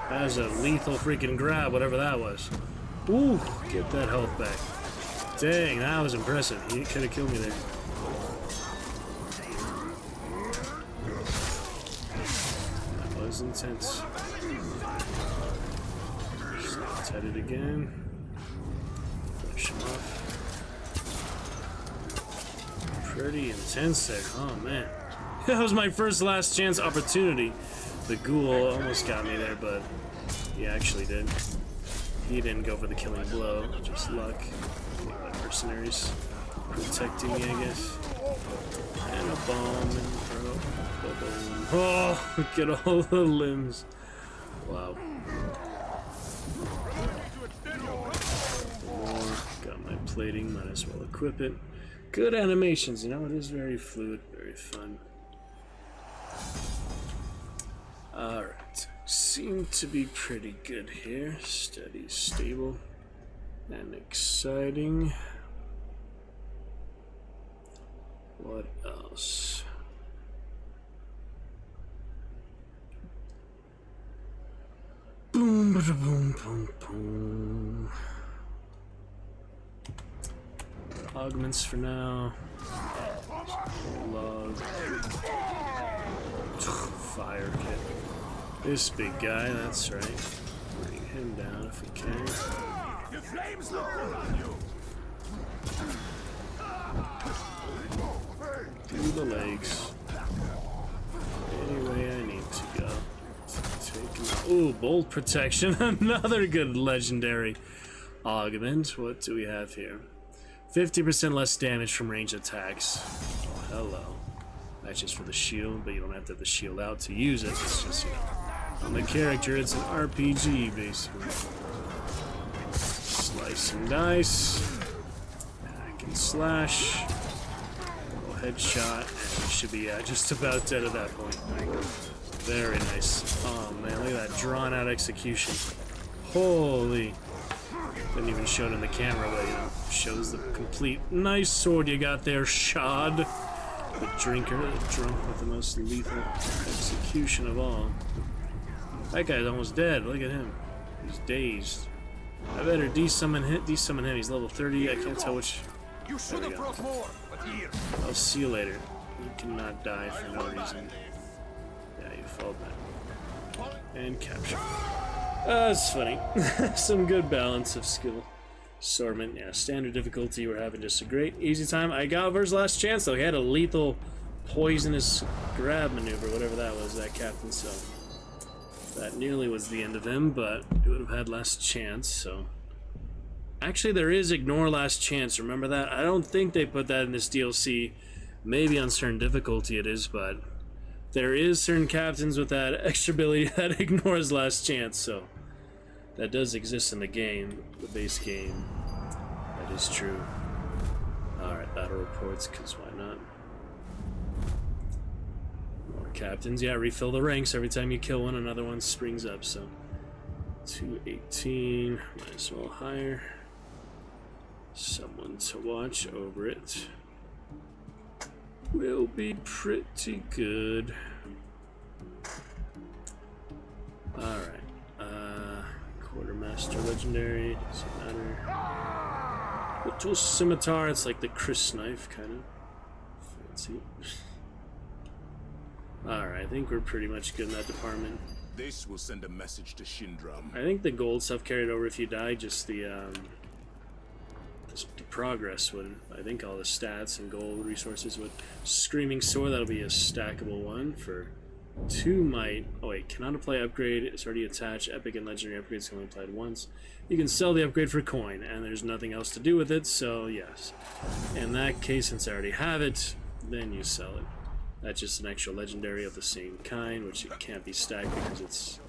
That was a lethal freaking grab, whatever that was. Ooh, get that health back. Dang, that was impressive. He could have killed me there. That was intense. Let's hit it again. Finish him off. Pretty intense there. Oh, man. That was my first last chance opportunity. The ghoul almost got me there, but he actually did. He didn't go for the killing blow. Just luck. Mercenaries protecting me, I guess. And a bomb and throw. Boom. Oh, look at all the limbs. Wow. More. Got my plating. Might as well equip it. Good animations, you know, it is very fluid, very fun. Alright, seem to be pretty good here. Steady, stable, and exciting. What else? Boom, bada boom, boom, boom. Augments for now. Log. Fire kit. This big guy, that's right. Bring him down if we can. The flames look good on you. Do the legs. Any way I need to go. Take him out. Ooh, bolt protection. Another good legendary augment. What do we have here? 50% less damage from ranged attacks. Oh, hello. That's just for the shield, but you don't have to have the shield out to use it. It's just, you know, on the character, it's an RPG, basically. Slice and dice. Hack and slash. Little headshot, and you should be just about dead at that point. Very nice. Oh man, look at that drawn-out execution. Holy. Didn't even show it in the camera, but, you know, shows the complete nice sword you got there, Shad. The drinker, the drunk with the most lethal execution of all. That guy's almost dead. Look at him. He's dazed. I better de-summon him. He's level 30. I can't tell which. You should have brought more, but here. I'll see you later. You cannot die for no reason. Yeah, you fall back. And capture. That's funny. Some good balance of skill. Assortment, yeah, standard difficulty. We're having just a great, easy time. I got Ver's last chance, though. He had a lethal, poisonous grab maneuver, whatever that was, that captain, so that nearly was the end of him, but he would have had last chance, so. Actually, there is ignore last chance, remember that? I don't think they put that in this DLC. Maybe on certain difficulty it is, but there is certain captains with that extra ability that ignores last chance, so. That does exist in the game, the base game. That is true. Alright, battle reports, because why not? More captains. Yeah, refill the ranks. Every time you kill one, another one springs up, so. 218. Might as well hire someone to watch over it. Will be pretty good. Alright. Quartermaster legendary, doesn't matter. The tool scimitar, it's like the Chris knife, kind of fancy. Alright, I think we're pretty much good in that department. This will send a message to Shindram. I think the gold stuff carried over if you die, just the progress would. I think all the stats and gold resources would. Screaming Sword, that'll be a stackable one for 2 might. Oh wait, cannot apply upgrade. It's already attached. Epic and legendary upgrades can only applied once. You can sell the upgrade for coin, and there's nothing else to do with it, so yes. In that case, since I already have it, then you sell it. That's just an extra legendary of the same kind, which it can't be stacked because it's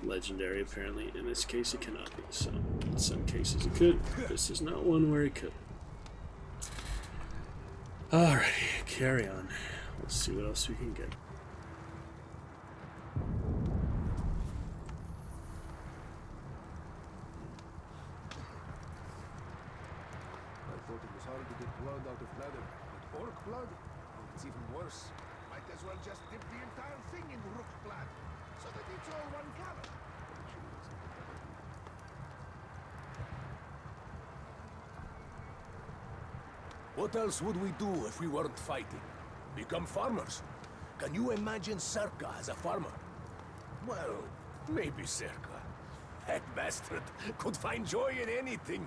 legendary apparently. In this case it cannot be, so in some cases it could. This is not one where it could. Alrighty, carry on. Let's see what else we can get. I thought it was hard to get blood out of bladder, but orc blood? It's even worse. Might as well just dip the entire thing in rook blood, so that it's all one color. What else would we do if we weren't fighting? Become farmers? Can you imagine Circa as a farmer? Well, maybe Circa. That bastard could find joy in anything.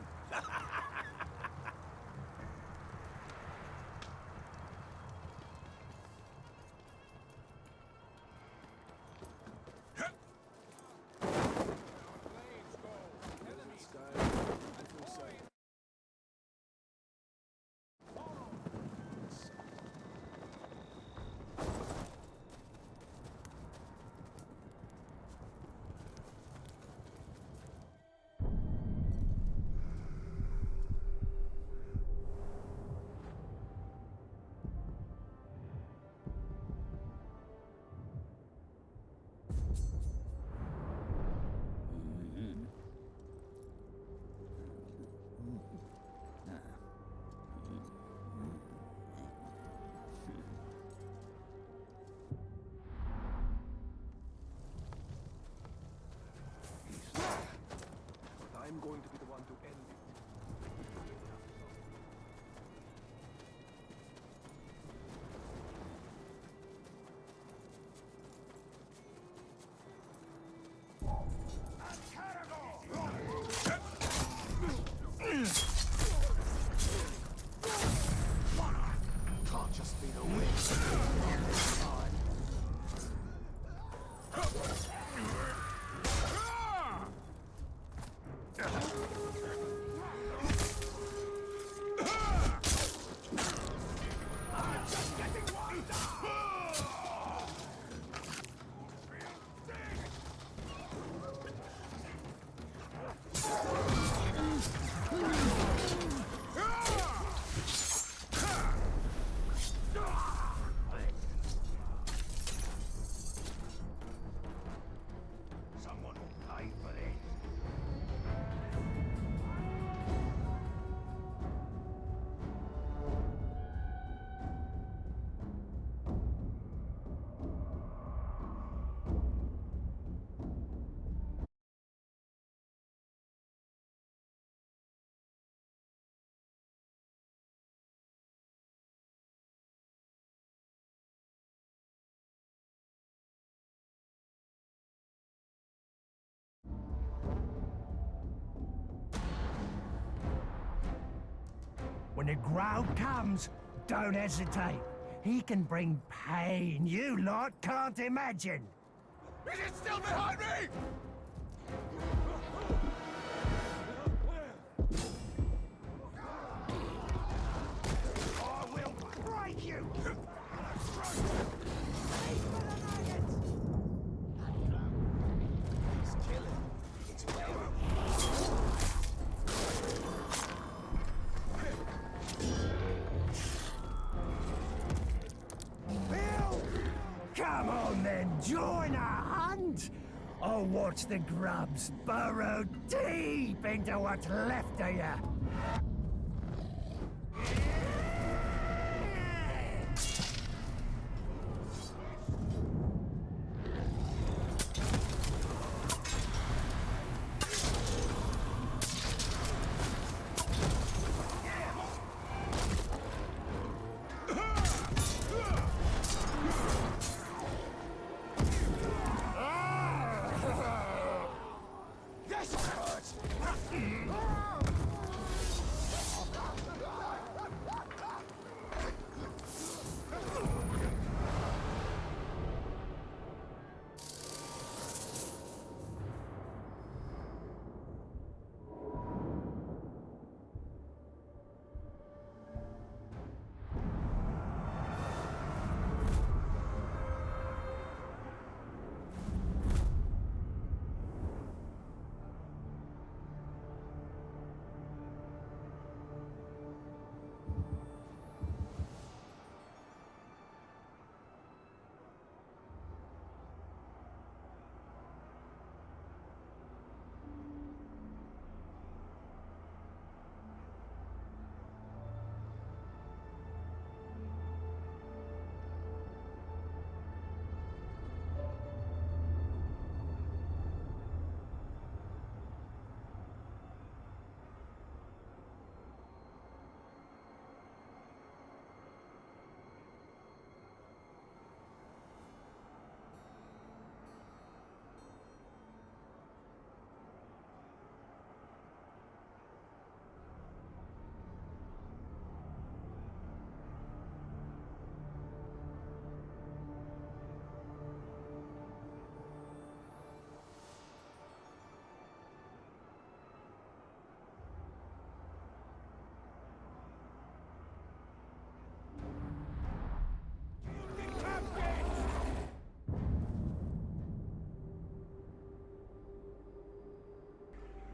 I'm going to be the one to end it. Can't just be the way. When the growd comes, don't hesitate. He can bring pain you lot can't imagine. Is it still behind me? I will break you! Come on then, join our hunt! I'll watch the grubs burrow deep into what's left of you.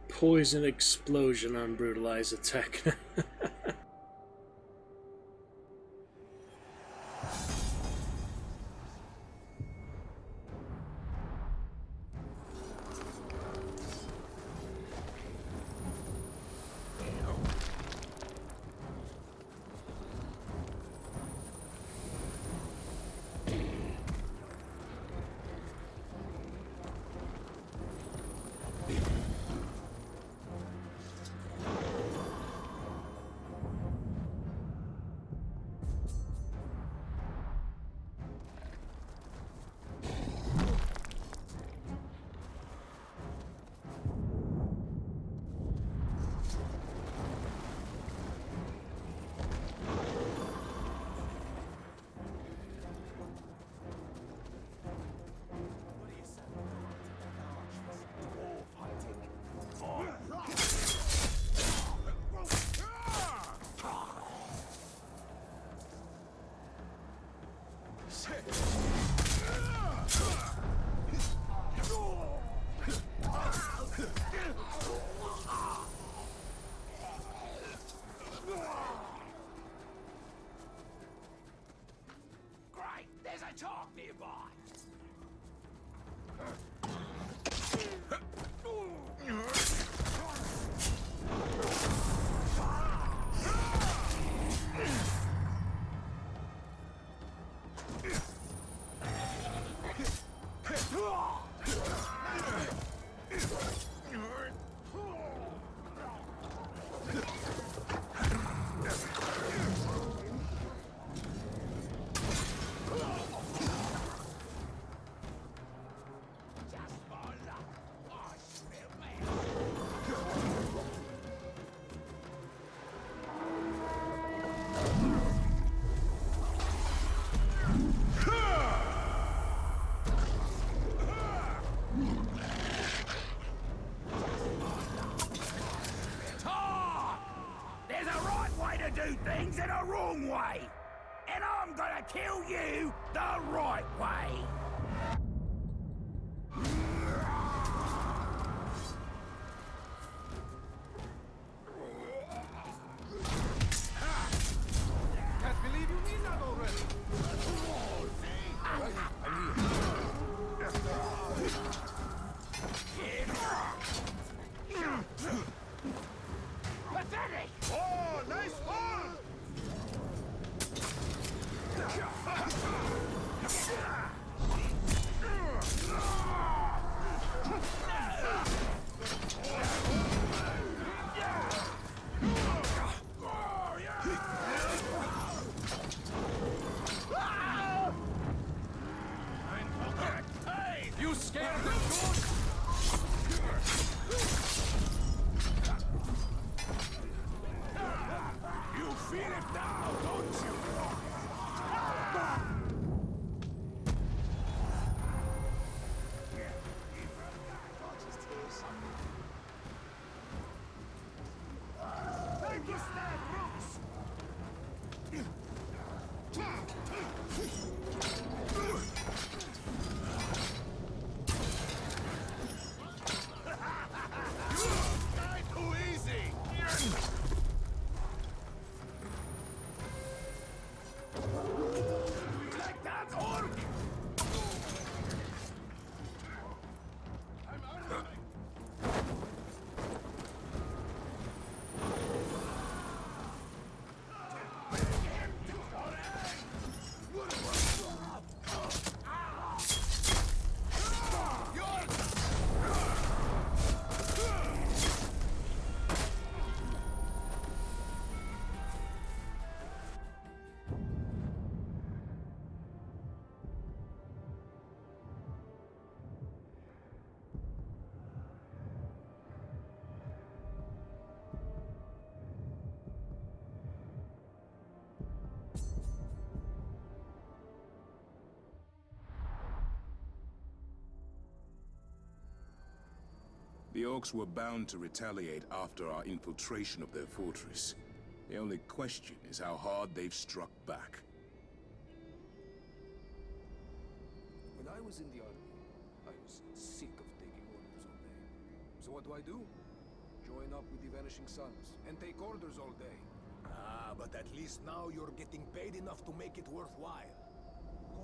Poison explosion on brutalized attack. Talk nearby. kill you the right way! Can't believe you mean that already! Pathetic! Oh, nice one! Hey! You scared the goose? You feel it now, don't you? Take your stand, rooks! Die too easy! Like that, orc? The orcs were bound to retaliate after our infiltration of their fortress. The only question is how hard they've struck back. When I was in the army, I was sick of taking orders all day. So what do? Join up with the Vanishing Sons and take orders all day. Ah, but at least now you're getting paid enough to make it worthwhile.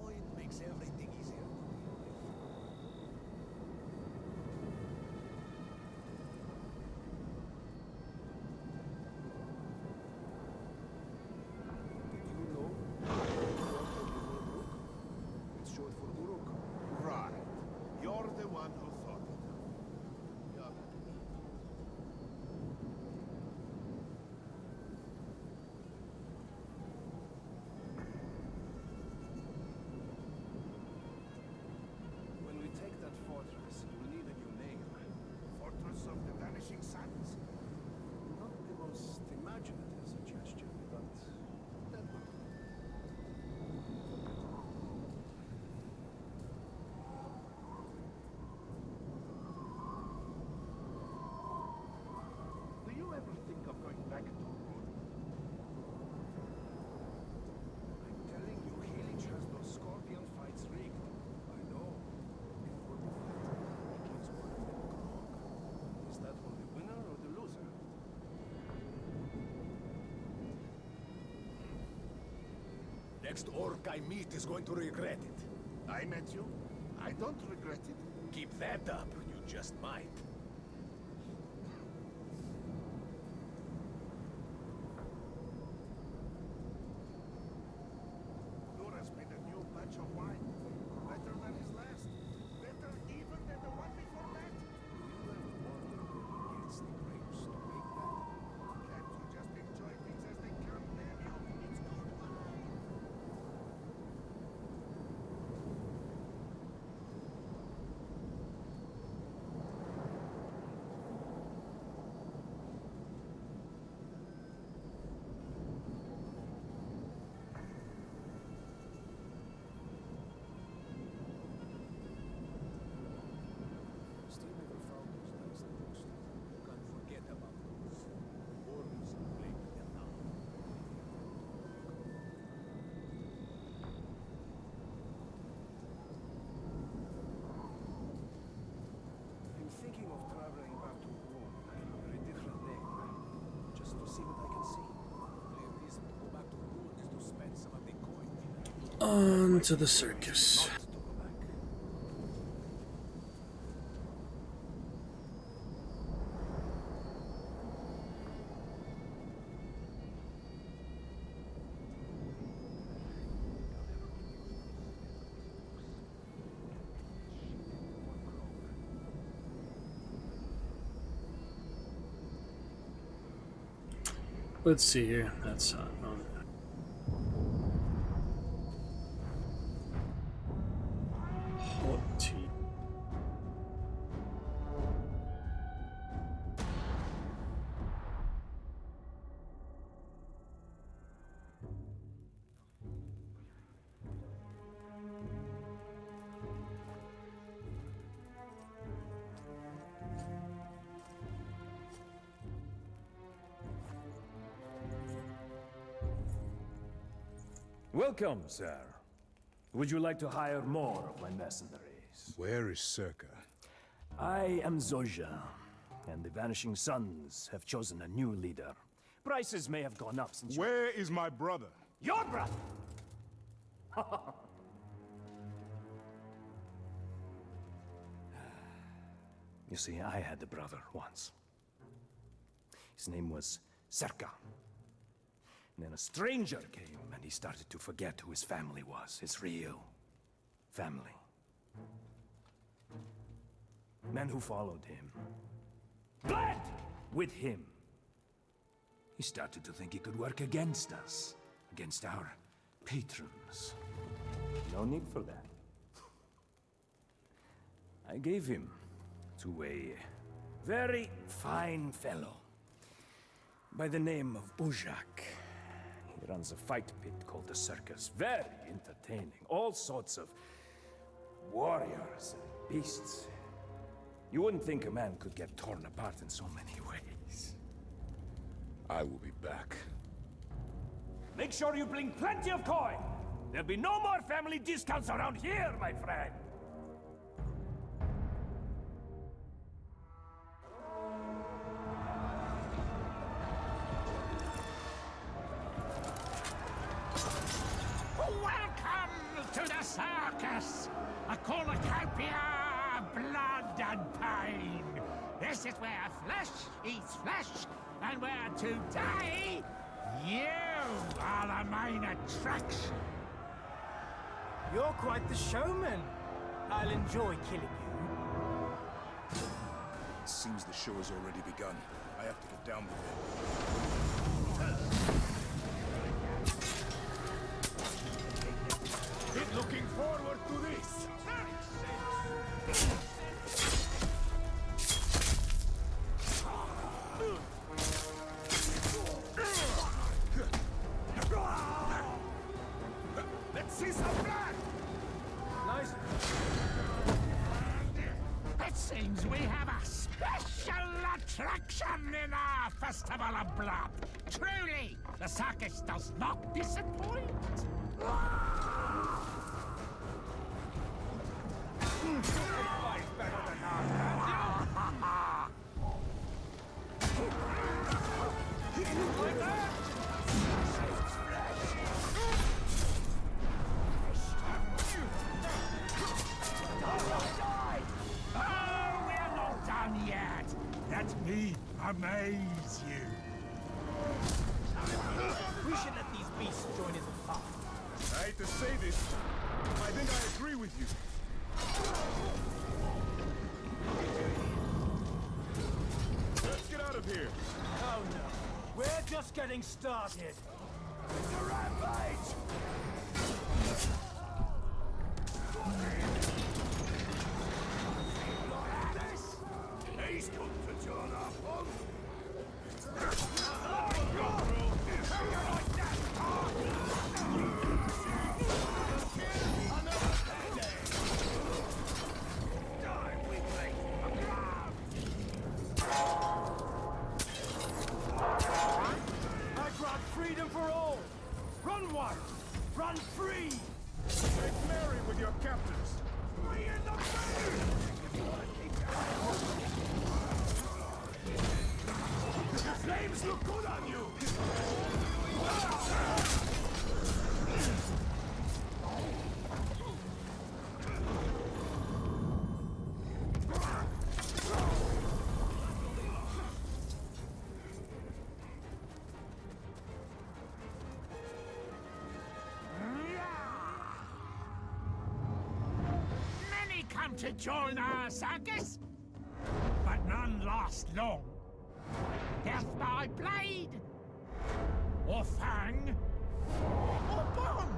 Coin makes everything easier. Did you know? It's short for Uruk. Right. You're the one who thought it. Yeah. When we take that fortress, we'll need a new name. Fortress of the Vanishing Sons? Not the most imaginative suggestion, but that will do. Do you ever think of going back to Rome? I'm telling you, Helich has those scorpion fights rigged. I know. Before the fight, he gives one of them grog. Is that for the winner or the loser? Next orc I meet is going to regret it. I met you. I don't regret it. Keep that up, you just might. Nora's made a new batch of wine. Better than his last. Better even than the one before that. Do you ever wonder where he gets the grapes to make that? Can't you just enjoy things as they come, Daniel? It's good wine. On to the circus. Let's see here. That's hot. Hot tea. Welcome, sir. Would you like to hire more of my mercenaries? Where is Circa? I am Zoja, and the Vanishing Sons have chosen a new leader. Prices may have gone up since Where is my brother? Your brother! You see, I had a brother once. His name was Circa. And then a stranger came, and he started to forget who his family was, his real family. Men who followed him bled with him. He started to think he could work against us, against our patrons. No need for that. I gave him to a very fine fellow by the name of Ujak. He runs a fight pit called the Circus. Very entertaining. All sorts of warriors and beasts. You wouldn't think a man could get torn apart in so many ways. I will be back. Make sure you bring plenty of coin! There'll be no more family discounts around here, my friend! Welcome to the circus! A cornucopia of blood and pain! This is where flesh eats flesh, and where today, you are the main attraction! You're quite the showman. I'll enjoy killing you. It seems the show has already begun. I have to get down with it. Been looking forward to this. Let's see some blood! Nice. It seems we have a special attraction in our Festival of Blood. Truly, the circus does not disappoint. Oh, we're not done yet. Let me amaze you. We should let these beasts join in the fun. I hate to say this. I think I agree with you. Let's get out of here. Oh no. We're just getting started. It's a rampage! He's come to turn up on. I brought freedom for all. Run wild. Run free. Make merry with your captors. We in the The flames look good on you. to join our circus? But none last long. Death by blade, or fang, or bomb.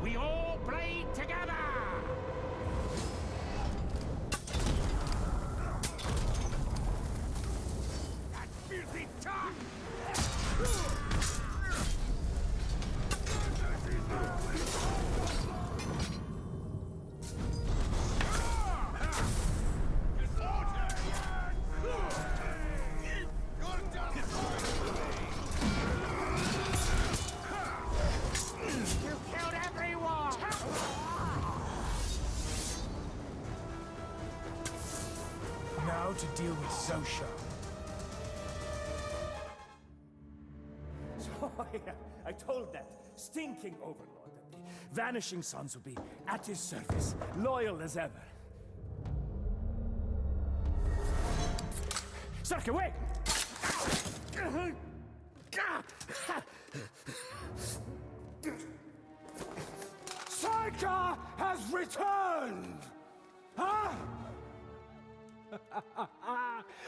We all bleed together. That filthy tongue! Now to deal with Zosha. Oh, yeah, I told that stinking overlord that the Vanishing Sons would be at his service, loyal as ever. Sarka, wait! Sarka has returned! Huh?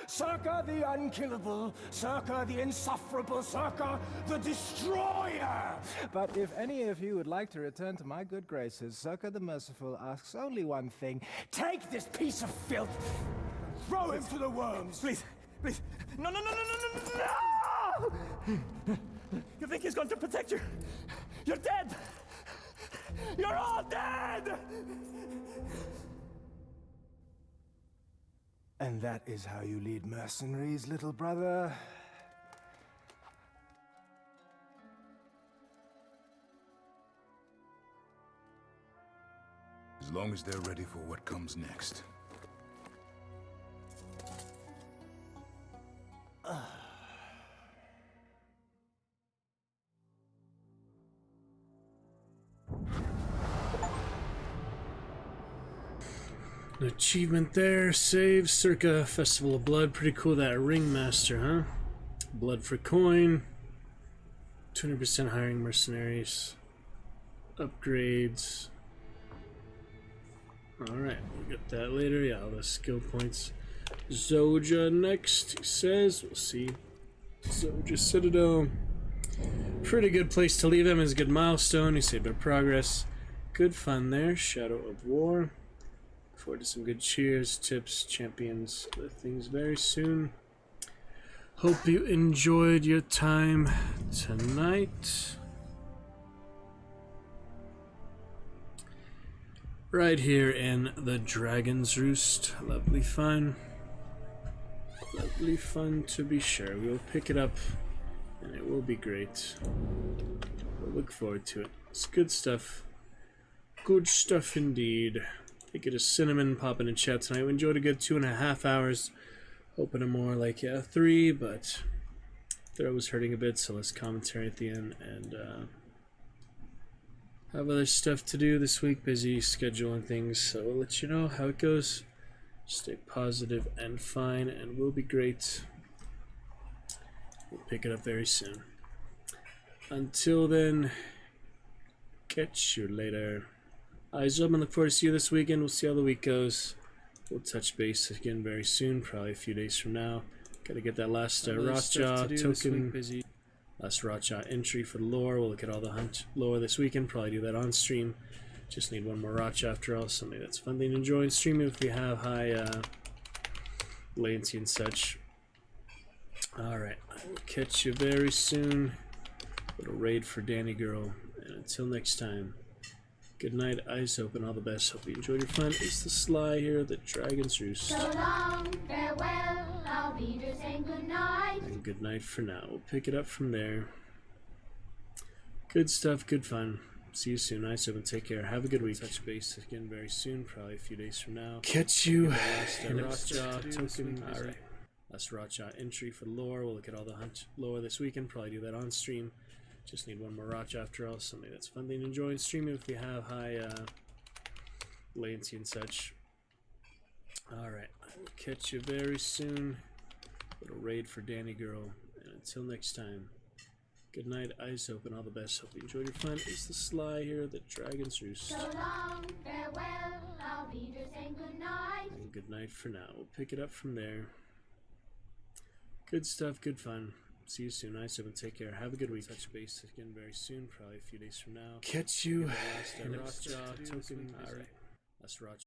Sarka the unkillable, Sarka the insufferable, Sarka the destroyer! But if any of you would like to return to my good graces, Sarka the Merciful asks only one thing. Take this piece of filth! Throw him to the worms! Please, please! No, no, no, no, no, no, no! You think he's going to protect you? You're dead! You're all dead! And that is how you lead mercenaries, little brother. As long as they're ready for what comes next. An achievement there. Save circa Festival of Blood. Pretty cool, that Ringmaster, huh? Blood for coin. 200% hiring mercenaries. Upgrades. Alright, we'll get that later. Yeah, all the skill points. Zoja next, he says. We'll see. Zoja Citadel. Pretty good place to leave him. Is a good milestone. You saved our progress. Good fun there. Shadow of War. Forward to some good cheers, tips, champions, other things very soon. Hope you enjoyed your time tonight. Right here in the Dragon's Roost. Lovely fun. Lovely fun to be sure. We'll pick it up and it will be great. We'll look forward to it. It's good stuff. Good stuff indeed. I get a cinnamon popping in chat tonight. We enjoyed a good 2.5 hours. Hoping a more like 3, but throat was hurting a bit, so less commentary at the end. And have other stuff to do this week. Busy scheduling things, so we'll let you know how it goes. Stay positive and fine, and we'll be great. We'll pick it up very soon. Until then, catch you later. Eyes up and look forward to see you this weekend. We'll see how the week goes. We'll touch base again very soon, probably a few days from now. Gotta get that last Rotjaw token. Busy. Last Rotjaw entry for the lore. We'll look at all the hunt lore this weekend. Probably do that on stream. Just need one more Rotjaw after all. Something that's fun thing to enjoy in streaming if we have high latency and such. Alright, I will catch you very soon. Little raid for Danny Girl. And until next time. Good night, eyes open, all the best. Hope you enjoyed your fun. It's the Sly here, the Dragon's Roost. So long, farewell, I'll be there saying good night. And good night for now. We'll pick it up from there. Good stuff, good fun. See you soon, eyes open, take care. Have a good week. Touch base again very soon, probably a few days from now. Catch you in a Rotjaw token. Alright. Last Rotjaw entry for the lore. We'll look at all the hunt lore this weekend. Probably do that on stream. Just need one more Rotjaw after all. Something that's fun thing to enjoy in streaming if we have high latency and such. Alright, I will catch you very soon. Little raid for Danny Girl. And until next time. Good night, Ice Open. All the best. Hope you enjoyed your fun. It's the Sly here at the Dragon's Roost. So long, farewell, I'll be just saying good night. And good night for now. We'll pick it up from there. Good stuff, good fun. See you soon, Ice Open. Take care. Have a good week. Touch base again very soon, probably a few days from now. Catch you next token. Alright, that's Roger.